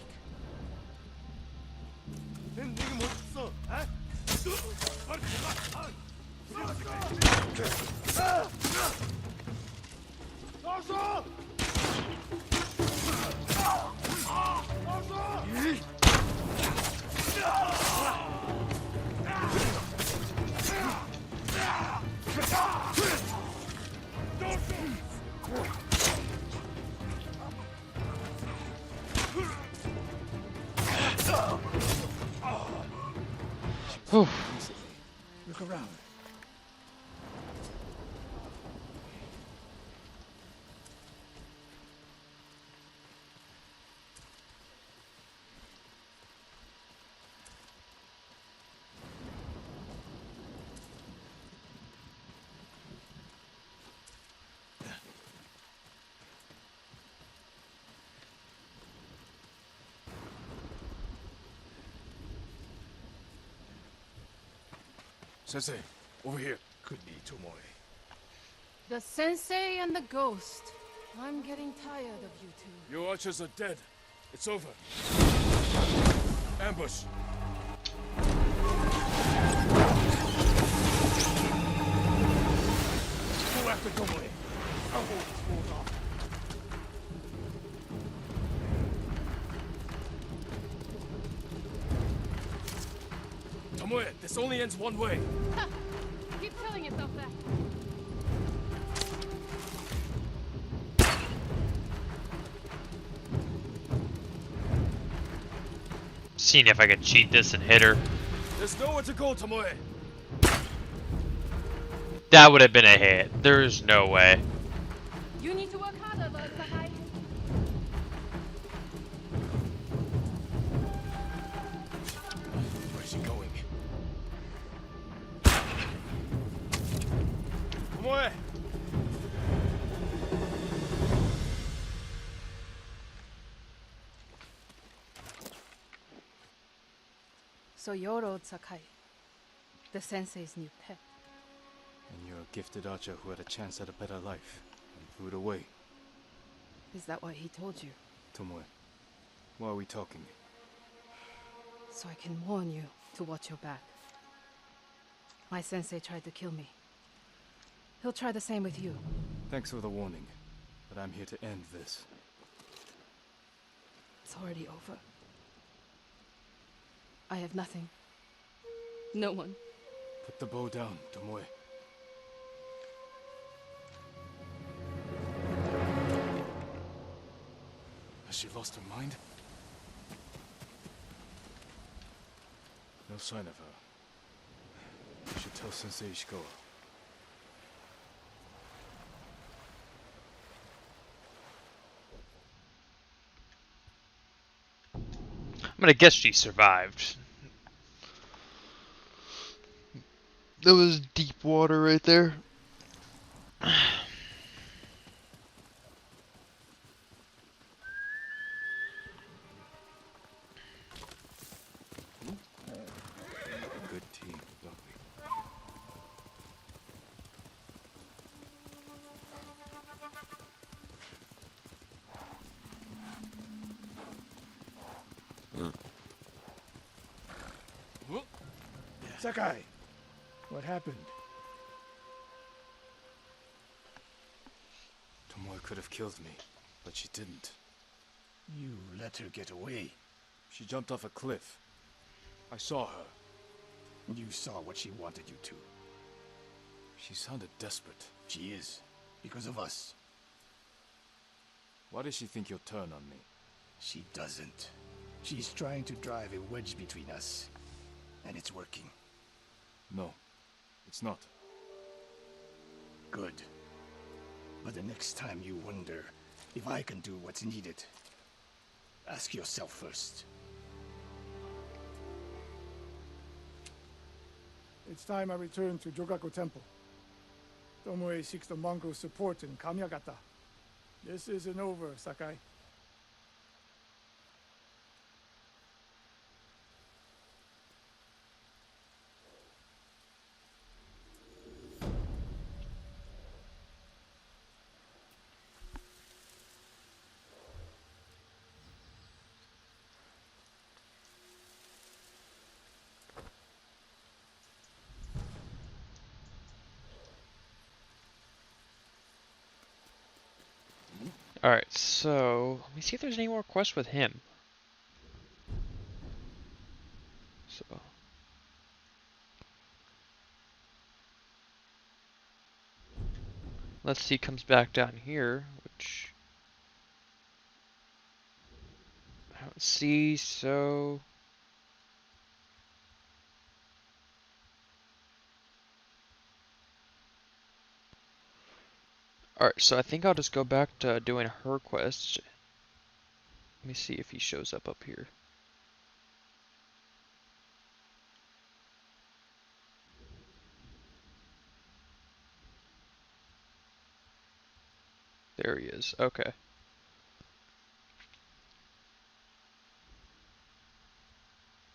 A: Whew.
Q: Look around.
B: Sensei, over here.
Q: Could be Tomoe.
M: The sensei and the ghost. I'm getting tired of you two.
B: Your archers are dead. It's over. Ambush.
Q: Go after Tomoe. I'll hold his wolves off.
B: Tomoe, this only ends one way.
M: Ha! Keep telling yourself that.
A: Seeing if I could cheat this and hit her.
B: There's nowhere to go, Tomoe.
A: That would have been a hit. There's no way.
M: You need to work harder, Lord Sakai.
B: Where's he going? Tomoe!
M: So you're Lord Sakai, the sensei's new pet.
B: And you're a gifted archer who had a chance at a better life and threw it away.
M: Is that what he told you?
B: Tomoe, why are we talking?
M: So I can warn you to watch your back. My sensei tried to kill me. He'll try the same with you.
B: Thanks for the warning, but I'm here to end this.
M: It's already over. I have nothing. No one.
B: Put the bow down, Tomoe. Has she lost her mind? No sign of her. I should tell Sensei Ishikawa.
A: I'm gonna guess she survived. That was deep water right there.
B: Good tea, lovely.
Q: Sakai, what happened?
B: Tomoe could have killed me, but she didn't.
Q: You let her get away.
B: She jumped off a cliff. I saw her.
Q: You saw what she wanted you to.
B: She sounded desperate.
Q: She is, because of us.
B: Why does she think you'll turn on me?
Q: She doesn't. She's trying to drive a wedge between us, and it's working.
B: No, it's not.
Q: Good. But the next time you wonder if I can do what's needed, ask yourself first. It's time I return to Jogaku Temple. Tomoe seeks the Mongol support in Kamyagata. This isn't over, Sakai.
A: Alright, so let me see if there's any more quests with him. So let's see, comes back down here, which I don't see, so alright, so I think I'll just go back to doing her quest. Let me see if he shows up here. There he is. Okay.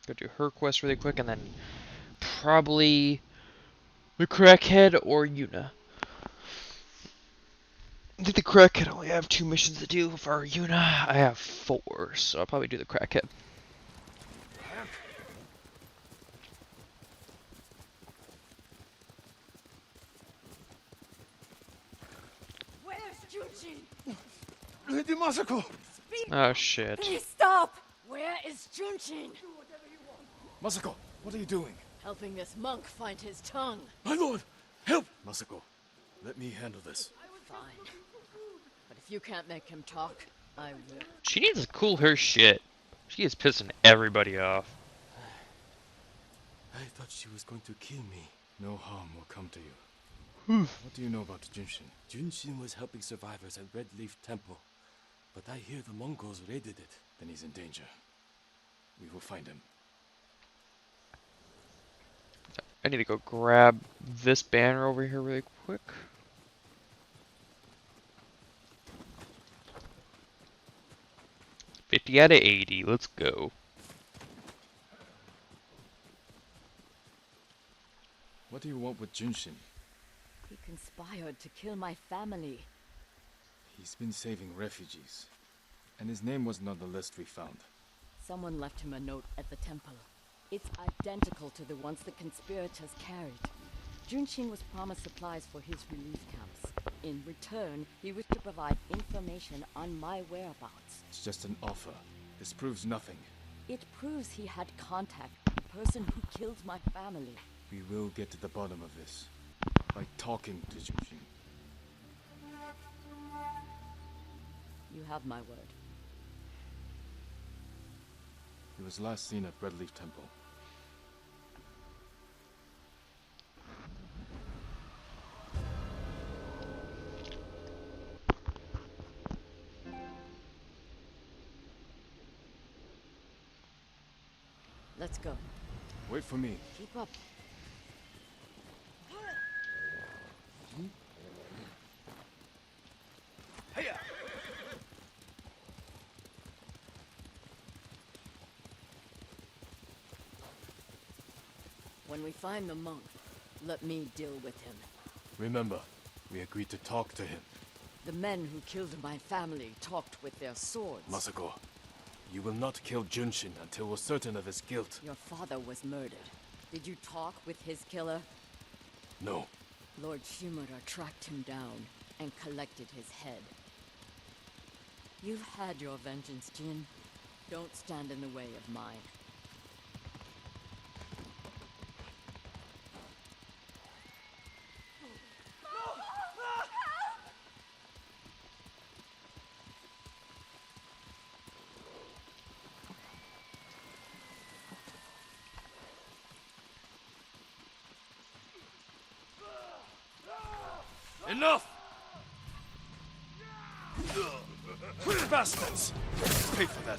A: Go do her quest really quick, and then probably the crackhead or Yuna. I think the crackhead only have 2 missions to do. For Yuna, I have 4, so I'll probably do the crackhead.
S: Where's Junshin?
J: Lady Masako!
A: Oh shit.
S: Please stop! Where is Junshin?
B: Masako, what are you doing?
G: Helping this monk find his tongue.
B: My lord, help! Masako, let me handle this.
G: Fine. But if you can't make him talk, I will.
A: She needs to cool her shit. She is pissing everybody off.
B: I thought she was going to kill me. No harm will come to you. What do you know about Junshin?
D: Junshin was helping survivors at Red Leaf Temple, but I hear the Mongols raided it.
B: Then he's in danger. We will find him.
A: I need to go grab this banner over here really quick. $50 out of 80. Let's go.
B: What do you want with Junshin?
G: He conspired to kill my family.
B: He's been saving refugees. And his name wasn't on the list we found.
G: Someone left him a note at the temple. It's identical to the ones the conspirators carried. Junshin was promised supplies for his relief camps. In return, he wished to provide information on my whereabouts.
B: It's just an offer. This proves nothing.
G: It proves he had contact with the person who killed my family.
B: We will get to the bottom of this. By talking to Junshin.
G: You have my word.
B: He was last seen at Red Leaf Temple.
G: Let's go.
B: Wait for me.
G: Keep up. When we find the monk, let me deal with him.
B: Remember, we agreed to talk to him.
G: The men who killed my family talked with their swords.
B: Masako, you will not kill Junshin until we're certain of his guilt.
G: Your father was murdered. Did you talk with his killer?
B: No.
G: Lord Shimura tracked him down and collected his head. You've had your vengeance, Jin. Don't stand in the way of mine.
B: Enough! Bastards! Pay for that.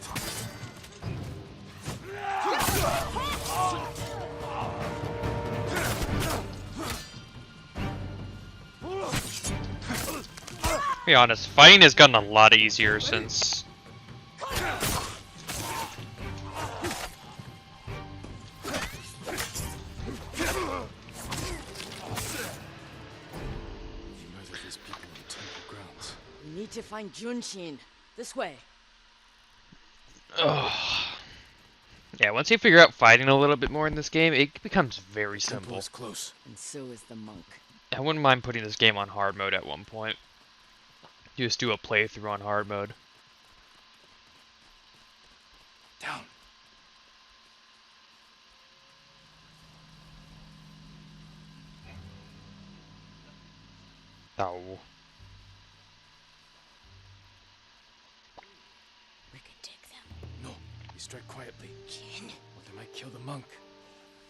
A: Be honest, fighting has gotten a lot easier since.
G: We need to find Junshin. This way.
A: Ugh. Yeah, once you figure out fighting a little bit more in this game, it becomes very simple.
B: Close.
G: And so is the monk.
A: I wouldn't mind putting this game on hard mode at one point. Just do a playthrough on hard mode.
B: Down.
A: Oh.
G: We could take them.
B: No, we strike quietly.
G: Jin.
B: Or they might kill the monk.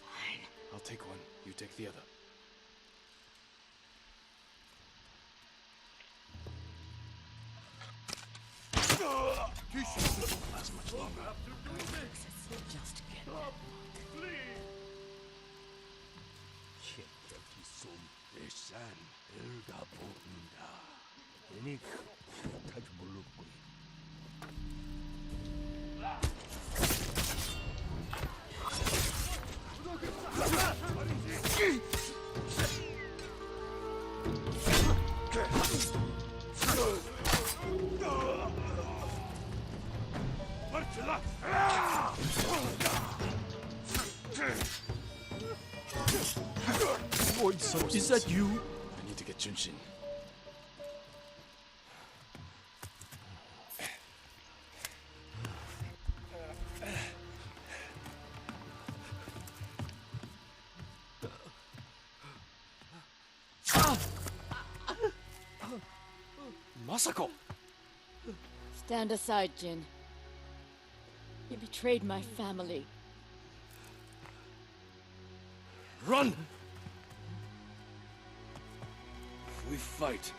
G: Fine.
B: I'll take one, you take the other.
P: This won't last much longer.
G: Just get that monk.
N: Is that you?
B: I need to get Junshin. Masako!
G: Stand aside, Jin. You betrayed my family.
B: Run! If we fight,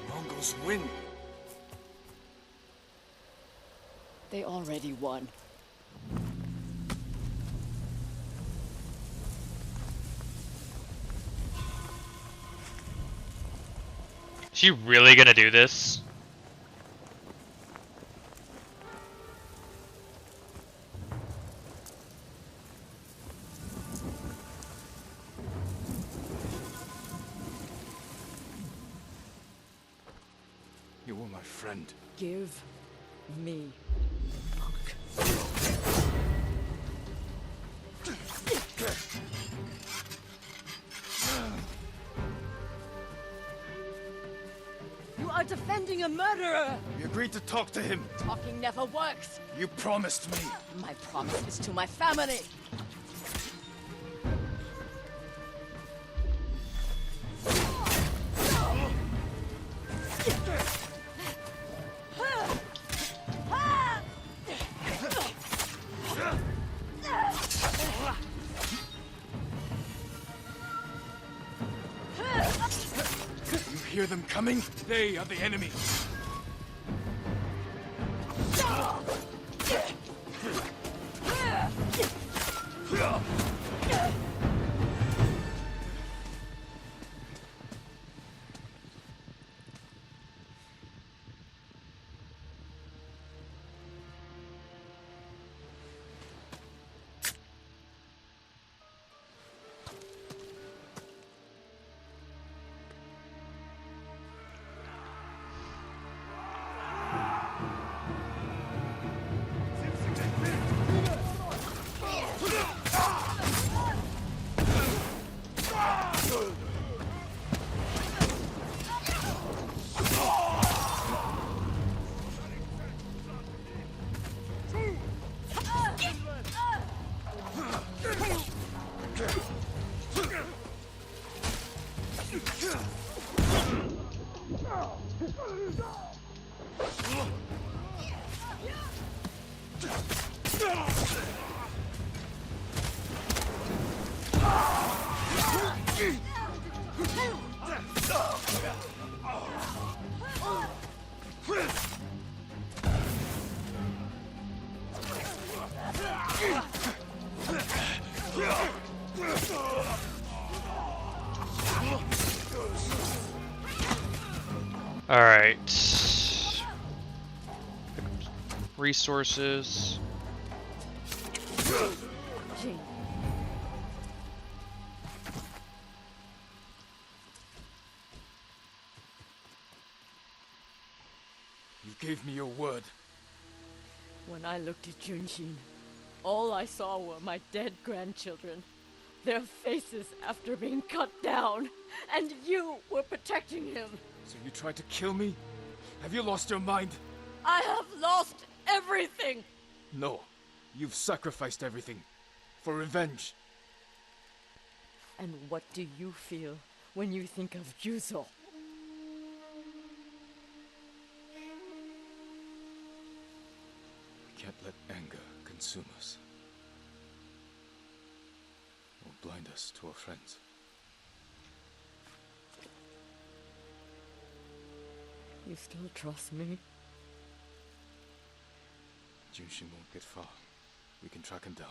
B: Mongols win.
G: They already won.
A: Is she really gonna do this?
B: You were my friend.
G: Give me monk. You are defending a murderer!
B: We agreed to talk to him.
G: Talking never works.
B: You promised me.
G: My promise is to my family.
B: You hear them coming? They are the enemy.
A: Alright. Resources.
G: Jin.
E: You gave me your word.
G: When I looked at Junshin, all I saw were my dead grandchildren. Their faces after being cut down. And you were protecting him.
E: So you tried to kill me? Have you lost your mind?
G: I have lost everything!
E: No. You've sacrificed everything. For revenge.
G: And what do you feel when you think of Yuzo?
B: We can't let anger consume us. Or blind us to our friends.
G: You still trust me?
B: Junshin won't get far. We can track him down.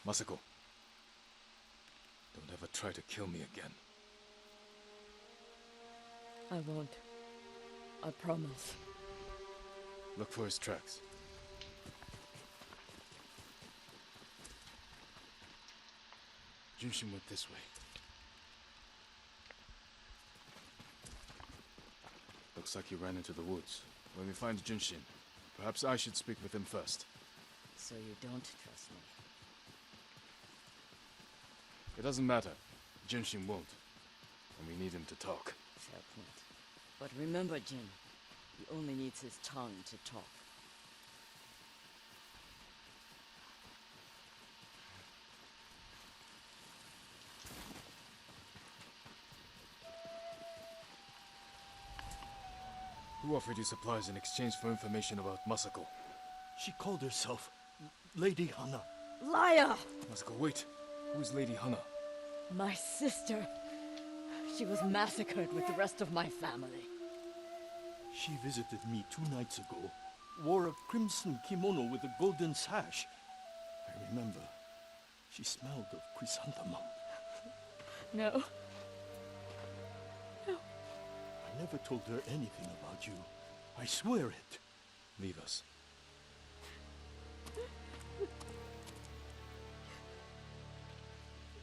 B: Masako. Don't ever try to kill me again.
G: I won't. I promise.
B: Look for his tracks. Junshin went this way. Looks like he ran into the woods. When we find Junshin, perhaps I should speak with him first.
G: So you don't trust me?
B: It doesn't matter. Junshin won't. And we need him to talk.
G: Fair point. But remember, Jin, he only needs his tongue to talk.
B: Who offered you supplies in exchange for information about Masako?
N: She called herself Lady Hana.
G: Liar!
B: Masako, wait. Who is Lady Hana?
G: My sister. She was massacred with the rest of my family.
N: She visited me 2 nights ago. Wore a crimson kimono with a golden sash. I remember. She smelled of chrysanthemum.
G: No.
N: I never told her anything about you. I swear it.
B: Leave us.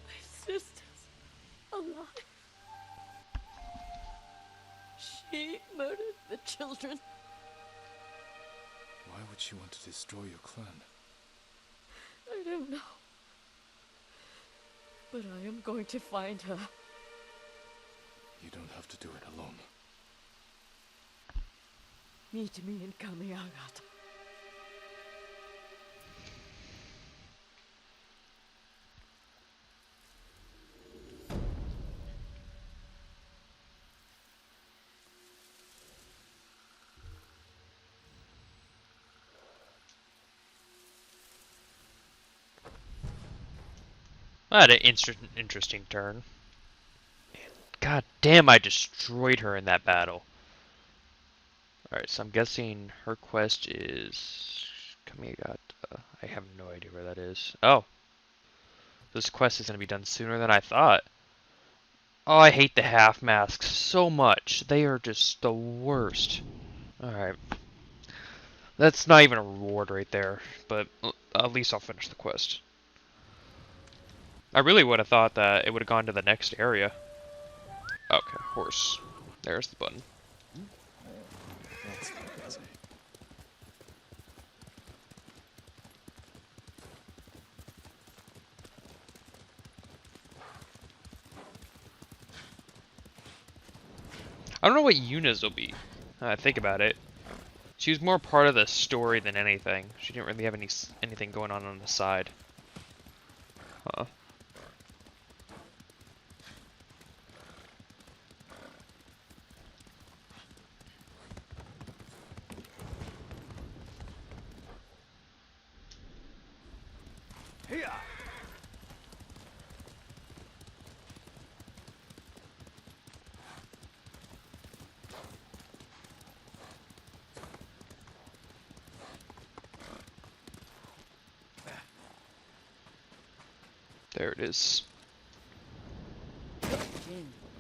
G: My sister's alive. She murdered the children.
B: Why would she want to destroy your clan?
G: I don't know. But I am going to find her.
B: You don't have to do it alone.
G: Meet me in Kamiagata.
A: I had an interesting turn. God damn, I destroyed her in that battle. Alright, so I'm guessing her quest is... Kamiagata. I have no idea where that is. Oh. This quest is going to be done sooner than I thought. Oh, I hate the half masks so much. They are just the worst. Alright. That's not even a reward right there, but at least I'll finish the quest. I really would have thought that it would have gone to the next area. Okay, horse. There's the button.
B: That's not easy.
A: I don't know what Yuna's will be. Think about it. She was more part of the story than anything. She didn't really have anything going on the side. Huh.
P: Here!
A: There it is.
B: I'm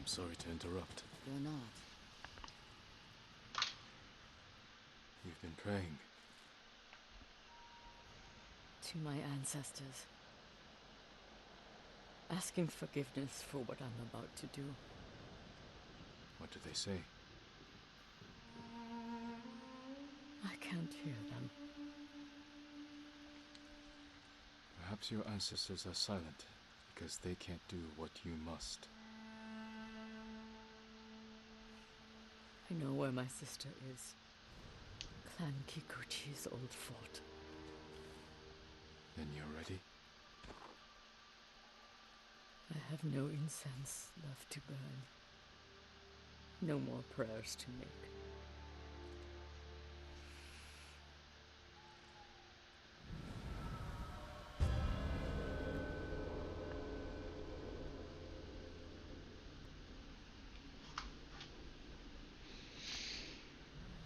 B: sorry to interrupt.
G: You're not.
B: You've been praying.
G: To my ancestors. Asking forgiveness for what I'm about to do.
B: What do they say?
G: I can't hear them.
B: Perhaps your ancestors are silent because they can't do what you must.
G: I know where my sister is. Clan Kikuchi's old fort.
B: Then you're ready?
G: I have no incense left to burn. No more prayers to make.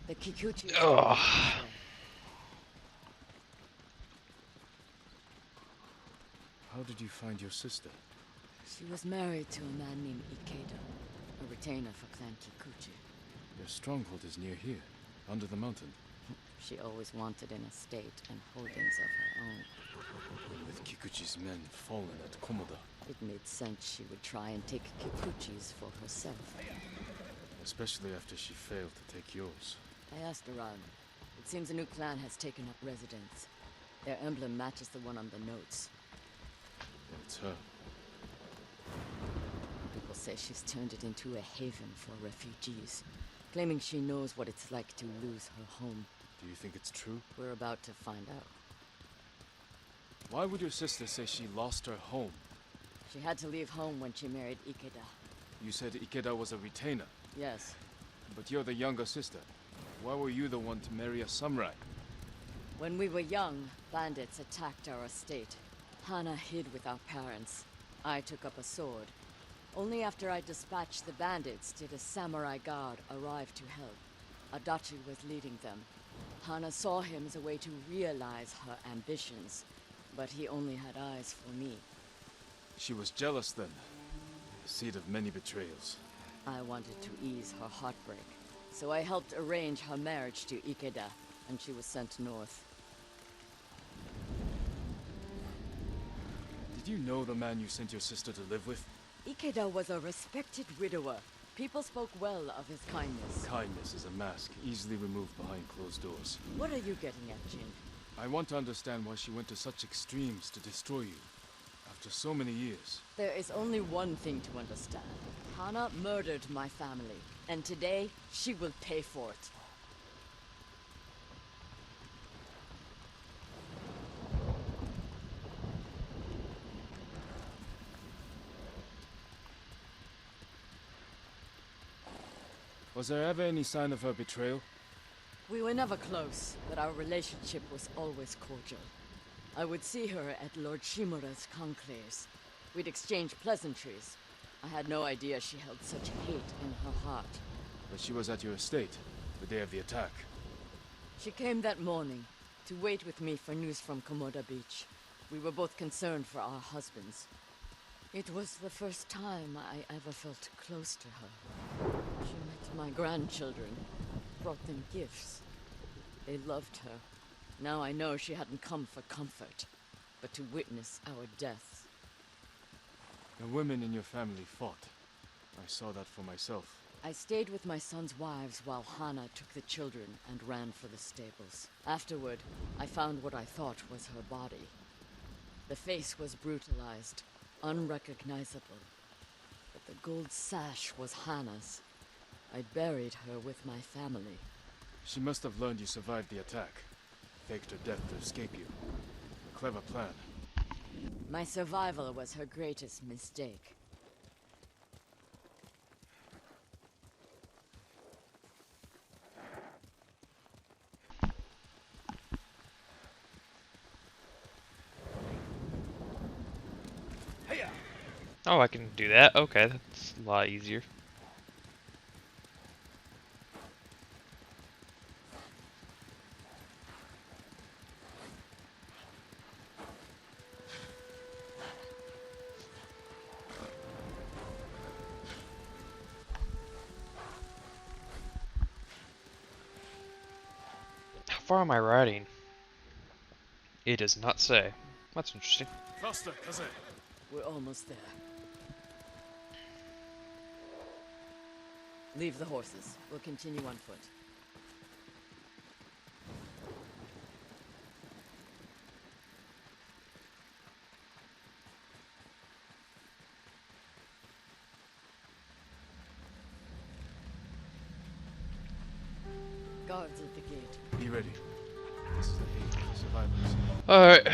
G: The Kikuchi.
A: Ugh.
B: How did you find your sister?
G: She was married to a man named Ikeda, a retainer for Clan Kikuchi.
B: Your stronghold is near here, under the mountain.
G: She always wanted an estate and holdings of her own.
B: And with Kikuchi's men fallen at Komoda.
G: It made sense she would try and take Kikuchi's for herself.
B: Especially after she failed to take yours.
G: I asked around. It seems a new clan has taken up residence. Their emblem matches the one on the notes.
B: Then it's her.
G: People say she's turned it into a haven for refugees, claiming she knows what it's like to lose her home.
B: Do you think it's true?
G: We're about to find out.
B: Why would your sister say she lost her home?
G: She had to leave home when she married Ikeda.
B: You said Ikeda was a retainer.
G: Yes.
B: But you're the younger sister. Why were you the one to marry a samurai?
G: When we were young, bandits attacked our estate. Hana hid with our parents. I took up a sword. Only after I dispatched the bandits did a samurai guard arrive to help. Adachi was leading them. Hana saw him as a way to realize her ambitions, but he only had eyes for me.
B: She was jealous then. The seed of many betrayals.
G: I wanted to ease her heartbreak, so I helped arrange her marriage to Ikeda, and she was sent north.
B: Did you know the man you sent your sister to live with?
G: Ikeda was a respected widower. People spoke well of his kindness.
B: Kindness is a mask, easily removed behind closed doors.
G: What are you getting at, Jin?
B: I want to understand why she went to such extremes to destroy you. After so many years.
G: There is only one thing to understand. Hana murdered my family, and today she will pay for it.
B: Was there ever any sign of her betrayal?
G: We were never close, but our relationship was always cordial. I would see her at Lord Shimura's conclaves. We'd exchange pleasantries. I had no idea she held such hate in her heart.
B: But she was at your estate, the day of the attack.
G: She came that morning, to wait with me for news from Komoda Beach. We were both concerned for our husbands. It was the first time I ever felt close to her. She met my grandchildren, brought them gifts. They loved her. Now I know she hadn't come for comfort, but to witness our deaths.
B: The women in your family fought. I saw that for myself.
G: I stayed with my son's wives while Hana took the children and ran for the stables. Afterward, I found what I thought was her body. The face was brutalized, unrecognizable. But the gold sash was Hana's. I buried her with my family.
B: She must have learned you survived the attack. Faked her death to escape you. A clever plan.
G: My survival was her greatest mistake.
A: Oh, I can do that. Okay, that's a lot easier. far am I riding? It does not say. That's interesting.
B: Faster, Kaze.
G: We're almost there. Leave the horses. We'll continue on foot. Guards at the gate.
B: Be ready. This is the haven for survivors.
A: Alright,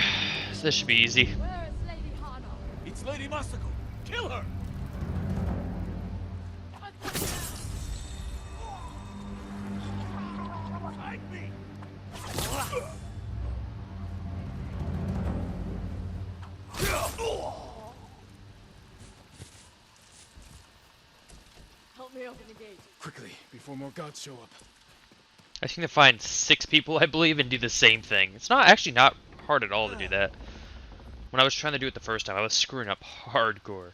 A: this should be easy.
I: Where is Lady Hana?
L: It's Lady Masako. Kill her!
P: Fight me!
G: Help me open the gate.
B: Quickly, before more gods show up.
A: I just need to find 6 people, I believe, and do the same thing. It's not actually not hard at all to do that. When I was trying to do it the first time, I was screwing up hardcore.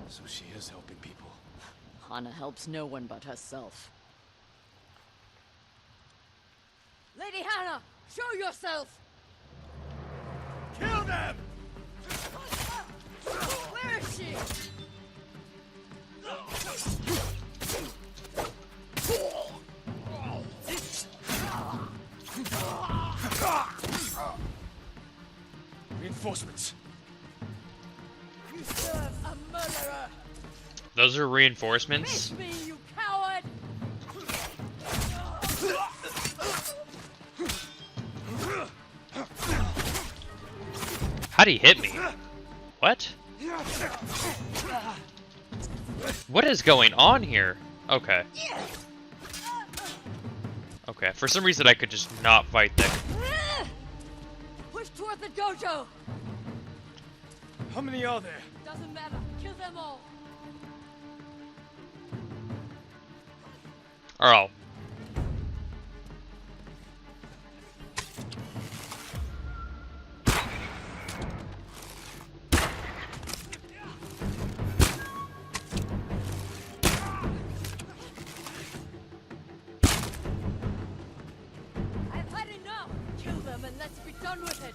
B: So she is helping people.
G: Hana helps no one but herself. Lady Hana, show yourself!
P: Kill them!
G: Where is she?
B: Reinforcements.
I: You serve a murderer!
A: Those are reinforcements?
I: Face me, you coward!
A: How'd he hit me? What? What is going on here? Okay. Okay, for some reason I could just not fight them.
G: Push toward the dojo!
B: How many are there?
I: Doesn't matter. Kill them all.
A: Oh.
I: I've had enough. Kill them and let's be done with it.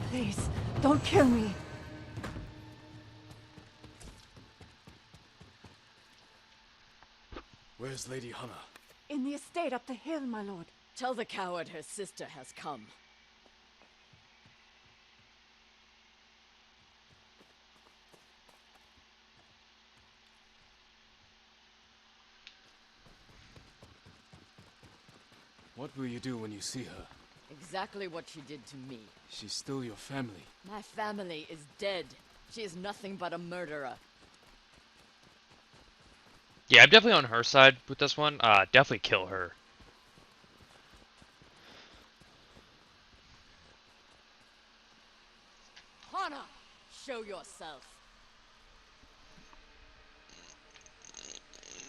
S: Please, don't kill me.
B: Where's Lady Hana?
S: In the estate up the hill, my lord.
G: Tell the coward her sister has come.
B: What will you do when you see her?
G: Exactly what she did to me.
B: She's still your family.
G: My family is dead. She is nothing but a murderer.
A: Yeah, I'm definitely on her side with this one. Definitely kill her.
G: Hana, show yourself.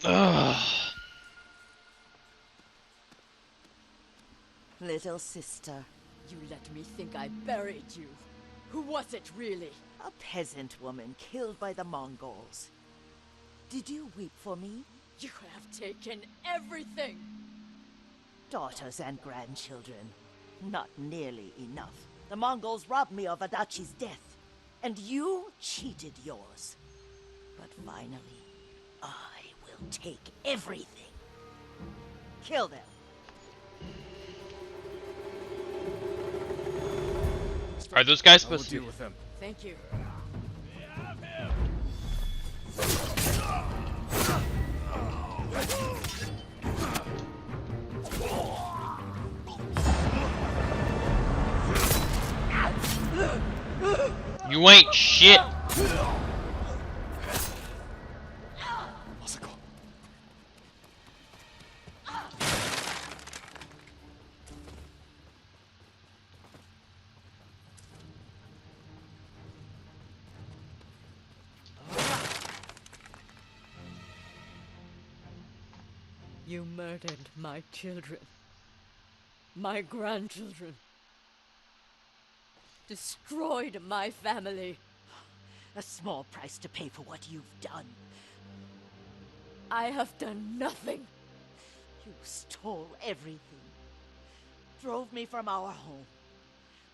A: Ugh.
F: Little sister.
G: You let me think I buried you. Who was it, really?
F: A peasant woman killed by the Mongols. Did you weep for me?
G: You have taken everything!
F: Daughters and grandchildren. Not nearly enough. The Mongols robbed me of Adachi's death, and you cheated yours. But finally, I will take everything. Kill them.
A: Are those guys
B: I will
A: supposed to
B: deal with them.
G: Thank you.
A: You ain't shit.
B: Masako.
G: You murdered my children. My grandchildren. Destroyed my family.
F: A small price to pay for what you've done.
G: I have done nothing.
F: You stole everything. Drove me from our home.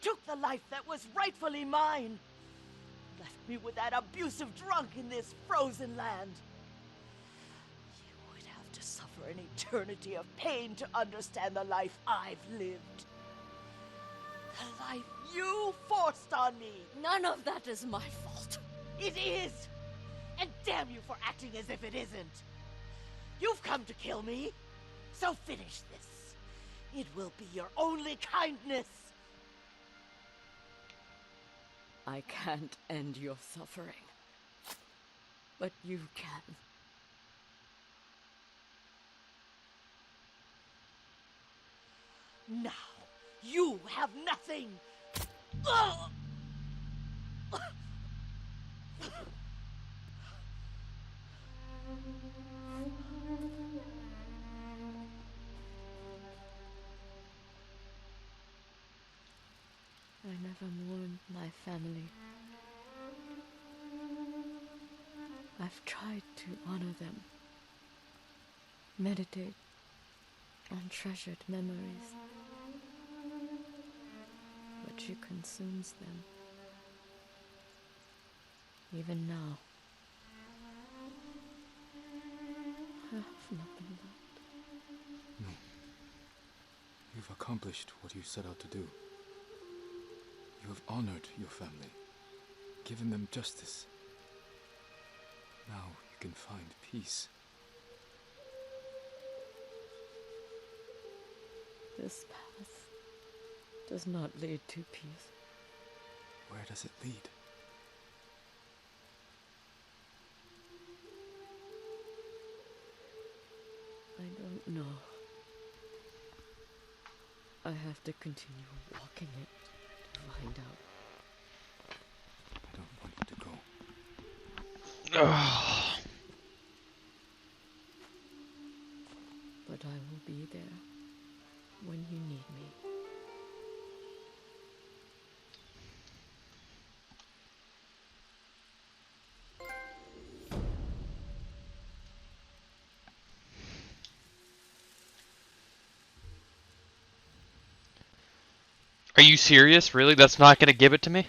F: Took the life that was rightfully mine. Left me with that abusive drunk in this frozen land. You would have to suffer an eternity of pain to understand the life I've lived. The life you forced on me.
G: None of that is my fault.
F: It is! And damn you for acting as if it isn't. You've come to kill me, so finish this. It will be your only kindness.
G: I can't end your suffering. But you can.
F: Now, you have nothing. Ugh!
G: I never mourned my family. I've tried to honor them, meditate on treasured memories, but she consumes them. Even now, I have nothing left.
B: No. You've accomplished what you set out to do. You have honored your family, given them justice. Now you can find peace.
G: This path does not lead to peace.
B: Where does it lead?
G: I don't know. I have to continue walking it to find out.
B: I don't want you to go.
G: But I will be there when you need me.
A: Are you serious? Really? That's not gonna give it to me?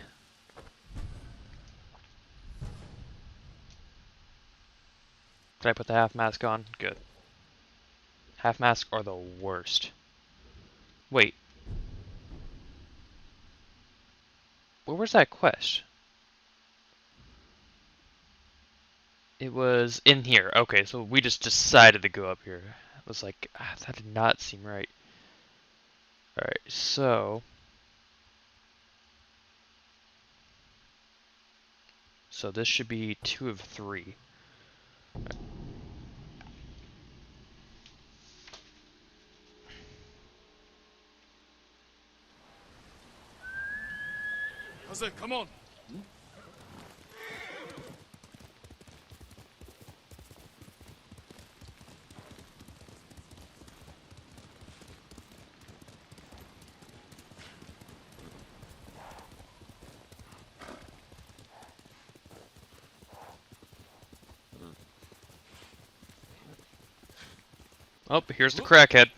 A: Did I put the half mask on? Good. Half mask are the worst. Wait. Where was that quest? It was in here. Okay, so we just decided to go up here. It was like, that did not seem right. Alright, so... So this should be 2 of 3.
B: Jose, come on!
A: Oh, here's the crackhead.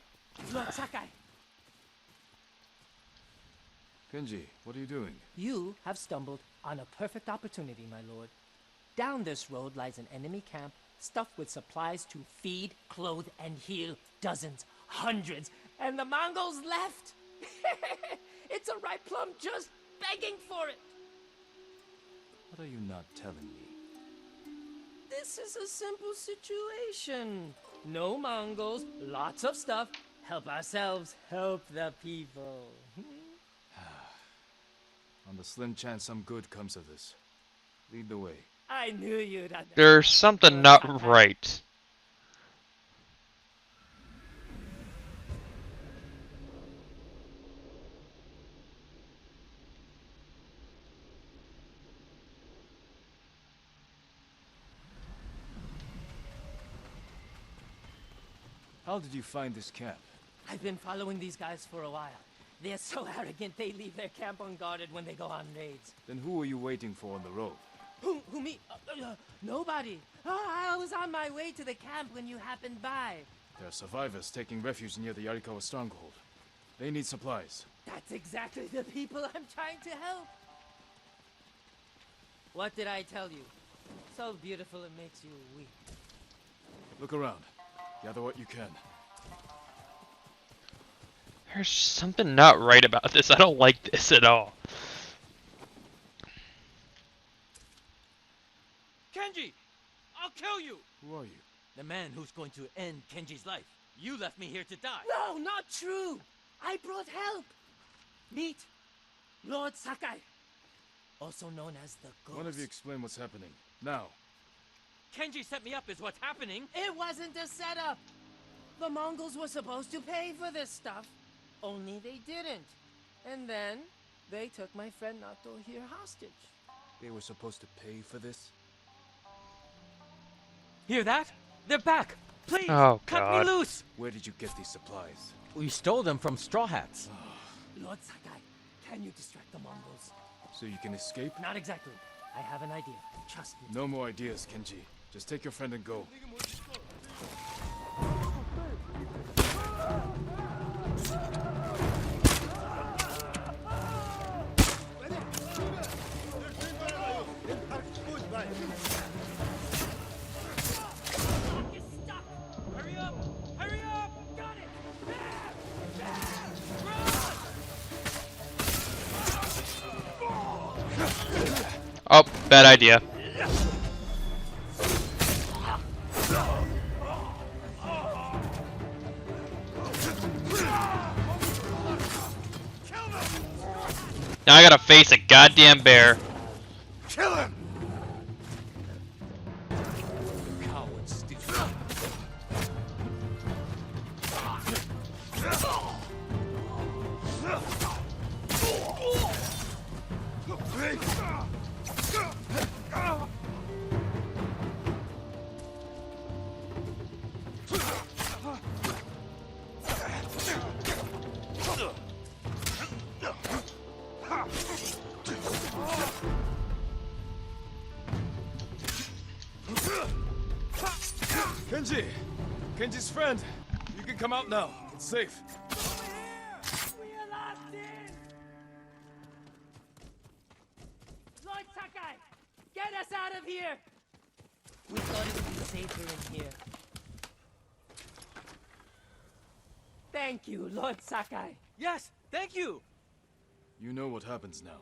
I: Lord Sakai,
B: Kenji, what are you doing?
T: You have stumbled on a perfect opportunity, my lord. Down this road lies an enemy camp stuffed with supplies to feed, clothe, and heal dozens, hundreds, and the Mongols left. It's a ripe plum just begging for it.
B: What are you not telling me?
T: This is a simple situation. No Mongols, lots of stuff. Help ourselves, help the people.
B: On the slim chance some good comes of this. Lead the way.
T: I knew you'd understand.
A: There's something not right.
B: How did you find this camp?
T: I've been following these guys for a while. They're so arrogant they leave their camp unguarded when they go on raids.
B: Then who were you waiting for on the road?
T: Who me? Nobody. Oh, I was on my way to the camp when you happened by.
B: There are survivors taking refuge near the Yarikawa stronghold. They need supplies.
T: That's exactly the people I'm trying to help. What did I tell you? So beautiful it makes you weep.
B: Look around. Gather what you can.
A: There's something not right about this. I don't like this at all.
L: Kenji! I'll kill you!
B: Who are you?
L: The man who's going to end Kenji's life. You left me here to die.
T: No, not true! I brought help! Meet Lord Sakai, also known as the Ghost.
B: One of you explain what's happening. Now.
L: Kenji set me up is what's happening.
T: It wasn't a setup! The Mongols were supposed to pay for this stuff. Only they didn't. And then, they took my friend Nato here hostage.
B: They were supposed to pay for this?
L: Hear that? They're back! Please,
A: oh,
L: cut
A: God.
L: me loose!
B: Where did you get these supplies?
L: We stole them from Straw Hats.
T: Lord Sakai, can you distract the Mongols?
B: So you can escape?
T: Not exactly. I have an idea. Trust me.
B: No more ideas, Kenji. Just take your friend and go.
L: Hurry up! Hurry up! Got it!
A: Oh, bad idea. Now I gotta face a goddamn bear.
K: Kill him!
B: Kenji! Kenji's friend! You can come out now. It's safe.
T: Lord Sakai, get us out of here! We thought it would be safer in here. Thank you, Lord Sakai.
L: Yes, thank you!
B: You know what happens now.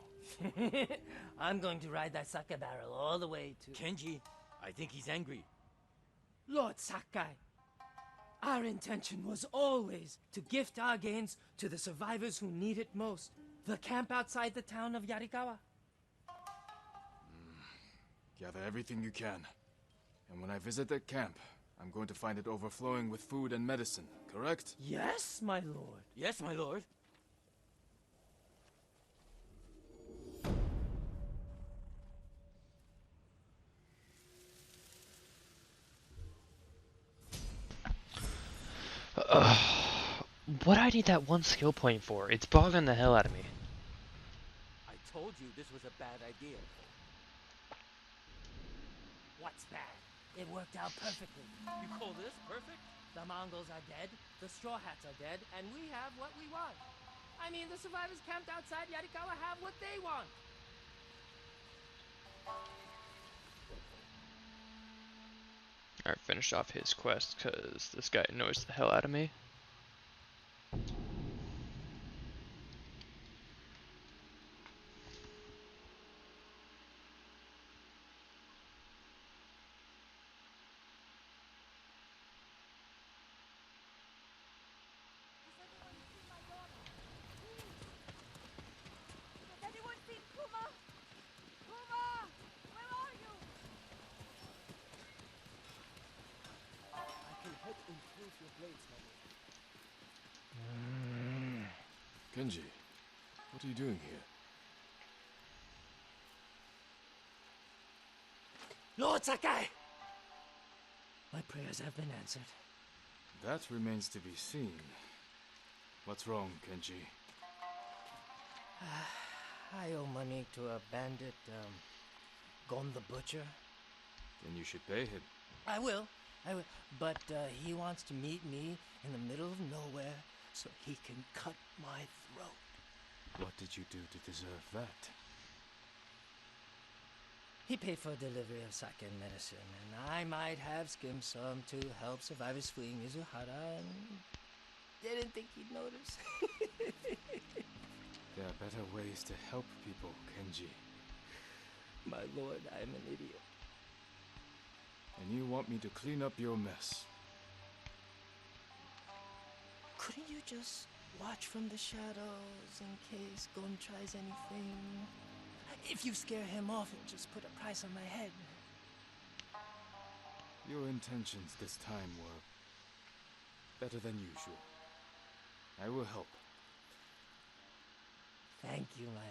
T: I'm going to ride that sake barrel all the way to...
L: Kenji, I think he's angry.
T: Lord Sakai, our intention was always to gift our gains to the survivors who need it most. The camp outside the town of Yarikawa.
B: Gather everything you can. And when I visit that camp, I'm going to find it overflowing with food and medicine, correct?
T: Yes, my lord.
L: Yes, my lord.
A: What I need that one skill point for? It's bogging the hell out of me.
L: I told you this was a bad idea.
T: What's bad? It worked out perfectly.
L: You call this perfect?
T: The Mongols are dead, the Straw Hats are dead, and we have what we want. I mean, the survivors camped outside Yarikawa have what they want.
A: Alright, finish off his quest, because this guy annoys the hell out of me.
F: Has anyone seen Kuma? Kuma! Where are you?
D: I can help improve your blades, my lord.
B: Kenji, what are you doing here?
T: Lord Sakai! My prayers have been answered.
B: That remains to be seen. What's wrong, Kenji?
T: I owe money to a bandit, Gon the Butcher.
B: Then you should pay him.
T: I will. But he wants to meet me in the middle of nowhere so he can cut my throat.
B: What did you do to deserve that?
T: He paid for delivery of sake and medicine, and I might have skimmed some to help survivors fleeing Mizuhara, and didn't think he'd notice.
B: There are better ways to help people, Kenji.
T: My lord, I'm an idiot.
B: And you want me to clean up your mess?
T: Couldn't you just watch from the shadows in case Gon tries anything? If you scare him off and just put a price on my head.
B: Your intentions this time were better than usual. I will help.
T: Thank you, my lord.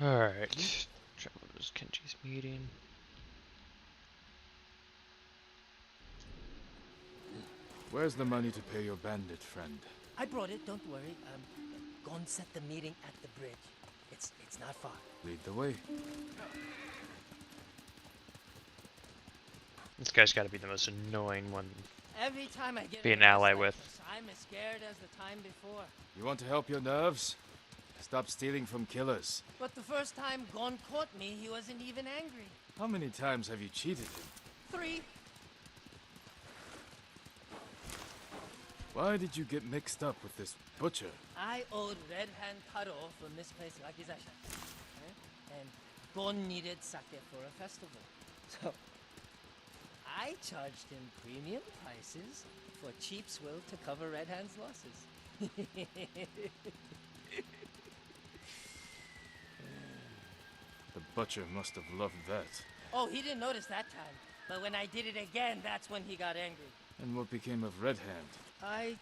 A: Alright. Travelers Kenji's meeting.
B: Where's the money to pay your bandit friend?
T: I brought it, don't worry. Gon set the meeting at the bridge. It's not far.
B: Lead the way.
A: This guy's gotta be the most annoying one.
T: Every time I get
A: Be an ally with.
T: I'm as scared as the time before.
B: You want to help your nerves? Stop stealing from killers.
T: But the first time Gon caught me, he wasn't even angry.
B: How many times have you cheated him?
T: 3.
B: Why did you get mixed up with this butcher?
T: I owed Red Hand Taro for misplaced accusation. And Gon needed sake for a festival. So I charged him premium prices for cheap swill to cover Red Hand's losses.
B: The butcher must have loved that.
T: Oh, he didn't notice that time. But when I did it again, that's when he got angry.
B: And what became of Red Hand?
T: I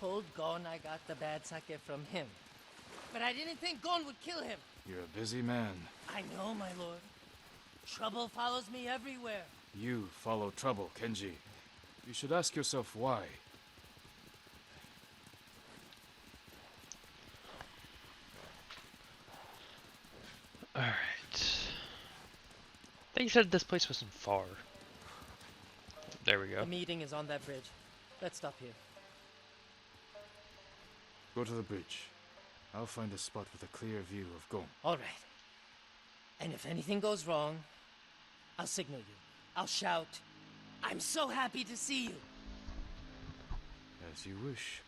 T: told Gon I got the bad sake from him. But I didn't think Gon would kill him.
B: You're a busy man.
T: I know, my lord. Trouble follows me everywhere.
B: You follow trouble, Kenji. You should ask yourself why.
A: Alright. I think you said this place wasn't far. There we go.
T: The meeting is on that bridge. Let's stop here.
B: Go to the bridge. I'll find a spot with a clear view of Gon.
T: All right. And if anything goes wrong, I'll signal you. I'll shout, "I'm so happy to see you!"
B: As you wish.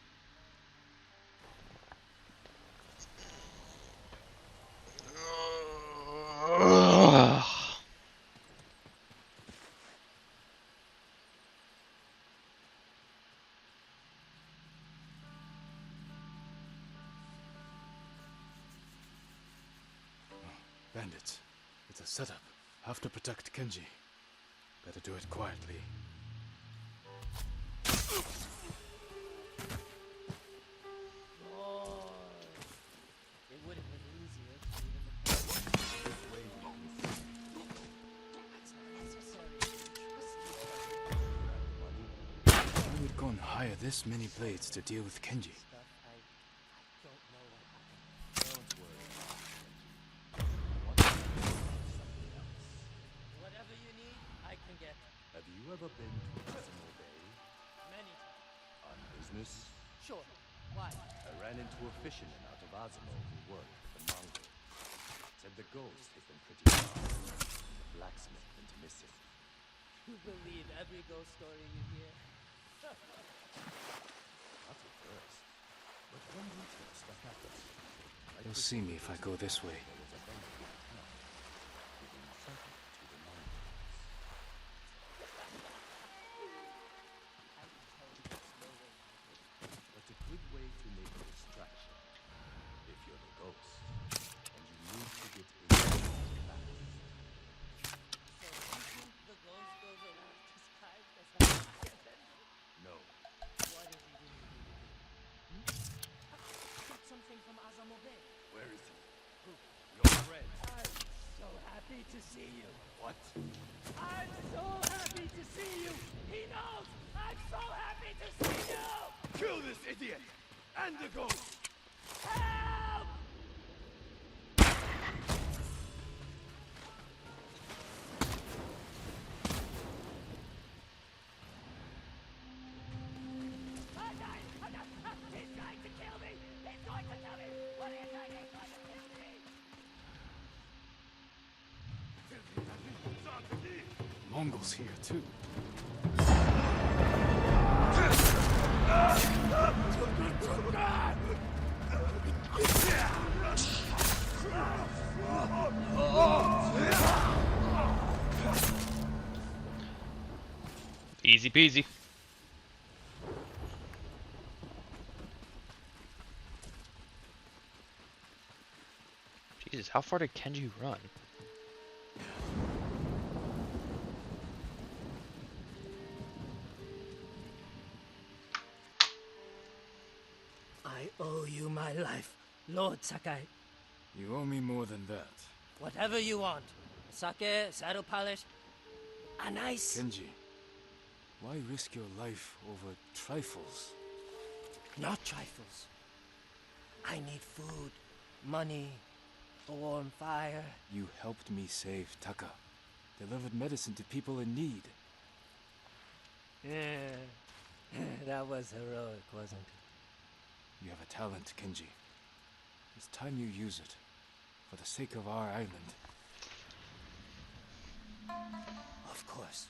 B: Bandits. It's a setup. Have to protect Kenji. Better do it quietly.
T: Oh, it would have been easier to
B: Why would Gon hire this many blades to deal with Kenji?
T: Whatever you need, I can get.
U: Have you ever been to Azamo Bay?
T: Many.
U: On business?
T: Sure. Why?
U: I ran into a fisherman out of Azamo who worked for the Mongol. Said the ghost hit them pretty hard. The blacksmith went missing.
T: You believe every ghost story you hear?
U: Not at first. But one detail stuck out.
B: They'll see me if I go this way.
U: There was a bandit in town, giving something to the Mongols. But a good way to make a distraction, if you're the ghost, and you need to get in fast.
T: So you think the ghost goes around disguised? so happy to see you.
P: What?
T: I'm so happy to see you. He knows. I'm so happy to see you.
P: Kill this idiot! And the ghost!
T: Help! He's trying to kill me! He's going to kill me! What are you doing? He's going to kill me!
B: Mongols here too.
A: Easy peasy. Jesus, how far did Kenji run?
T: I owe you my life, Lord Sakai.
B: You owe me more than that.
T: Whatever you want. Sake, saddle polish, a nice...
B: Kenji, why risk your life over trifles?
T: Not trifles. I need food, money, a warm fire.
B: You helped me save Taka. Delivered medicine to people in need.
T: Yeah, that was heroic, wasn't it?
B: You have a talent, Kenji. It's time you use it. For the sake of our island.
T: Of course.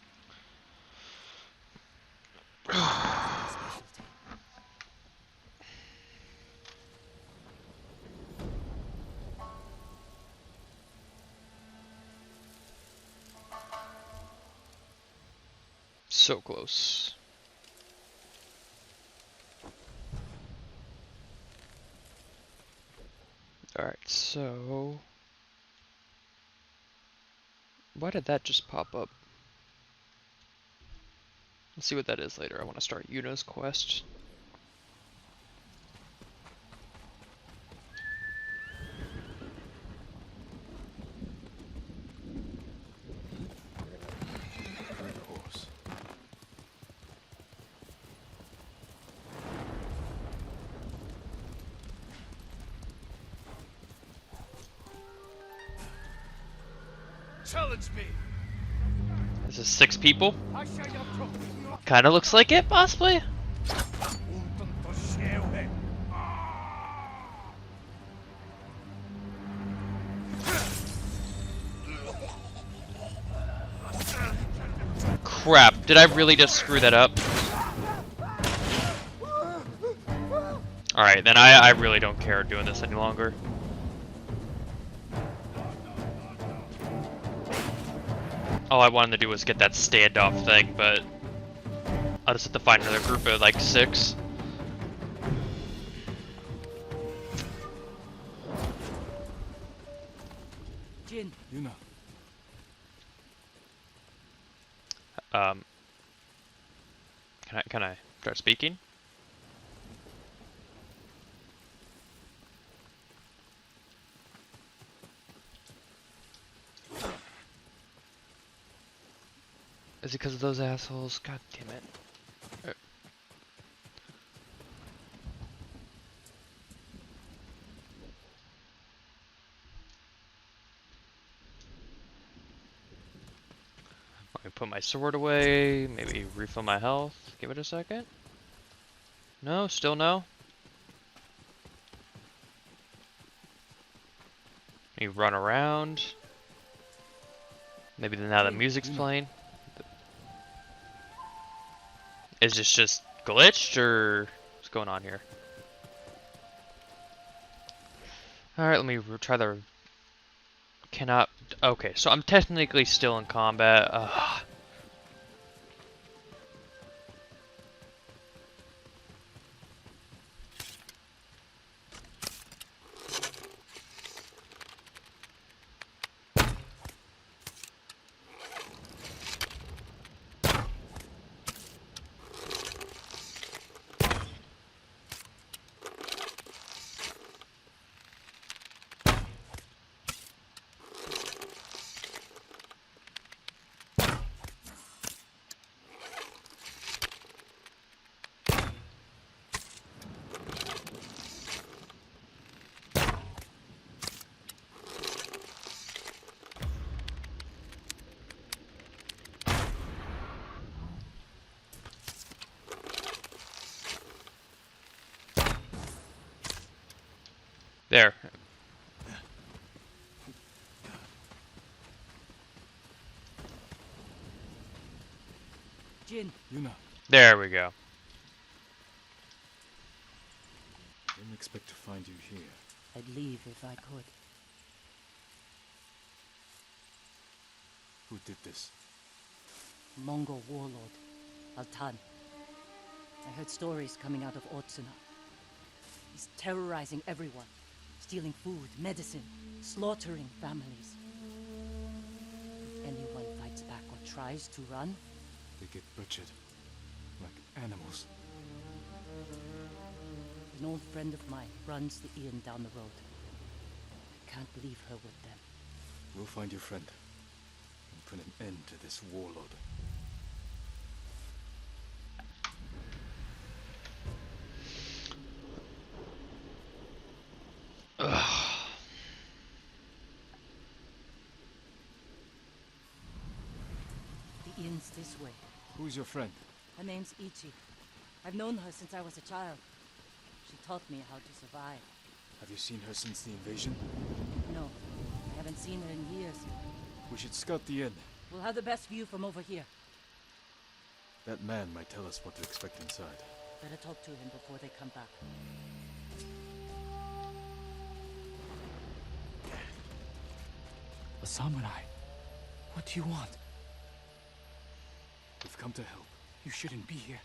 A: So close. Alright, so... why did that just pop up? Let's see what that is later. I want to start Yuna's quest.
P: Challenge me!
A: This is 6 people? Kinda looks like it, possibly? Crap, did I really just screw that up? Alright, then I really don't care doing this any longer. All I wanted to do was get that standoff thing, but I'll just have to find another group of like 6.
T: Jin.
B: Yuna.
A: Can I start speaking? Is it because of those assholes? God damn it. Let me put my sword away, maybe refill my health. Give it a second. No, still no? You run around. Maybe now the music's playing. Is this just glitched, or what's going on here? Alright, let me try the... Cannot... Okay, so I'm technically still in combat. There.
M: Jin.
B: Yuna.
A: There we go.
B: Didn't expect to find you here.
M: I'd leave if I could.
B: Who did this?
M: Mongol warlord, Altan. I heard stories coming out of Otsuna. He's terrorizing everyone, stealing food, medicine, slaughtering families. If anyone fights back or tries to run,
B: They get butchered. Like animals.
M: an old friend of mine runs the inn down the road. I can't leave her with them.
B: We'll find your friend. And put an end to this warlord.
M: The inn's this way.
B: Who's your friend?
M: Her name's Ichi. I've known her since I was a child. She taught me how to survive.
B: Have you seen her since the invasion?
M: No, I haven't seen her in years.
B: We should scout the inn.
M: We'll have the best view from over here.
B: That man might tell us what to expect inside.
M: Better talk to him before they come back.
E: A samurai. What do you want?
B: We've come to help.
E: You shouldn't be here.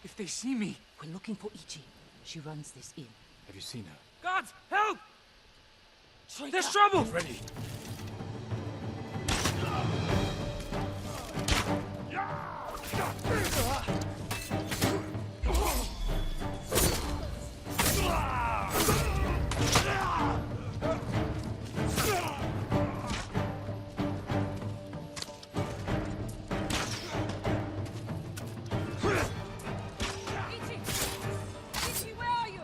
E: If they see me...
M: We're looking for Ichi. She runs this inn.
B: Have you seen her?
E: Gods, help! There's trouble!
B: Get ready.
S: Ichi, where are you?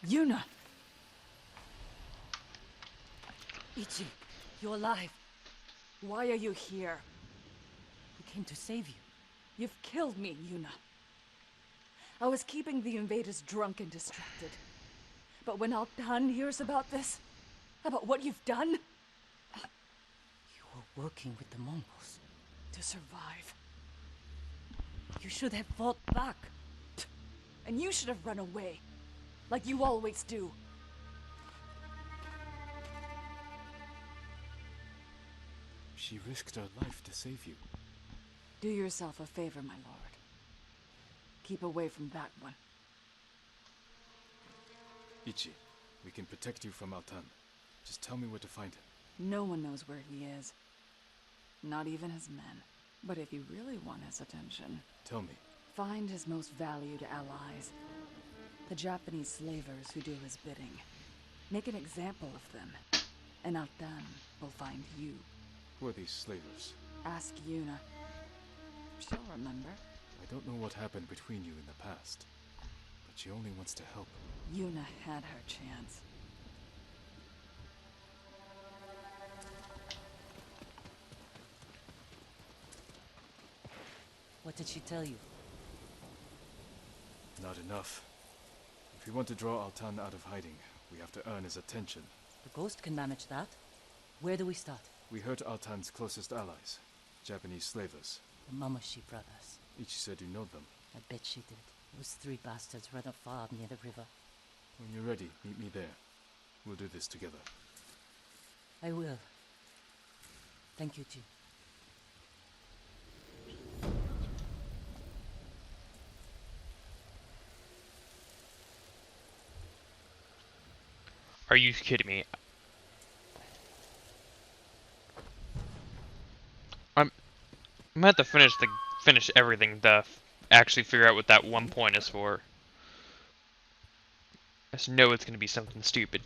S: Yuna!
M: Ichi, you're alive.
S: Why are you here?
M: We came to save you.
S: You've killed me, Yuna. I was keeping the invaders drunk and distracted. But when Altan hears about this, about what you've done,
M: You were working with the Mongols.
S: to survive,
M: You should have fought back.
S: and you should have run away, like you always do.
B: She risked her life to save you.
S: Do yourself a favor, my lord. Keep away from that one.
B: Ichi, we can protect you from Altan. Just tell me where to find him.
S: No one knows where he is. Not even his men. But if you really want his attention,
B: Tell me.
S: find his most valued allies. The Japanese slavers who do his bidding. Make an example of them. And Altan will find you.
B: Who are these slavers?
S: Ask Yuna. She'll remember.
B: I don't know what happened between you in the past. But she only wants to help.
S: Yuna had her chance.
M: What did she tell you?
B: Not enough. If we want to draw Altan out of hiding, we have to earn his attention.
M: The ghost can manage that. Where do we start?
B: We hurt Altan's closest allies, Japanese slavers.
M: The Mamashi brothers.
B: Ichi said you know them.
M: I bet she did. Those three bastards run a farm near the river.
B: When you're ready, meet me there. We'll do this together.
M: I will. Thank you, Jin.
A: Are you kidding me? I'm gonna have to finish everything to actually figure out what that one point is for. I just know it's gonna be something stupid.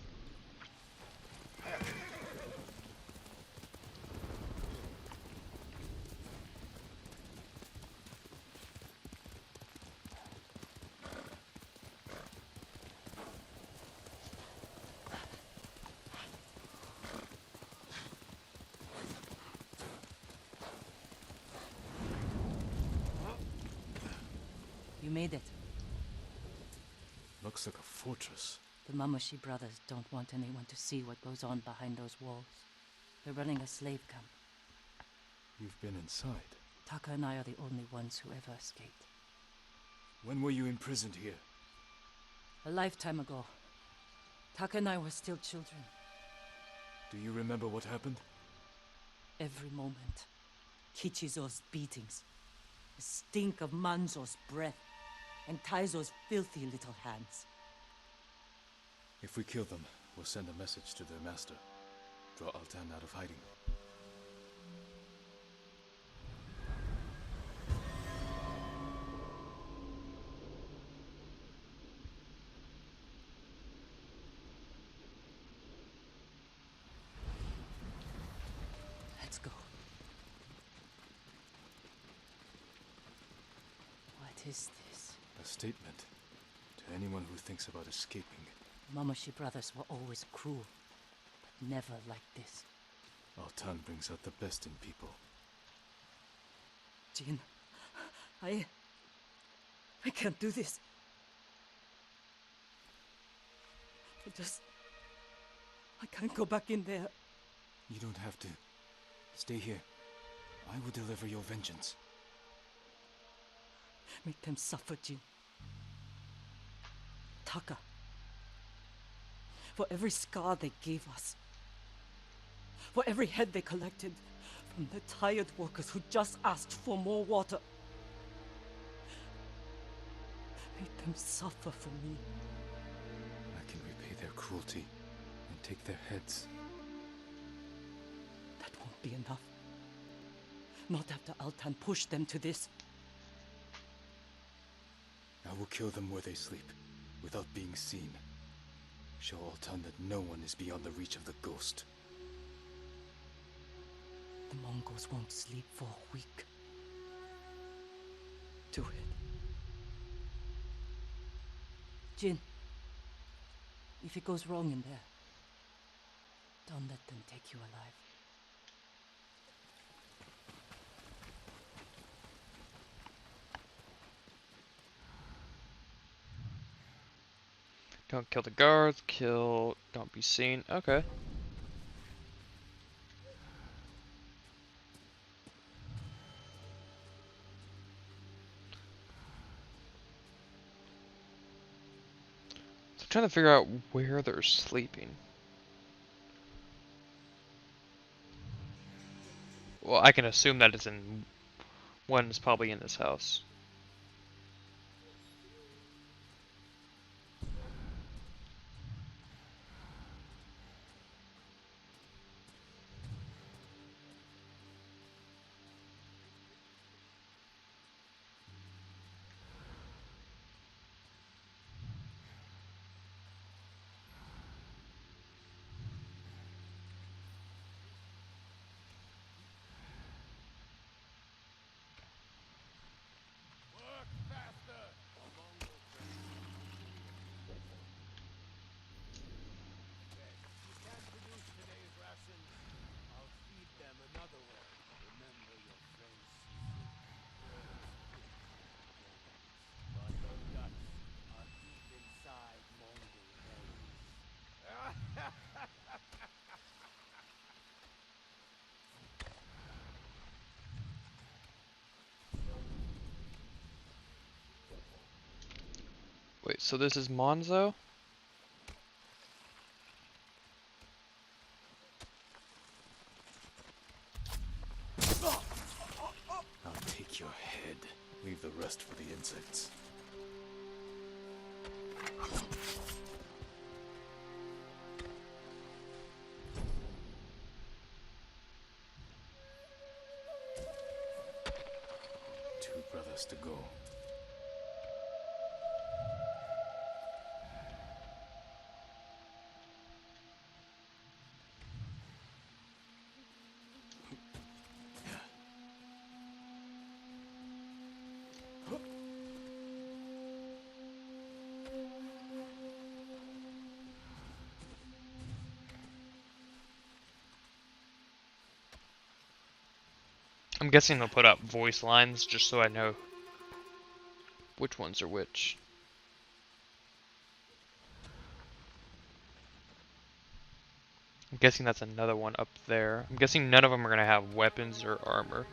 O: made it.
B: Looks like a fortress.
O: The Mamushi brothers don't want anyone to see what goes on behind those walls. They're running a slave camp.
B: You've been inside.
O: Taka and I are the only ones who ever escaped.
B: When were you imprisoned here?
O: A lifetime ago. Taka and I were still children.
B: Do you remember what happened?
O: Every moment. Kichizo's beatings. The stink of Manzo's breath. And Taizo's filthy little hands.
B: If we kill them, we'll send a message to their master. Draw Altan out of hiding.
O: Let's go. What is this?
B: A statement to anyone who thinks about escaping.
O: Mamushi brothers were always cruel, but never like this.
B: Altan brings out the best in people.
O: Jin, I can't do this. I can't go back in there.
B: You don't have to. Stay here. I will deliver your vengeance.
O: Make them suffer, Jin. Taka. For every scar they gave us. For every head they collected from the tired workers who just asked for more water. Make them suffer for me.
B: I can repay their cruelty and take their heads.
O: That won't be enough. Not after Altan pushed them to this.
B: I will kill them where they sleep, without being seen. Show Altan that no one is beyond the reach of the ghost.
O: The Mongols won't sleep for a week. Do it. Jin, if it goes wrong in there, don't let them take you alive.
A: Don't kill the guards, don't be seen. Okay. So I'm trying to figure out where they're sleeping. Well, I can assume that it's in one is probably in this house.
P: Work faster! Yes, you can't produce today's rations. I'll feed them another way. Remember your friend but your guts are deep inside Mongol bellies.
A: Wait, so this is Monzo?
B: I'll take your head. Leave the rest for the insects. Two brothers to go.
A: I'm guessing they'll put up voice lines just so I know. Which ones are which? I'm guessing that's another one up there. I'm guessing none of them are going to have weapons or armor.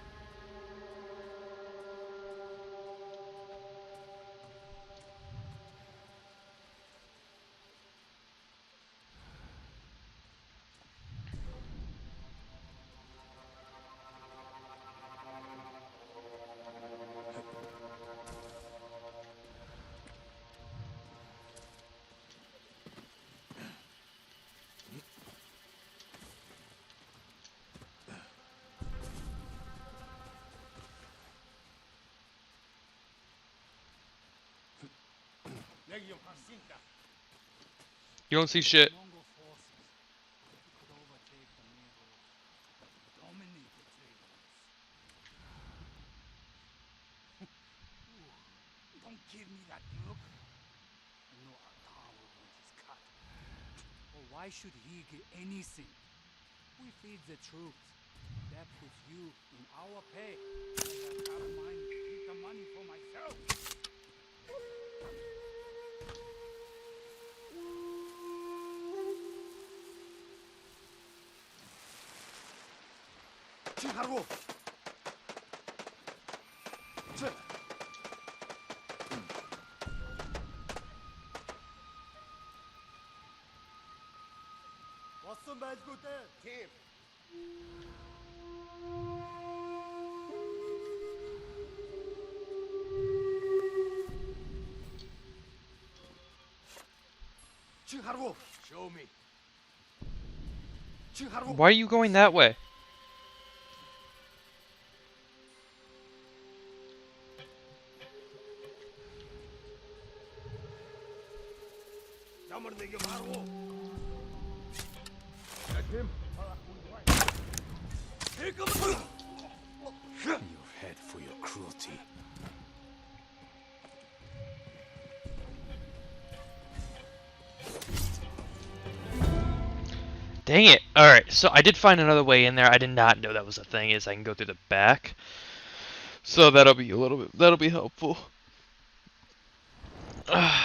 A: You don't see shit.
L: Mongol forces could overtake the main road, dominate the trade routes. Don't give me that look. I know our Tom will want his cut. Well, why should he get anything? We feed the troops. That puts you in our pay. I have got a mind to keep the money for myself.
R: Chiharu!
P: 왔어, 매주대 팀.
R: Chiharu!
P: Show me.
R: Chiharu!
A: Why are you going that way?
J: Your head for your cruelty.
A: Dang it. Alright, so I did find another way in there. I did not know that was a thing, is I can go through the back. So that'll be a little bit, that'll be helpful. Alright,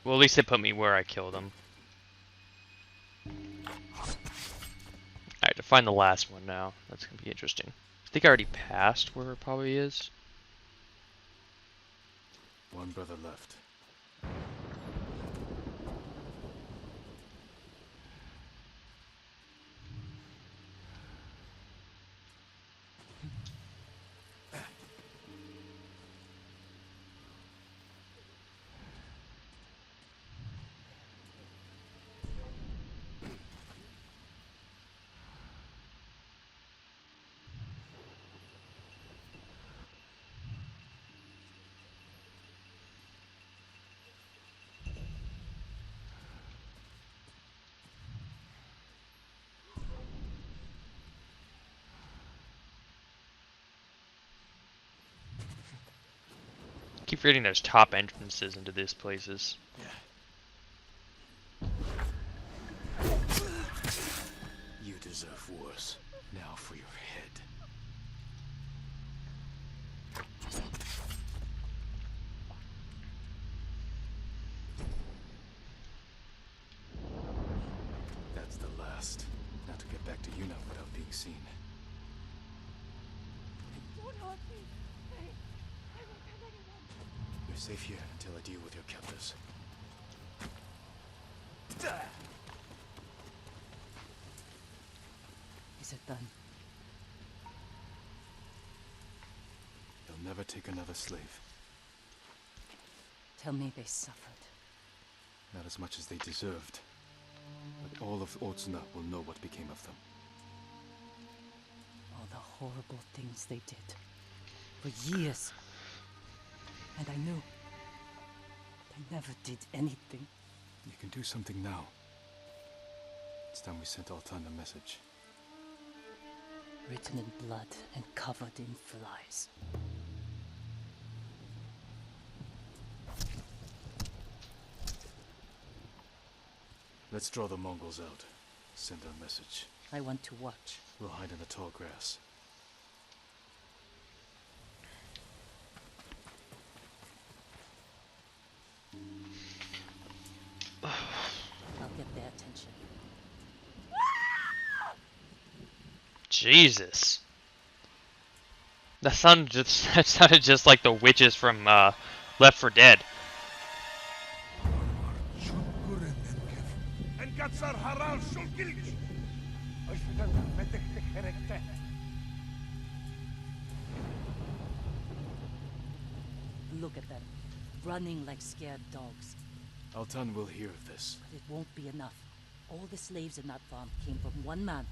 A: well at least they put me where I killed him. Alright, to find the last one now. That's gonna be interesting. I think I already passed where it probably is.
B: One brother left.
A: Keep forgetting there's top entrances into these places.
J: You deserve worse. Now for your head.
B: That's the last. Now to get back to Yuna without being seen.
S: Don't hurt me. I won't hurt anyone.
B: You're safe here until I deal with your captors.
O: Is it done?
B: They'll never take another slave.
O: Tell me they suffered.
B: Not as much as they deserved. But all of Otsuna will know what became of them.
O: All the horrible things they did. For years. And I knew. They never did anything.
B: You can do something now. It's time we sent Altan a message.
O: Written in blood and covered in flies.
B: Let's draw the Mongols out. Send our message.
O: I want to watch.
B: We'll hide in the tall grass.
O: attention.
A: Jesus. That sounded just like the witches from Left 4 Dead.
O: Look at them, running like scared dogs.
B: Altan will hear of this.
O: But it won't be enough. All the slaves in that farm came from one man,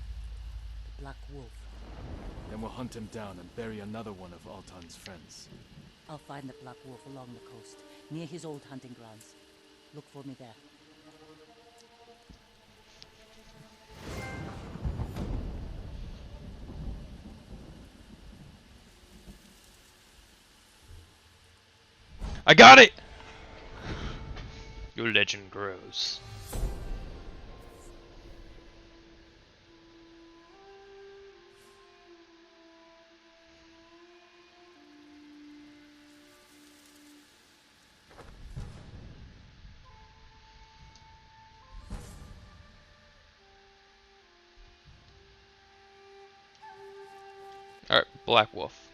O: the Black Wolf.
B: Then we'll hunt him down and bury another one of Altan's friends.
O: I'll find the Black Wolf along the coast, near his old hunting grounds. Look for me there.
A: I got it! Your legend grows. Alright, Black Wolf.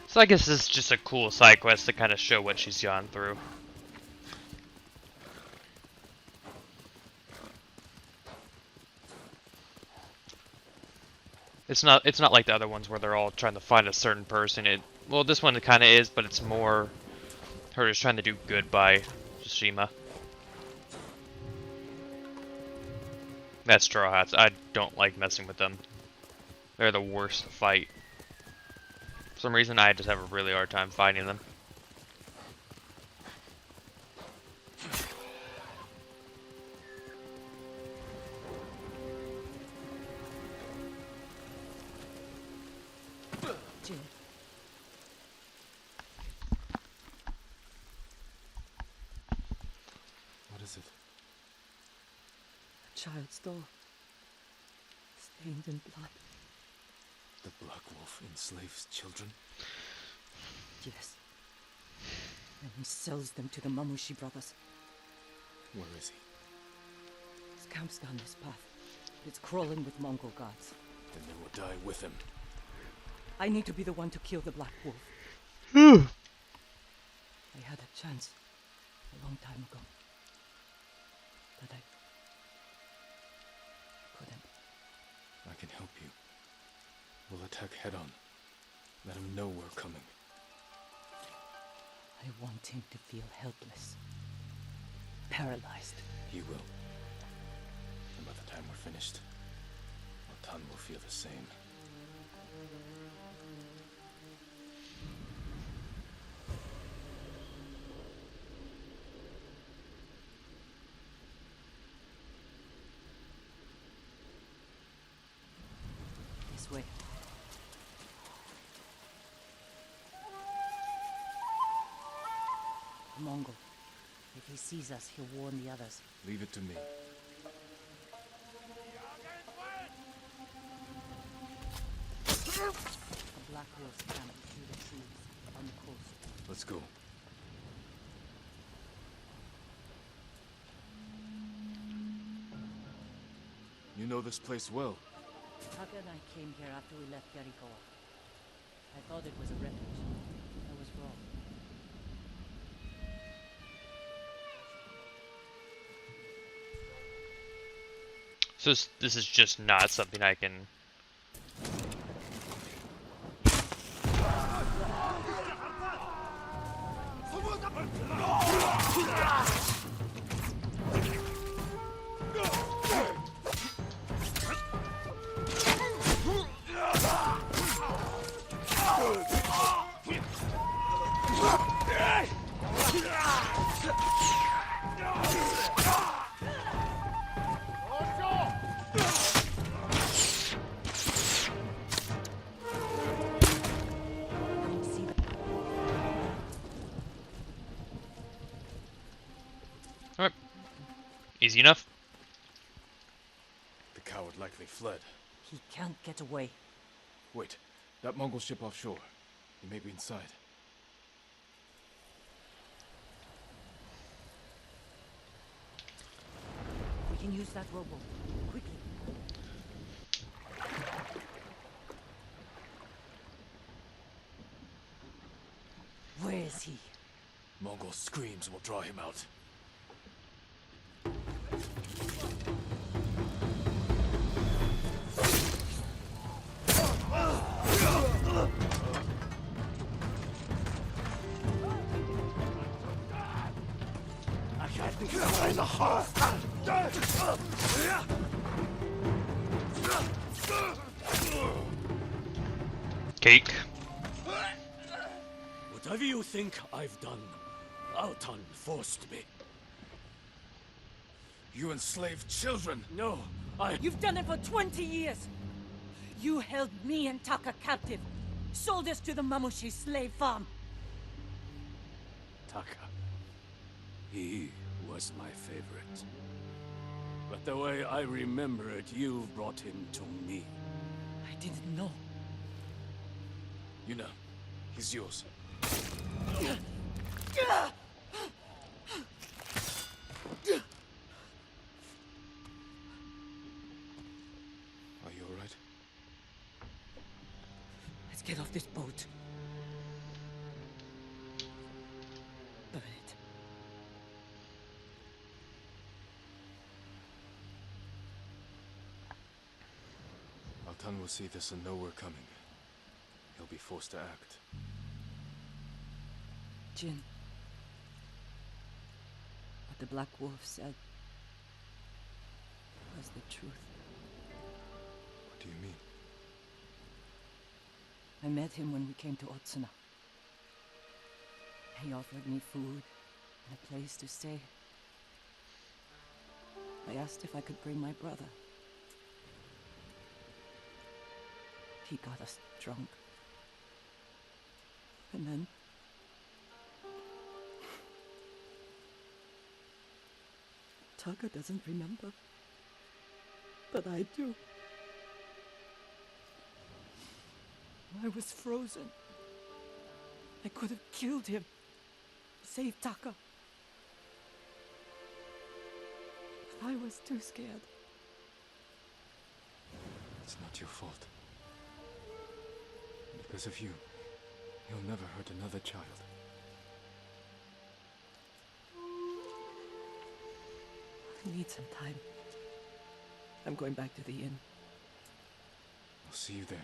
A: So I guess this is just a cool side quest to kind of show what she's gone through. It's not like the other ones where they're all trying to find a certain person. Well, this one kind of is, but it's more her just trying to do good by Tsushima. That's Straw Hats. I don't like messing with them. They're the worst to fight. For some reason, I just have a really hard time fighting them.
O: Jin.
B: What is it?
O: A child's doll, stained in blood.
B: The Black Wolf enslaves children?
O: Yes. And he sells them to the Mamushi brothers.
B: Where is he?
O: His camp's down this path. It's crawling with Mongol guards.
B: Then they will die with him.
O: I need to be the one to kill the Black Wolf.
A: I
O: I had a chance a long time ago. But I couldn't.
B: I can help you. We'll attack head on. Let him know we're coming.
O: I want him to feel helpless. Paralyzed.
B: He will. And by the time we're finished, Altan will feel the same.
O: This way. Mongol. If he sees us, he'll warn the others.
B: Leave it to me.
O: A Black Wolf's camp through the trees on the coast.
B: Let's go. You know this place well.
O: Taka and I came here after we left Yarikawa. I thought it was a refuge. I was wrong.
A: So this is just not something I can... Easy enough.
B: The coward likely fled.
O: He can't get away.
B: Wait, that Mongol ship offshore. He may be inside.
O: We can use that rowboat. Quickly. Where is he?
B: Mongol screams will draw him out.
A: Cake.
P: Whatever you think I've done, Altan forced me.
B: You enslaved children!
P: No,
O: You've done it for 20 years! You held me and Taka captive. Sold us to the Mamushi slave farm.
P: Taka. He was my favorite. But the way I remember it, you brought him to me.
O: I didn't know.
B: Yuna, he's yours. Are you alright?
O: Let's get off this boat. Burn it.
B: Altan will see this and know we're coming. He'll be forced to act.
O: Jin. What the Black Wolf said was the truth.
B: What do you mean?
O: I met him when we came to Otsuna. He offered me food and a place to stay. I asked if I could bring my brother. He got us drunk. And then... Taka doesn't remember. But I do. I was frozen. I could have killed him. Saved Taka. But I was too scared.
B: It's not your fault. Because of you, you'll never hurt another child.
O: I need some time. I'm going back to the inn.
B: I'll see you there.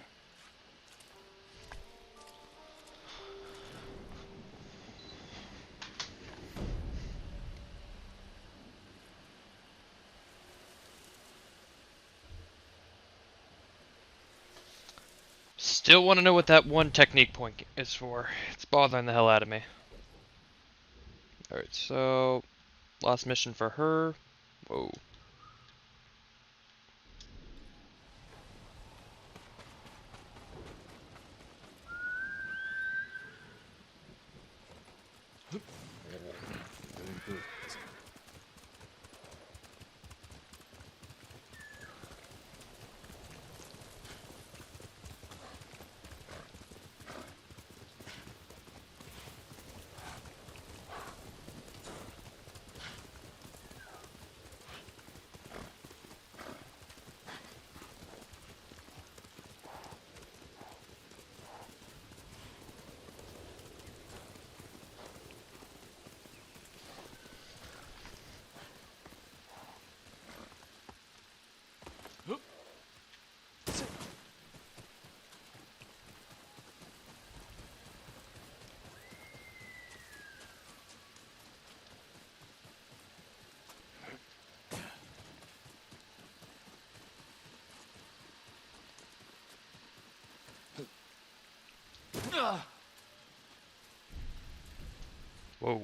A: Still want to know what that one technique point is for. It's bothering the hell out of me. Alright, so... last mission for her. Whoa.
B: Very good.
A: Whoa.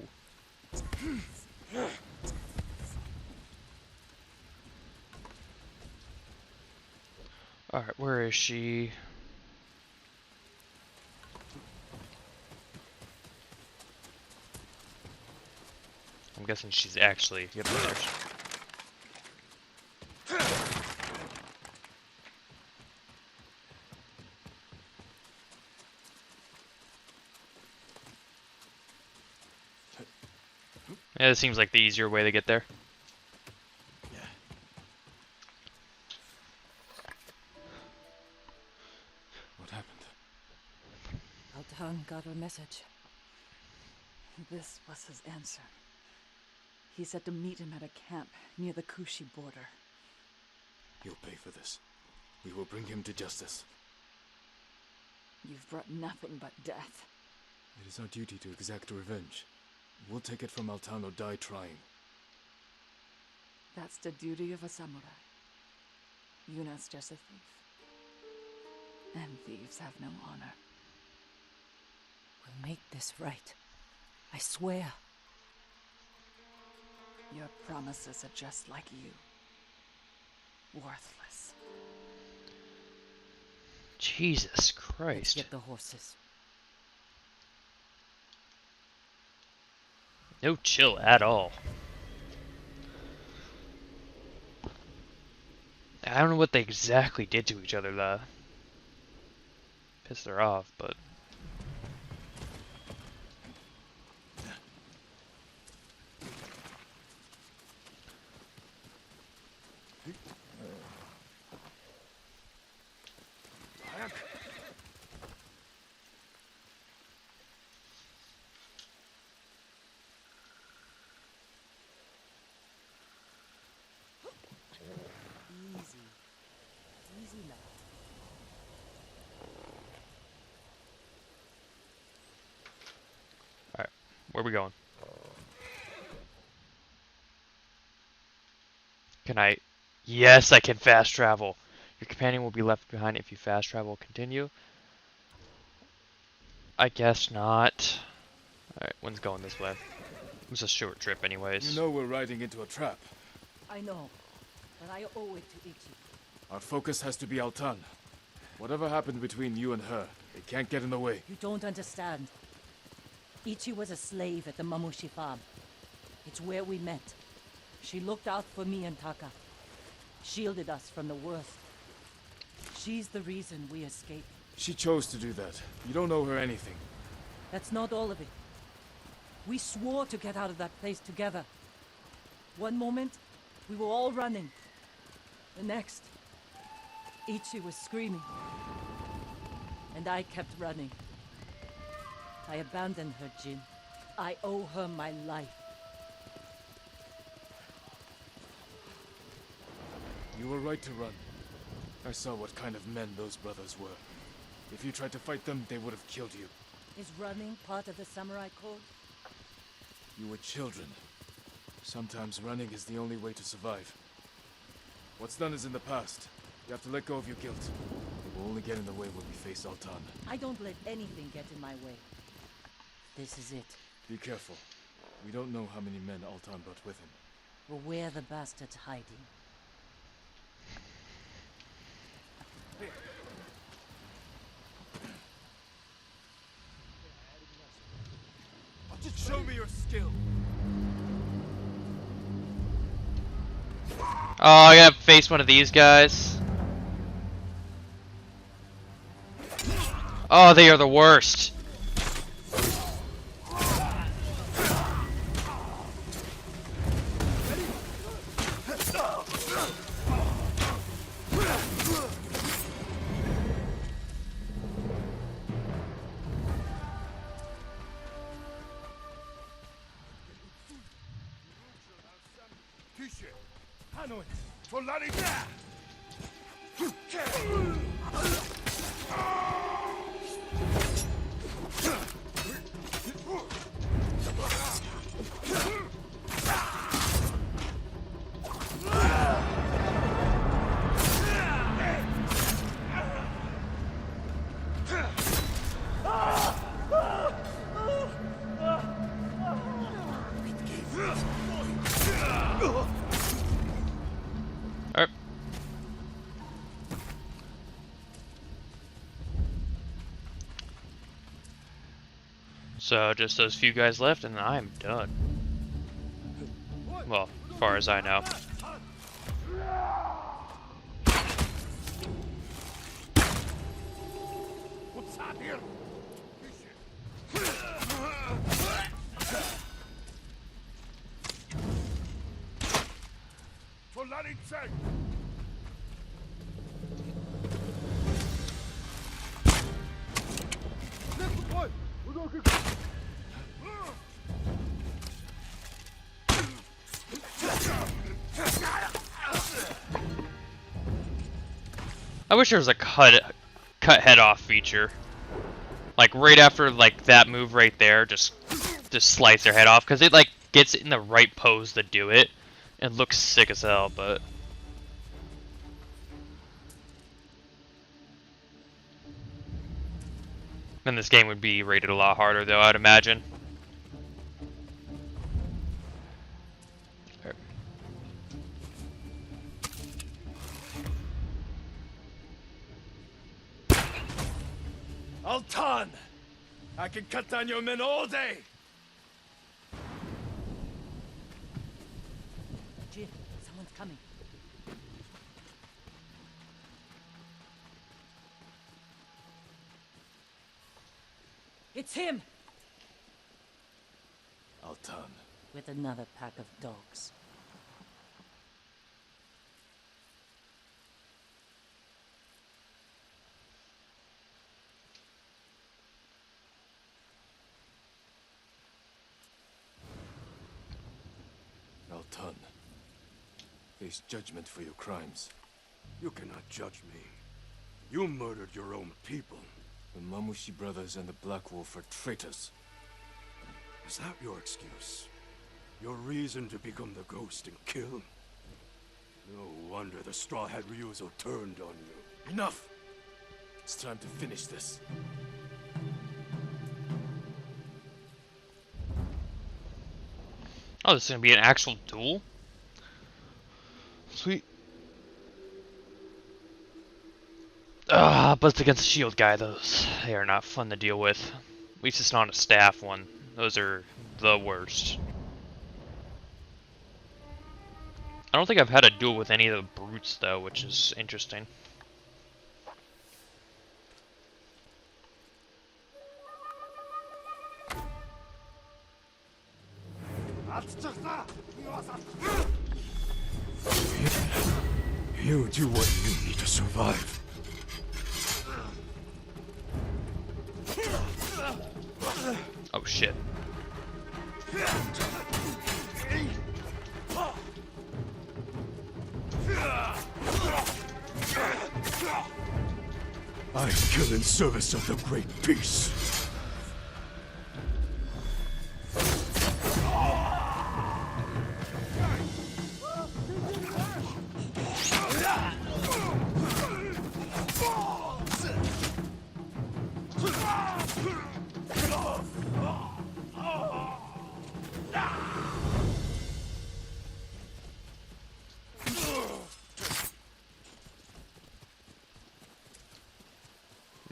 A: Alright, where is she? I'm guessing she's actually... Yep, there she is. Yeah, it seems like the easier way to get there.
B: What happened?
S: Altan got a message. This was his answer. He said to meet him at a camp near the Kushi border.
B: You'll pay for this. We will bring him to justice.
S: You've brought nothing but death.
B: It is our duty to exact revenge. We'll take it from Altan or die trying.
S: That's the duty of a samurai. Yuna's just a thief. And thieves have no honor. We'll make this right. I swear. Your promises are just like you. Worthless.
A: Jesus Christ.
S: Let's get the horses.
A: No chill at all. I don't know what they exactly did to each other that pissed her off, but
F: Easy now.
A: alright, where are we going? Can I? Yes, I can fast travel. Your companion will be left behind if you fast travel. Continue. I guess not. Alright, one's going this way. It's a short trip anyways.
B: You know we're riding into a trap.
O: I know, but I owe it to Ichi.
B: Our focus has to be Altan. Whatever happened between you and her, it can't get in the way.
O: You don't understand. Ichi was a slave at the Mamushi farm. It's where we met. She looked out for me and Taka. Shielded us from the worst. She's the reason we escaped.
B: She chose to do that. You don't owe her anything.
O: That's not all of it. We swore to get out of that place together. One moment, we were all running. The next, Ichi was screaming. And I kept running. I abandoned her, Jin. I owe her my life.
B: You were right to run. I saw what kind of men those brothers were. If you tried to fight them, they would have killed you.
O: Is running part of the samurai code?
B: You were children. Sometimes running is the only way to survive. What's done is in the past. You have to let go of your guilt. It will only get in the way when we face Altan.
O: I don't let anything get in my way. This is it.
B: Be careful. We don't know how many men Altan brought with him.
O: Or where the bastard's hiding.
B: Just show me your skill.
A: Oh, I gotta face one of these guys. Oh, they are the worst. So just those few guys left and I'm done. Well, as far as I know.
K: What's up here?
A: I wish there was a cut head off feature. Like right after like that move right there, just slice their head off, because it like gets in the right pose to do it. It looks sick as hell, but then this game would be rated a lot harder though, I'd imagine.
B: Altan! I can cut down your men all day!
O: Jin, someone's coming. It's him!
B: Altan.
O: With another pack of dogs.
B: Altan. Face judgment for your crimes.
H: You cannot judge me. You murdered your own people.
B: The Mamushi brothers and the Black Wolf are traitors.
H: Is that your excuse? Your reason to become the ghost and kill? No wonder the Straw Hat Ryuzo turned on you.
B: Enough! It's time to finish this.
A: Oh, this is gonna be an actual duel? Sweet. But it's against the shield guy, they are not fun to deal with. At least it's not a staff one. Those are the worst. I don't think I've had a duel with any of the brutes though, which is interesting.
H: You do what you need to survive.
A: Oh shit.
H: I kill in service of the Great Peace.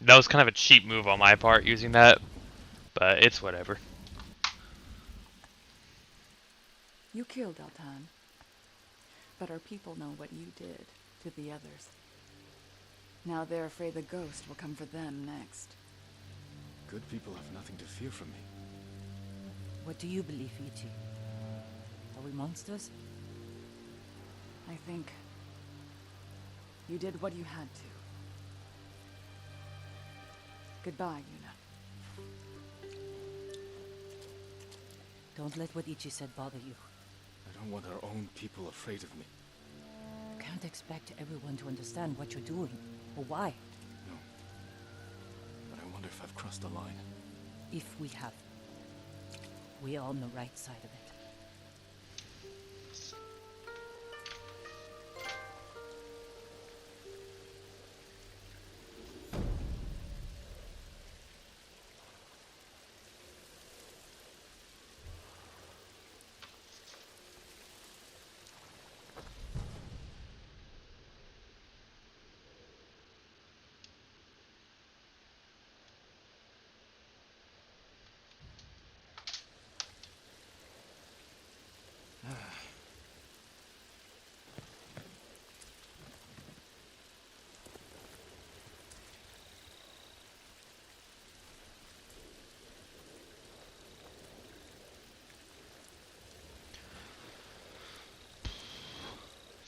A: That was kind of a cheap move on my part using that, but it's whatever.
M: You killed Altan, but our people know what you did to the others. Now they're afraid the ghost will come for them next.
B: Good people have nothing to fear from me.
O: What do you believe, Ichi? Are we monsters?
M: I think you did what you had to. Goodbye, Yuna.
O: Don't let what Ichi said bother you.
B: I don't want our own people afraid of me.
O: You can't expect everyone to understand what you're doing, or why.
B: No. But I wonder if I've crossed the line.
O: If we have. We're on the right side of it.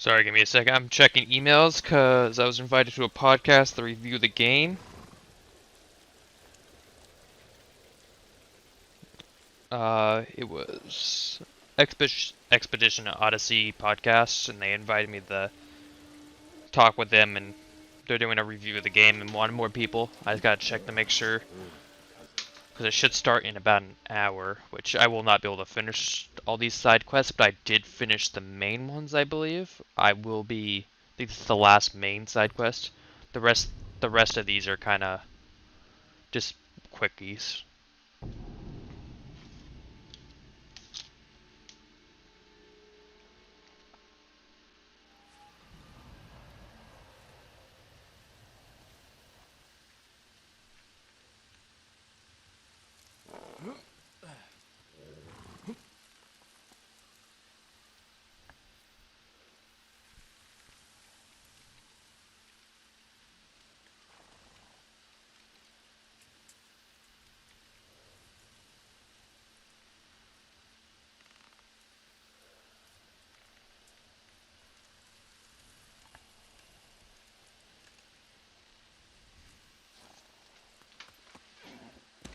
A: Sorry, give me a second. I'm checking emails because I was invited to a podcast to review the game. It was Expedition Odyssey podcast, and they invited me to talk with them, and they're doing a review of the game and wanted more people. I just gotta check to make sure, because it should start in about an hour, which I will not be able to finish all these side quests, but I did finish the main ones, I believe. I think this is the last main side quest. The rest of these are kind of just quickies.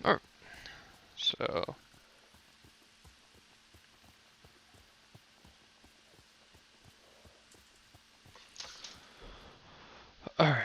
A: Alright, so... Alright.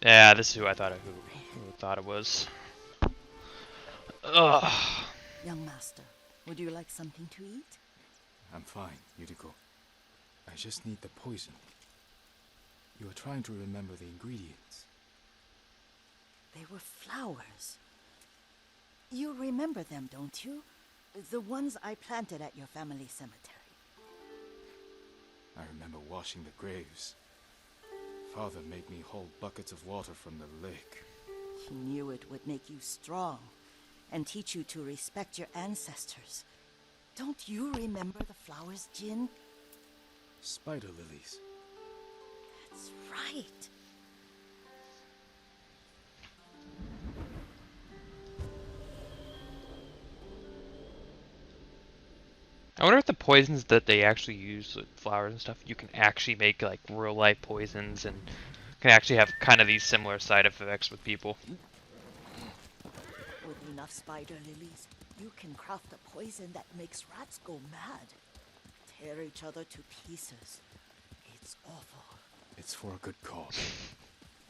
A: Yeah, this is who I thought who thought it was. Ugh.
F: Young master, would you like something to eat?
B: I'm fine, Yuriko. I just need the poison. You are trying to remember the ingredients.
F: They were flowers. You remember them, don't you? The ones I planted at your family cemetery.
B: I remember washing the graves. Father made me hold buckets of water from the lake.
F: He knew it would make you strong and teach you to respect your ancestors. Don't you remember the flowers, Jin?
B: Spider lilies.
F: That's right.
A: I wonder if the poisons that they actually use with flowers and stuff, you can actually make like real life poisons and can actually have kind of these similar side effects with people.
F: With enough spider lilies, you can craft a poison that makes rats go mad. Tear each other to pieces. It's awful.
B: It's for a good cause.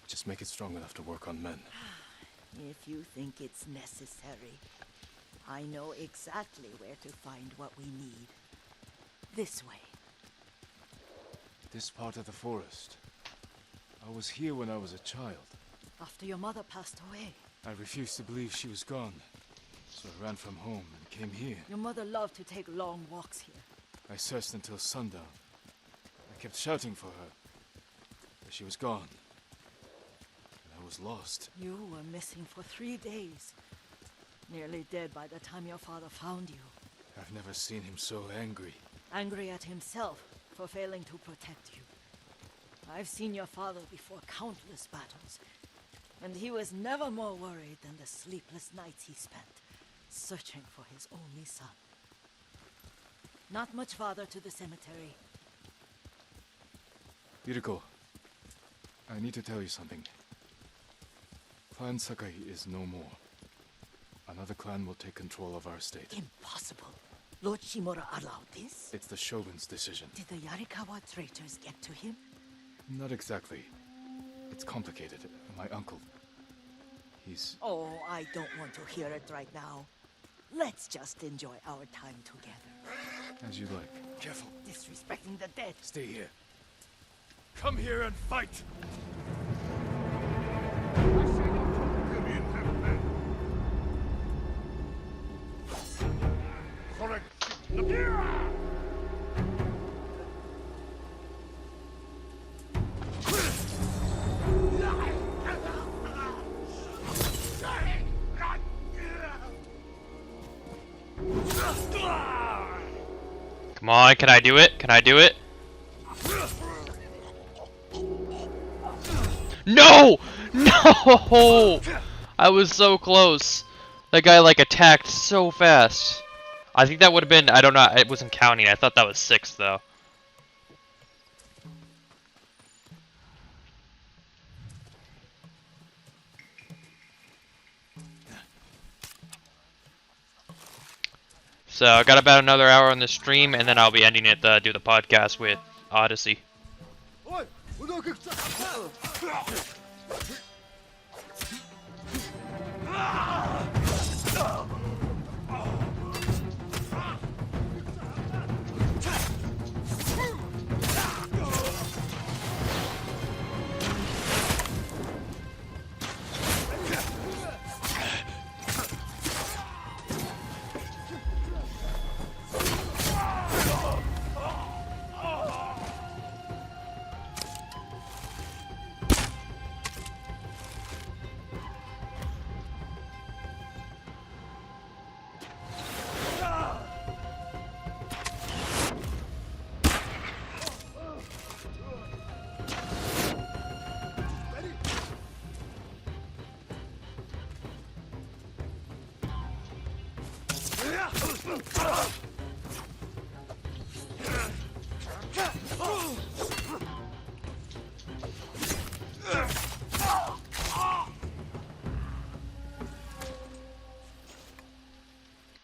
B: Just make it strong enough to work on men.
F: If you think it's necessary, I know exactly where to find what we need. This way.
B: This part of the forest. I was here when I was a child.
F: After your mother passed away.
B: I refused to believe she was gone. So I ran from home and came here.
F: Your mother loved to take long walks here.
B: I searched until sundown. I kept shouting for her. But she was gone. And I was lost.
F: You were missing for 3 days. Nearly dead by the time your father found you.
B: I've never seen him so angry.
F: Angry at himself for failing to protect you. I've seen your father before countless battles, and he was never more worried than the sleepless nights he spent searching for his only son. Not much farther to the cemetery.
B: Yuriko, I need to tell you something. Clan Sakai is no more. Another clan will take control of our state.
F: Impossible. Lord Shimura allowed this?
B: It's the Shogun's decision.
F: Did the Yarikawa traitors get to him?
B: Not exactly. It's complicated. My uncle... he's...
F: Oh, I don't want to hear it right now. Let's just enjoy our time together.
B: As you like.
F: Careful. Disrespecting the dead.
B: Stay here. Come here and fight!
A: Come on, can I do it? Can I do it? No! No! I was so close. That guy like attacked so fast. I think that would have been, I don't know, it wasn't counting. I thought that was 6 though. So I got about another hour on the stream, and then I'll be ending it to do the podcast with Odyssey.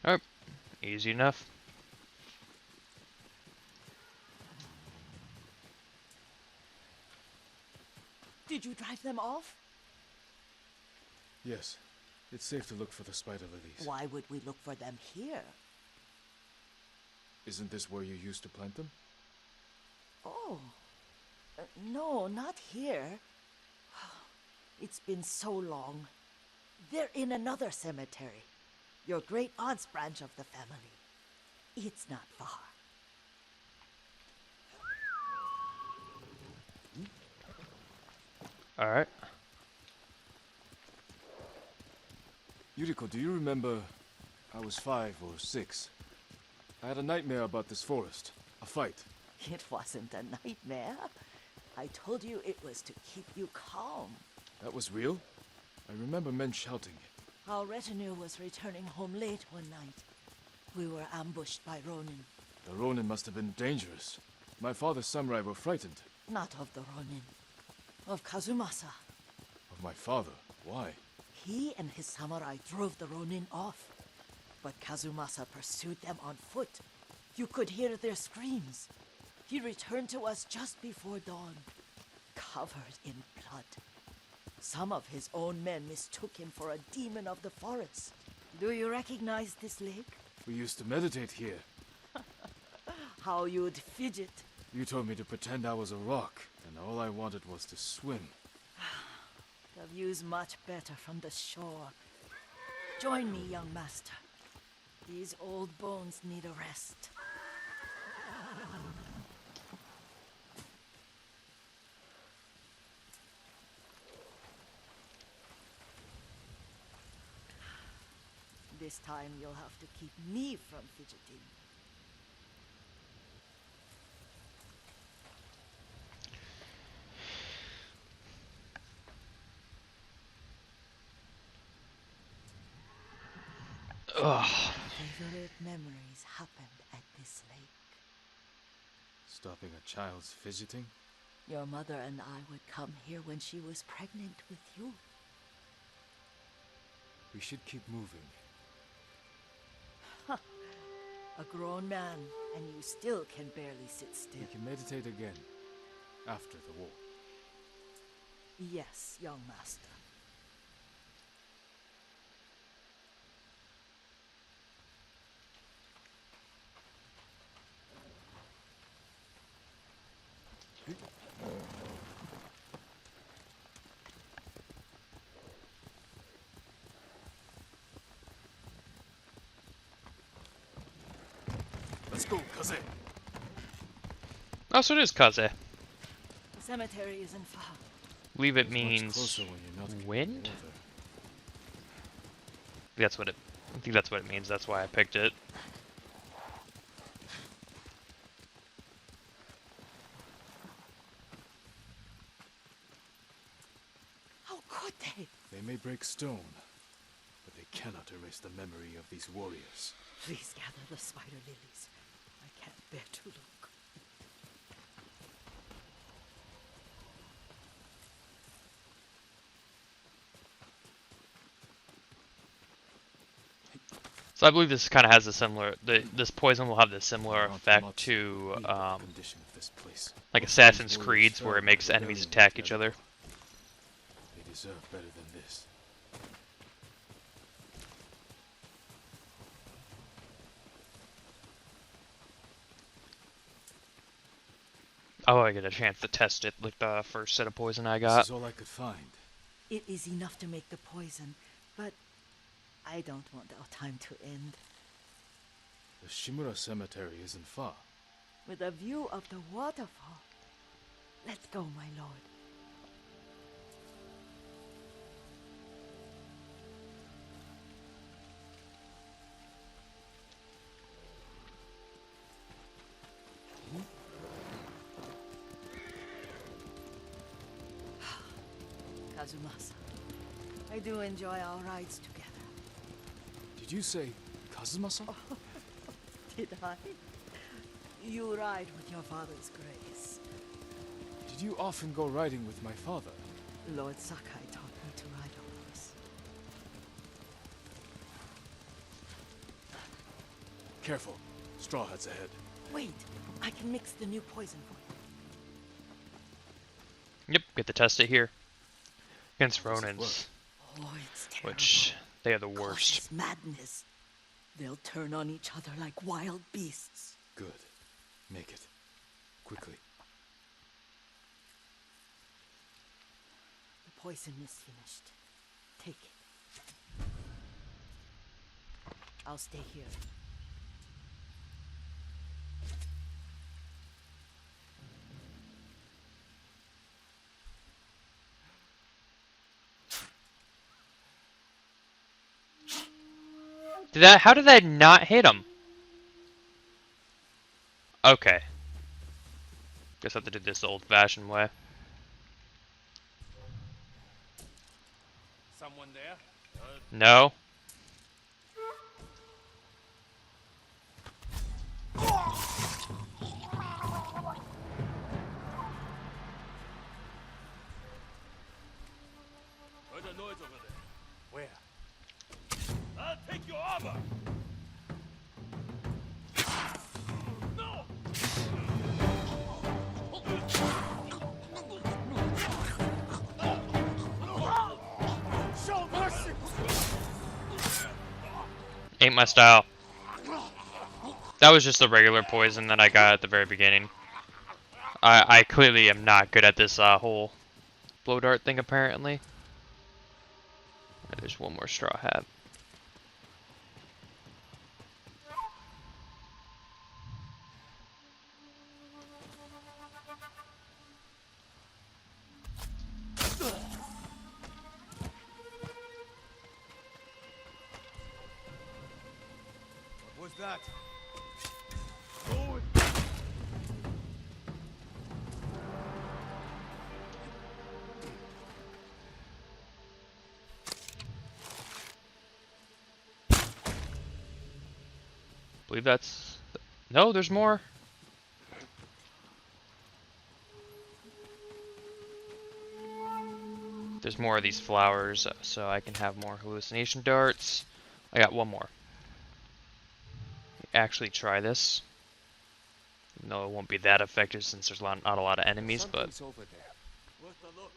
A: Alright, easy enough.
F: Did you drive them off?
B: Yes. It's safe to look for the spider lilies.
F: Why would we look for them here?
B: Isn't this where you used to plant them?
F: Oh. No, not here. It's been so long. They're in another cemetery. Your great aunt's branch of the family. It's not far.
A: Alright.
B: Yuriko, do you remember? I was 5 or 6. I had a nightmare about this forest. A fight.
F: It wasn't a nightmare. I told you it was to keep you calm.
B: That was real? I remember men shouting.
F: Our retinue was returning home late one night. We were ambushed by Ronin.
B: The Ronin must have been dangerous. My father's samurai were frightened.
F: Not of the Ronin. Of Kazumasa.
B: Of my father? Why?
F: He and his samurai drove the Ronin off. But Kazumasa pursued them on foot. You could hear their screams. He returned to us just before dawn, covered in blood. Some of his own men mistook him for a demon of the forest. Do you recognize this lake?
B: We used to meditate here.
F: How you'd fidget.
B: You told me to pretend I was a rock, and all I wanted was to swim.
F: The view's much better from the shore. Join me, young master. These old bones need a rest. This time you'll have to keep me from fidgeting.
A: Ugh.
F: Favorite memories happened at this lake.
B: Stopping a child's fidgeting?
F: Your mother and I would come here when she was pregnant with you.
B: We should keep moving.
F: A grown man, and you still can barely sit still.
B: We can meditate again, after the war.
F: Yes, young master.
B: Let's go, Kaze.
A: Oh, so it is Kaze.
F: The cemetery isn't far.
A: Believe it
B: It's much
A: means
B: closer when you're not
A: wind? That's what it. I think that's what it means. That's why I picked it.
B: They may break stone, but they cannot erase the memory of these warriors.
F: Please gather the spider lilies. I can't bear to look.
A: So I believe this kind of has a similar. This poison will have the similar effect to like Assassin's Creed's, where it makes enemies attack each other.
B: They deserve better than this.
A: Oh, I get a chance to test it, like the first set of poison I got.
B: This is all I could find.
F: It is enough to make the poison, but I don't want our time to end.
B: The Shimura Cemetery isn't far.
F: With a view of the waterfall. Let's go, my lord. Kazumasa, I do enjoy our rides together.
B: Did you say Kazumasa?
F: Did I? You ride with your father's grace.
B: Did you often go riding with my father?
F: Lord Sakai taught me to ride a horse.
B: Careful. Straw Hat's ahead.
F: Wait, I can mix the new poison for you.
A: Yep, get to test it here. Against Ronins.
F: Oh, it's terrible.
A: Which, they are the worst.
F: Causes madness. They'll turn on each other like wild beasts.
B: Good. Make it. Quickly.
F: The poison is finished. Take it. I'll stay here.
A: How did that not hit him? Okay. Guess I have to do this the old-fashioned way.
P: Someone there?
A: No.
P: Heard a noise over there. Where? I'll take your armor! No!
H: Show mercy!
A: Ain't my style. That was just the regular poison that I got at the very beginning. I clearly am not good at this whole blow dart thing, apparently. There's one more straw hat.
H: What was that?
A: Believe that's... No, there's more. There's more of these flowers, so I can have more hallucination darts. I got one more. Actually try this. No, it won't be that effective since there's not a lot of enemies, but...
P: Something's over there. Worth a look.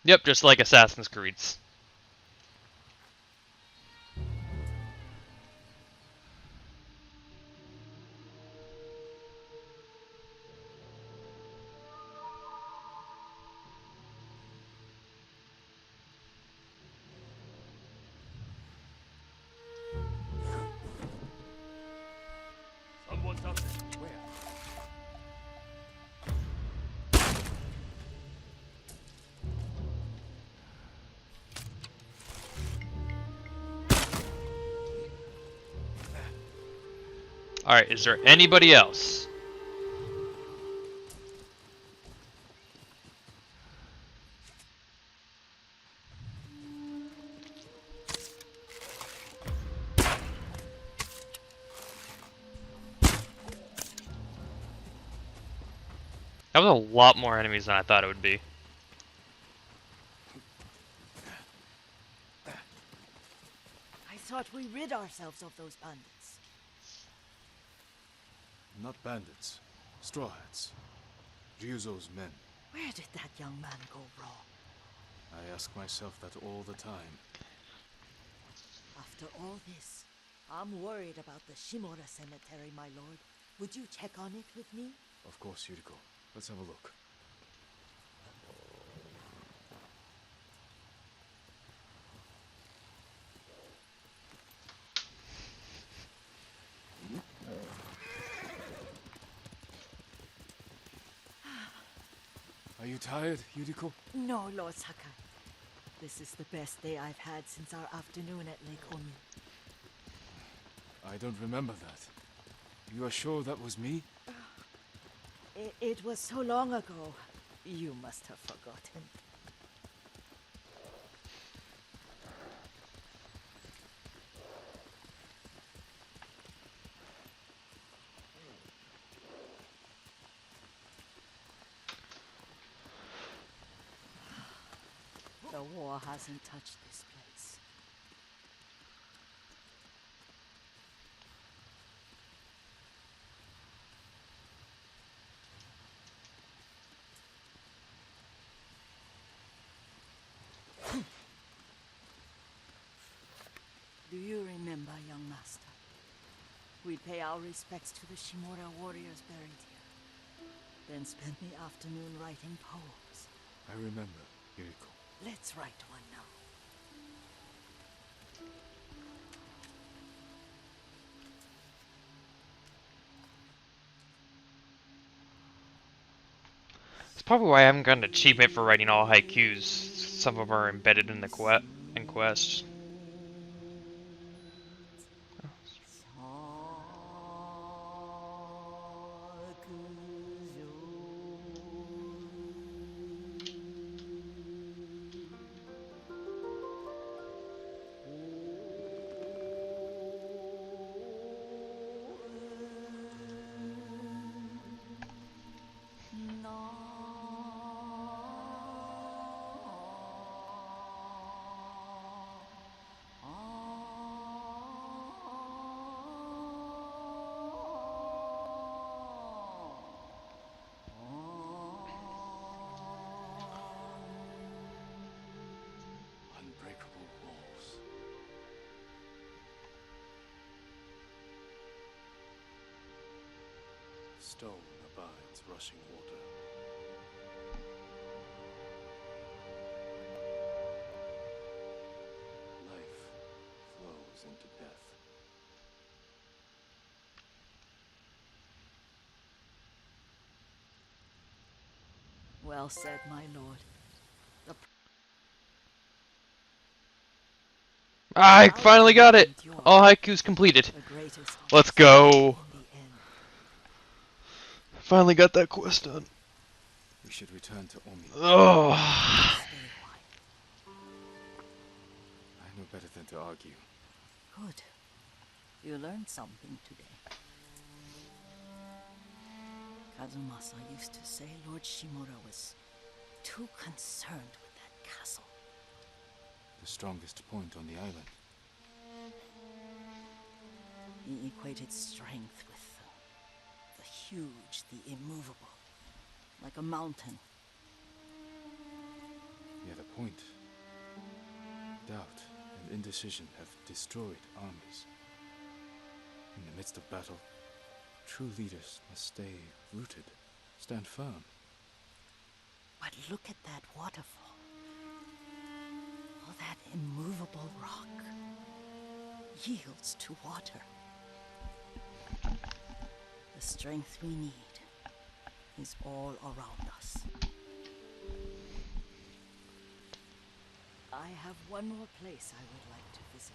A: Yep, just like Assassin's Creed's.
P: Someone's up there. Where?
A: Alright, is there anybody else? That was a lot more enemies than I thought it would be.
F: I thought we rid ourselves of those bandits.
B: Not bandits. Straw Hats. Ryuzo's men.
F: Where did that young man go wrong?
B: I ask myself that all the time.
F: After all this, I'm worried about the Shimura cemetery, my lord. Would you check on it with me?
B: Of course, Yuriko. Let's have a look. Are you tired, Yuriko?
F: No, Lord Sakai. This is the best day I've had since our afternoon at Lake Onyu.
B: I don't remember that. You are sure that was me?
F: It was so long ago. You must have forgotten. The war hasn't touched this place. Do you remember, young master? We'd pay our respects to the Shimura warriors buried here, then spend the afternoon writing poems.
B: I remember, Yuriko.
F: Let's write one now.
A: That's probably why I haven't gotten an achievement for writing all haikus. Some of them are embedded in the quests.
B: Unbreakable walls. Stone abides rushing water. Life flows into death.
F: Well said, my lord. The
A: I finally got it! All haikus completed. Let's go! Finally got that quest done.
B: We should return to Omi.
A: Oh.
B: I know better than to argue.
F: Good. You learned something today. Kazumasa used to say Lord Shimura was too concerned with that castle.
B: The strongest point on the island.
F: He equated strength with the huge, the immovable, like a mountain.
B: Near the point, doubt and indecision have destroyed armies. In the midst of battle, true leaders must stay rooted, stand firm.
F: But look at that waterfall. All that immovable rock yields to water. The strength we need is all around us. I have one more place I would like to visit.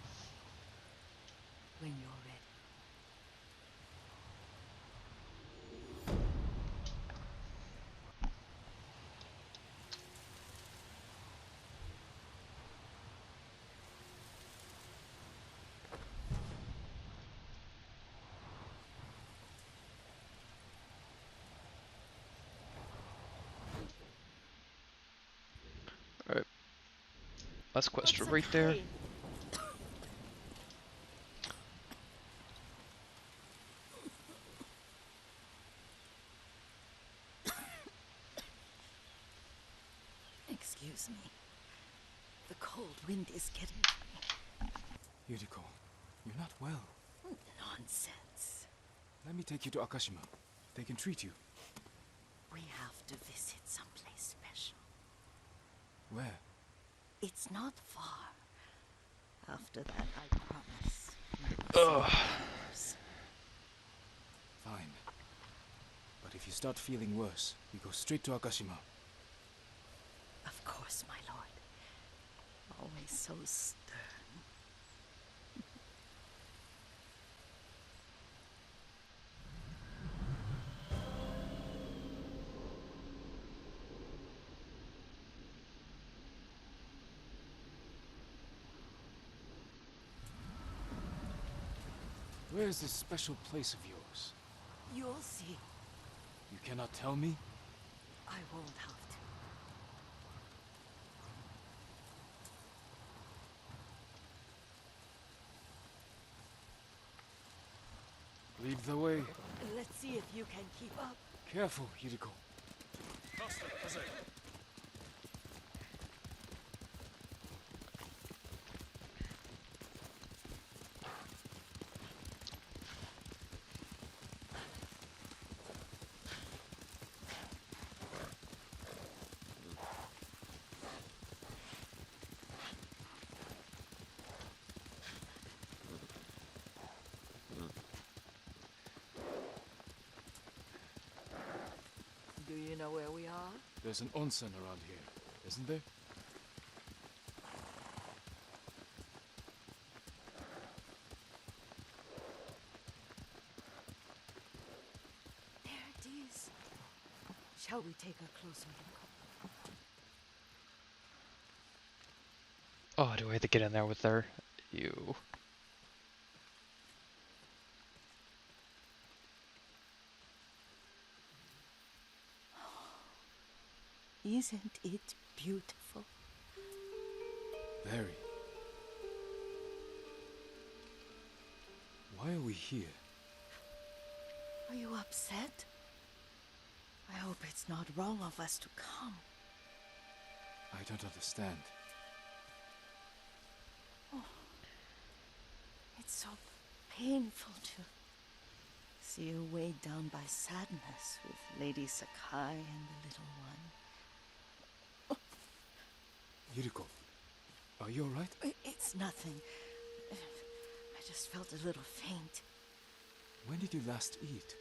F: When you're ready.
A: That's quest right there.
F: Excuse me. The cold wind is getting to
B: Yuriko, you're not well.
F: me. Nonsense.
B: Let me take you to Akashima. They can treat you.
F: We have to visit someplace special.
B: Where?
F: It's not far. After that, I promise.
A: Ugh.
B: Fine. But if you start feeling worse, we go straight to Akashima.
F: Of course, my lord. Always so stern.
B: Where is this special place of yours?
F: You'll see.
B: You cannot tell me?
F: I won't have to.
B: Lead the way.
F: Let's see if you can keep up.
B: Careful, Yuriko.
F: Do you know where we are?
B: There's an onsen around here, isn't there?
F: There it is. Shall we take a closer look?
A: Oh, do I have to get in there with her? You.
F: Isn't it beautiful?
B: Very. Why are we here?
F: Are you upset? I hope it's not wrong of us to come.
B: I don't understand.
F: Oh, it's so painful to see you weighed down by sadness with Lady Sakai and the little one.
B: Yuriko, are you alright?
F: It's nothing. I just felt a little faint.
B: When did you last eat?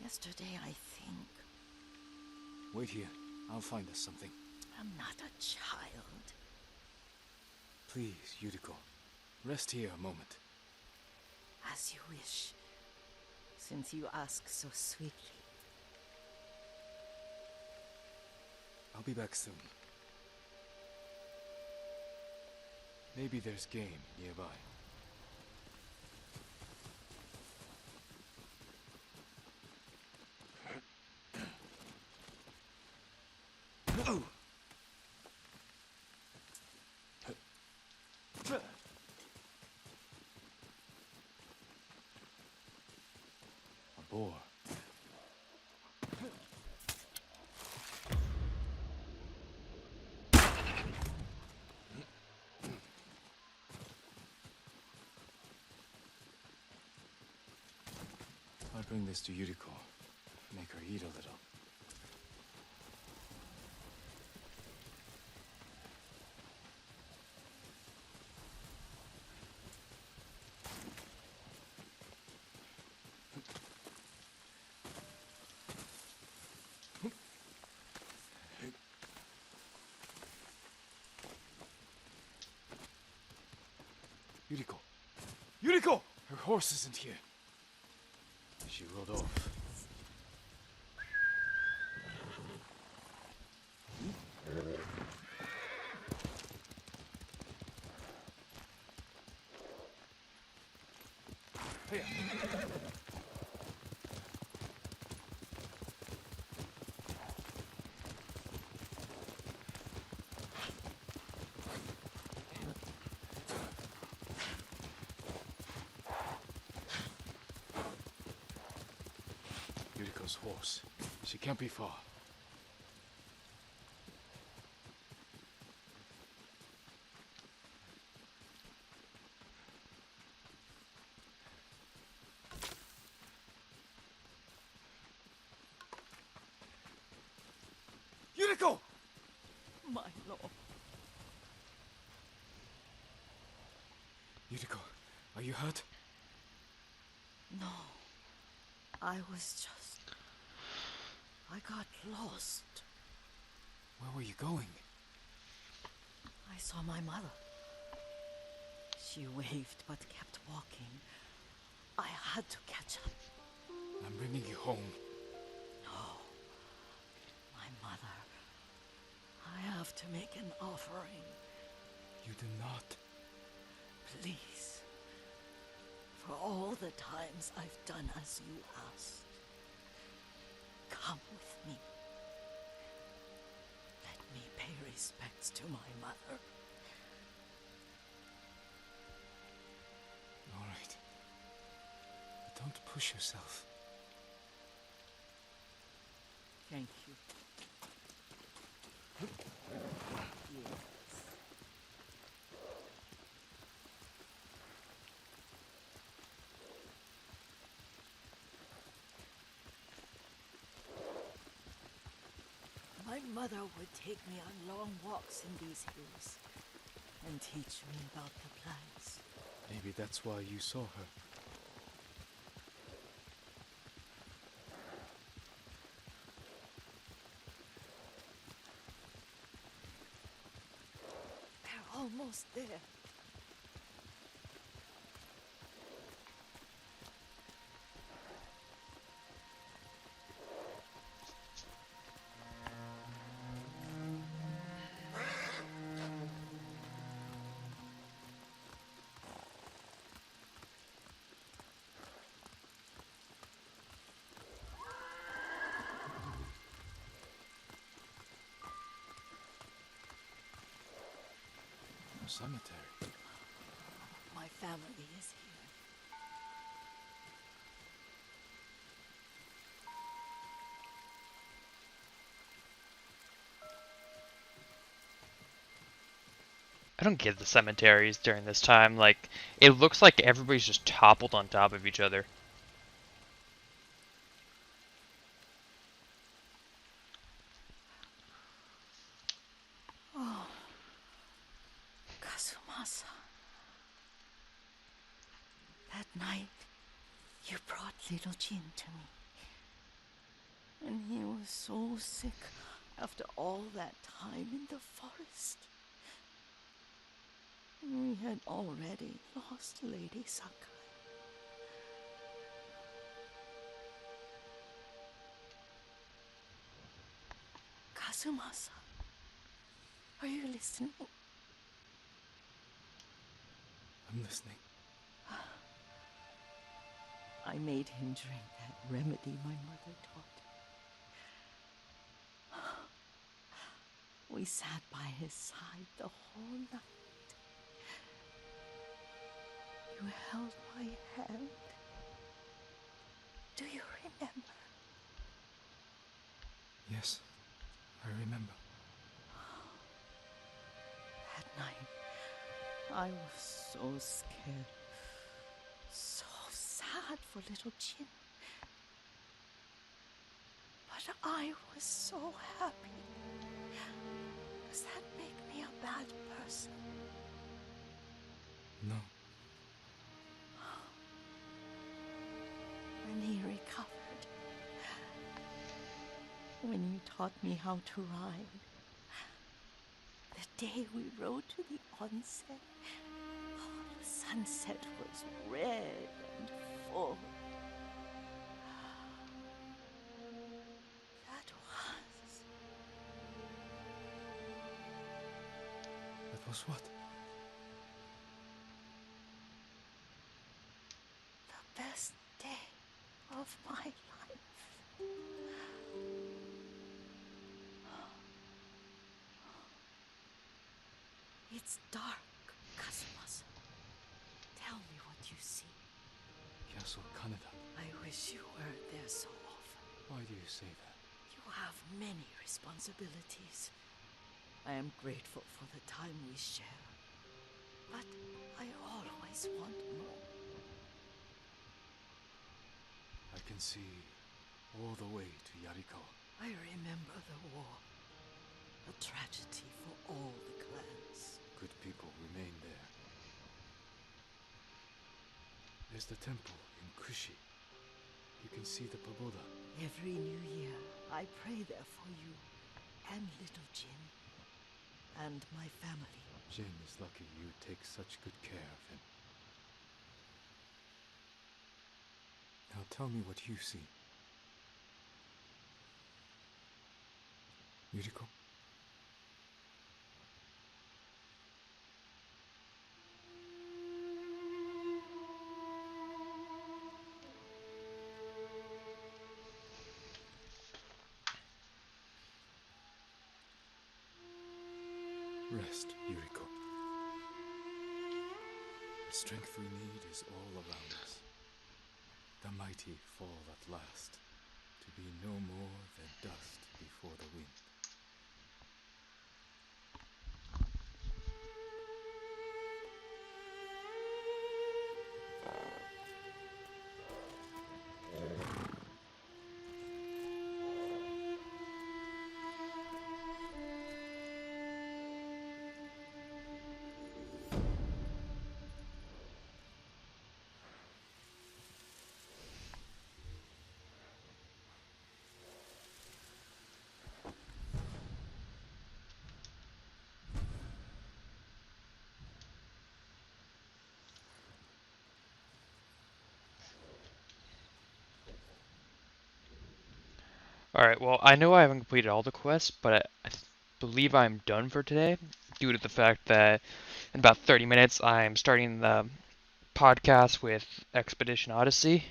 F: Yesterday, I think.
B: Wait here. I'll find us something.
F: I'm not a child.
B: Please, Yuriko. Rest here a moment.
F: As you wish. Since you ask so sweetly.
B: I'll be back soon. Maybe there's game nearby. A boar. I'll bring this to Yuriko. Make her eat a little. Yuriko! Yuriko! Her horse isn't here. She rode off. Hey. Yuriko's horse. She can't be far.
D: Yuriko!
F: My lord.
B: Yuriko, are you hurt?
F: No. I was just... I got lost.
B: Where were you going?
F: I saw my mother. She waved but kept walking. I had to catch up.
B: I'm bringing you home.
F: No. My mother. I have to make an offering.
B: You do not.
F: Please. For all the times I've done as you asked. Come with me. Let me pay respects to my mother.
B: All right. But don't push yourself.
F: Thank you. Yes. My mother would take me on long walks in these hills and teach me about the plants.
B: Maybe that's why you saw her.
F: They're almost there.
B: A cemetery.
F: My family is here.
A: I don't get the cemeteries during this time. Like, it looks like everybody's just toppled on top of each other.
F: Oh, Kazumasa. That night, you brought little Jin to me. And he was so sick after all that time in the forest. We had already lost Lady Sakai. Kazumasa, are you listening?
B: I'm listening.
F: I made him drink that remedy my mother taught. We sat by his side the whole night. You held my hand. Do you remember?
B: Yes, I remember.
F: That night, I was so scared. So sad for little Jin. But I was so happy. Does that make me a bad person?
B: No.
F: When he recovered. When you taught me how to ride. The day we rode to the onsen. Oh, the sunset was red and full. That
B: was what?
F: the best day of my life. It's dark, Kazumasa. Tell me what you see.
B: Castle Kaneda.
F: I wish you weren't there so often.
B: Why do you say that?
F: You have many responsibilities. I am grateful for the time we share, but I always want more.
B: I can see all the way to Yarikawa.
F: I remember the war, a tragedy for all the clans.
B: Good people remain there. There's the temple in Kushi. You can see the pagoda.
F: Every new year, I pray there for you, and little Jin, and my family.
B: Jin is lucky you take such good care of him. Now tell me what you see. Yuriko? Rest, Yuriko. The strength we need is all around us. The mighty fall at last, to be no more than dust before the wind.
A: Alright, well, I know I haven't completed all the quests, but I believe I'm done for today, due to the fact that in about 30 minutes I'm starting the podcast with Expedition Odyssey.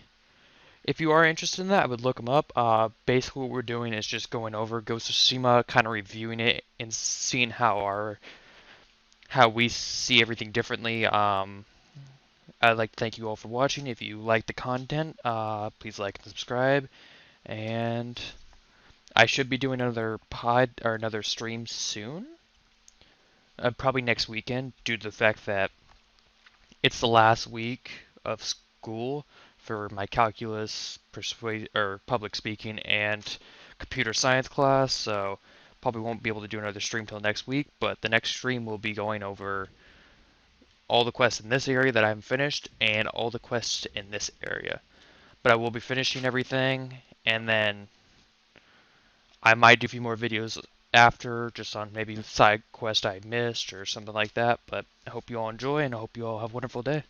A: If you are interested in that, I would look them up. Basically what we're doing is just going over Ghost of Tsushima, kind of reviewing it, and seeing how we see everything differently. I'd like to thank you all for watching. If you like the content, please like and subscribe, and I should be doing another pod or another stream soon. Probably next weekend, due to the fact that it's the last week of school for my calculus, or public speaking, and computer science class. So probably won't be able to do another stream till next week. But the next stream will be going over all the quests in this area that I haven't finished, and all the quests in this area. But I will be finishing everything, and then I might do a few more videos after, just on maybe side quest I missed or something like that. But I hope you all enjoy, and I hope you all have a wonderful day.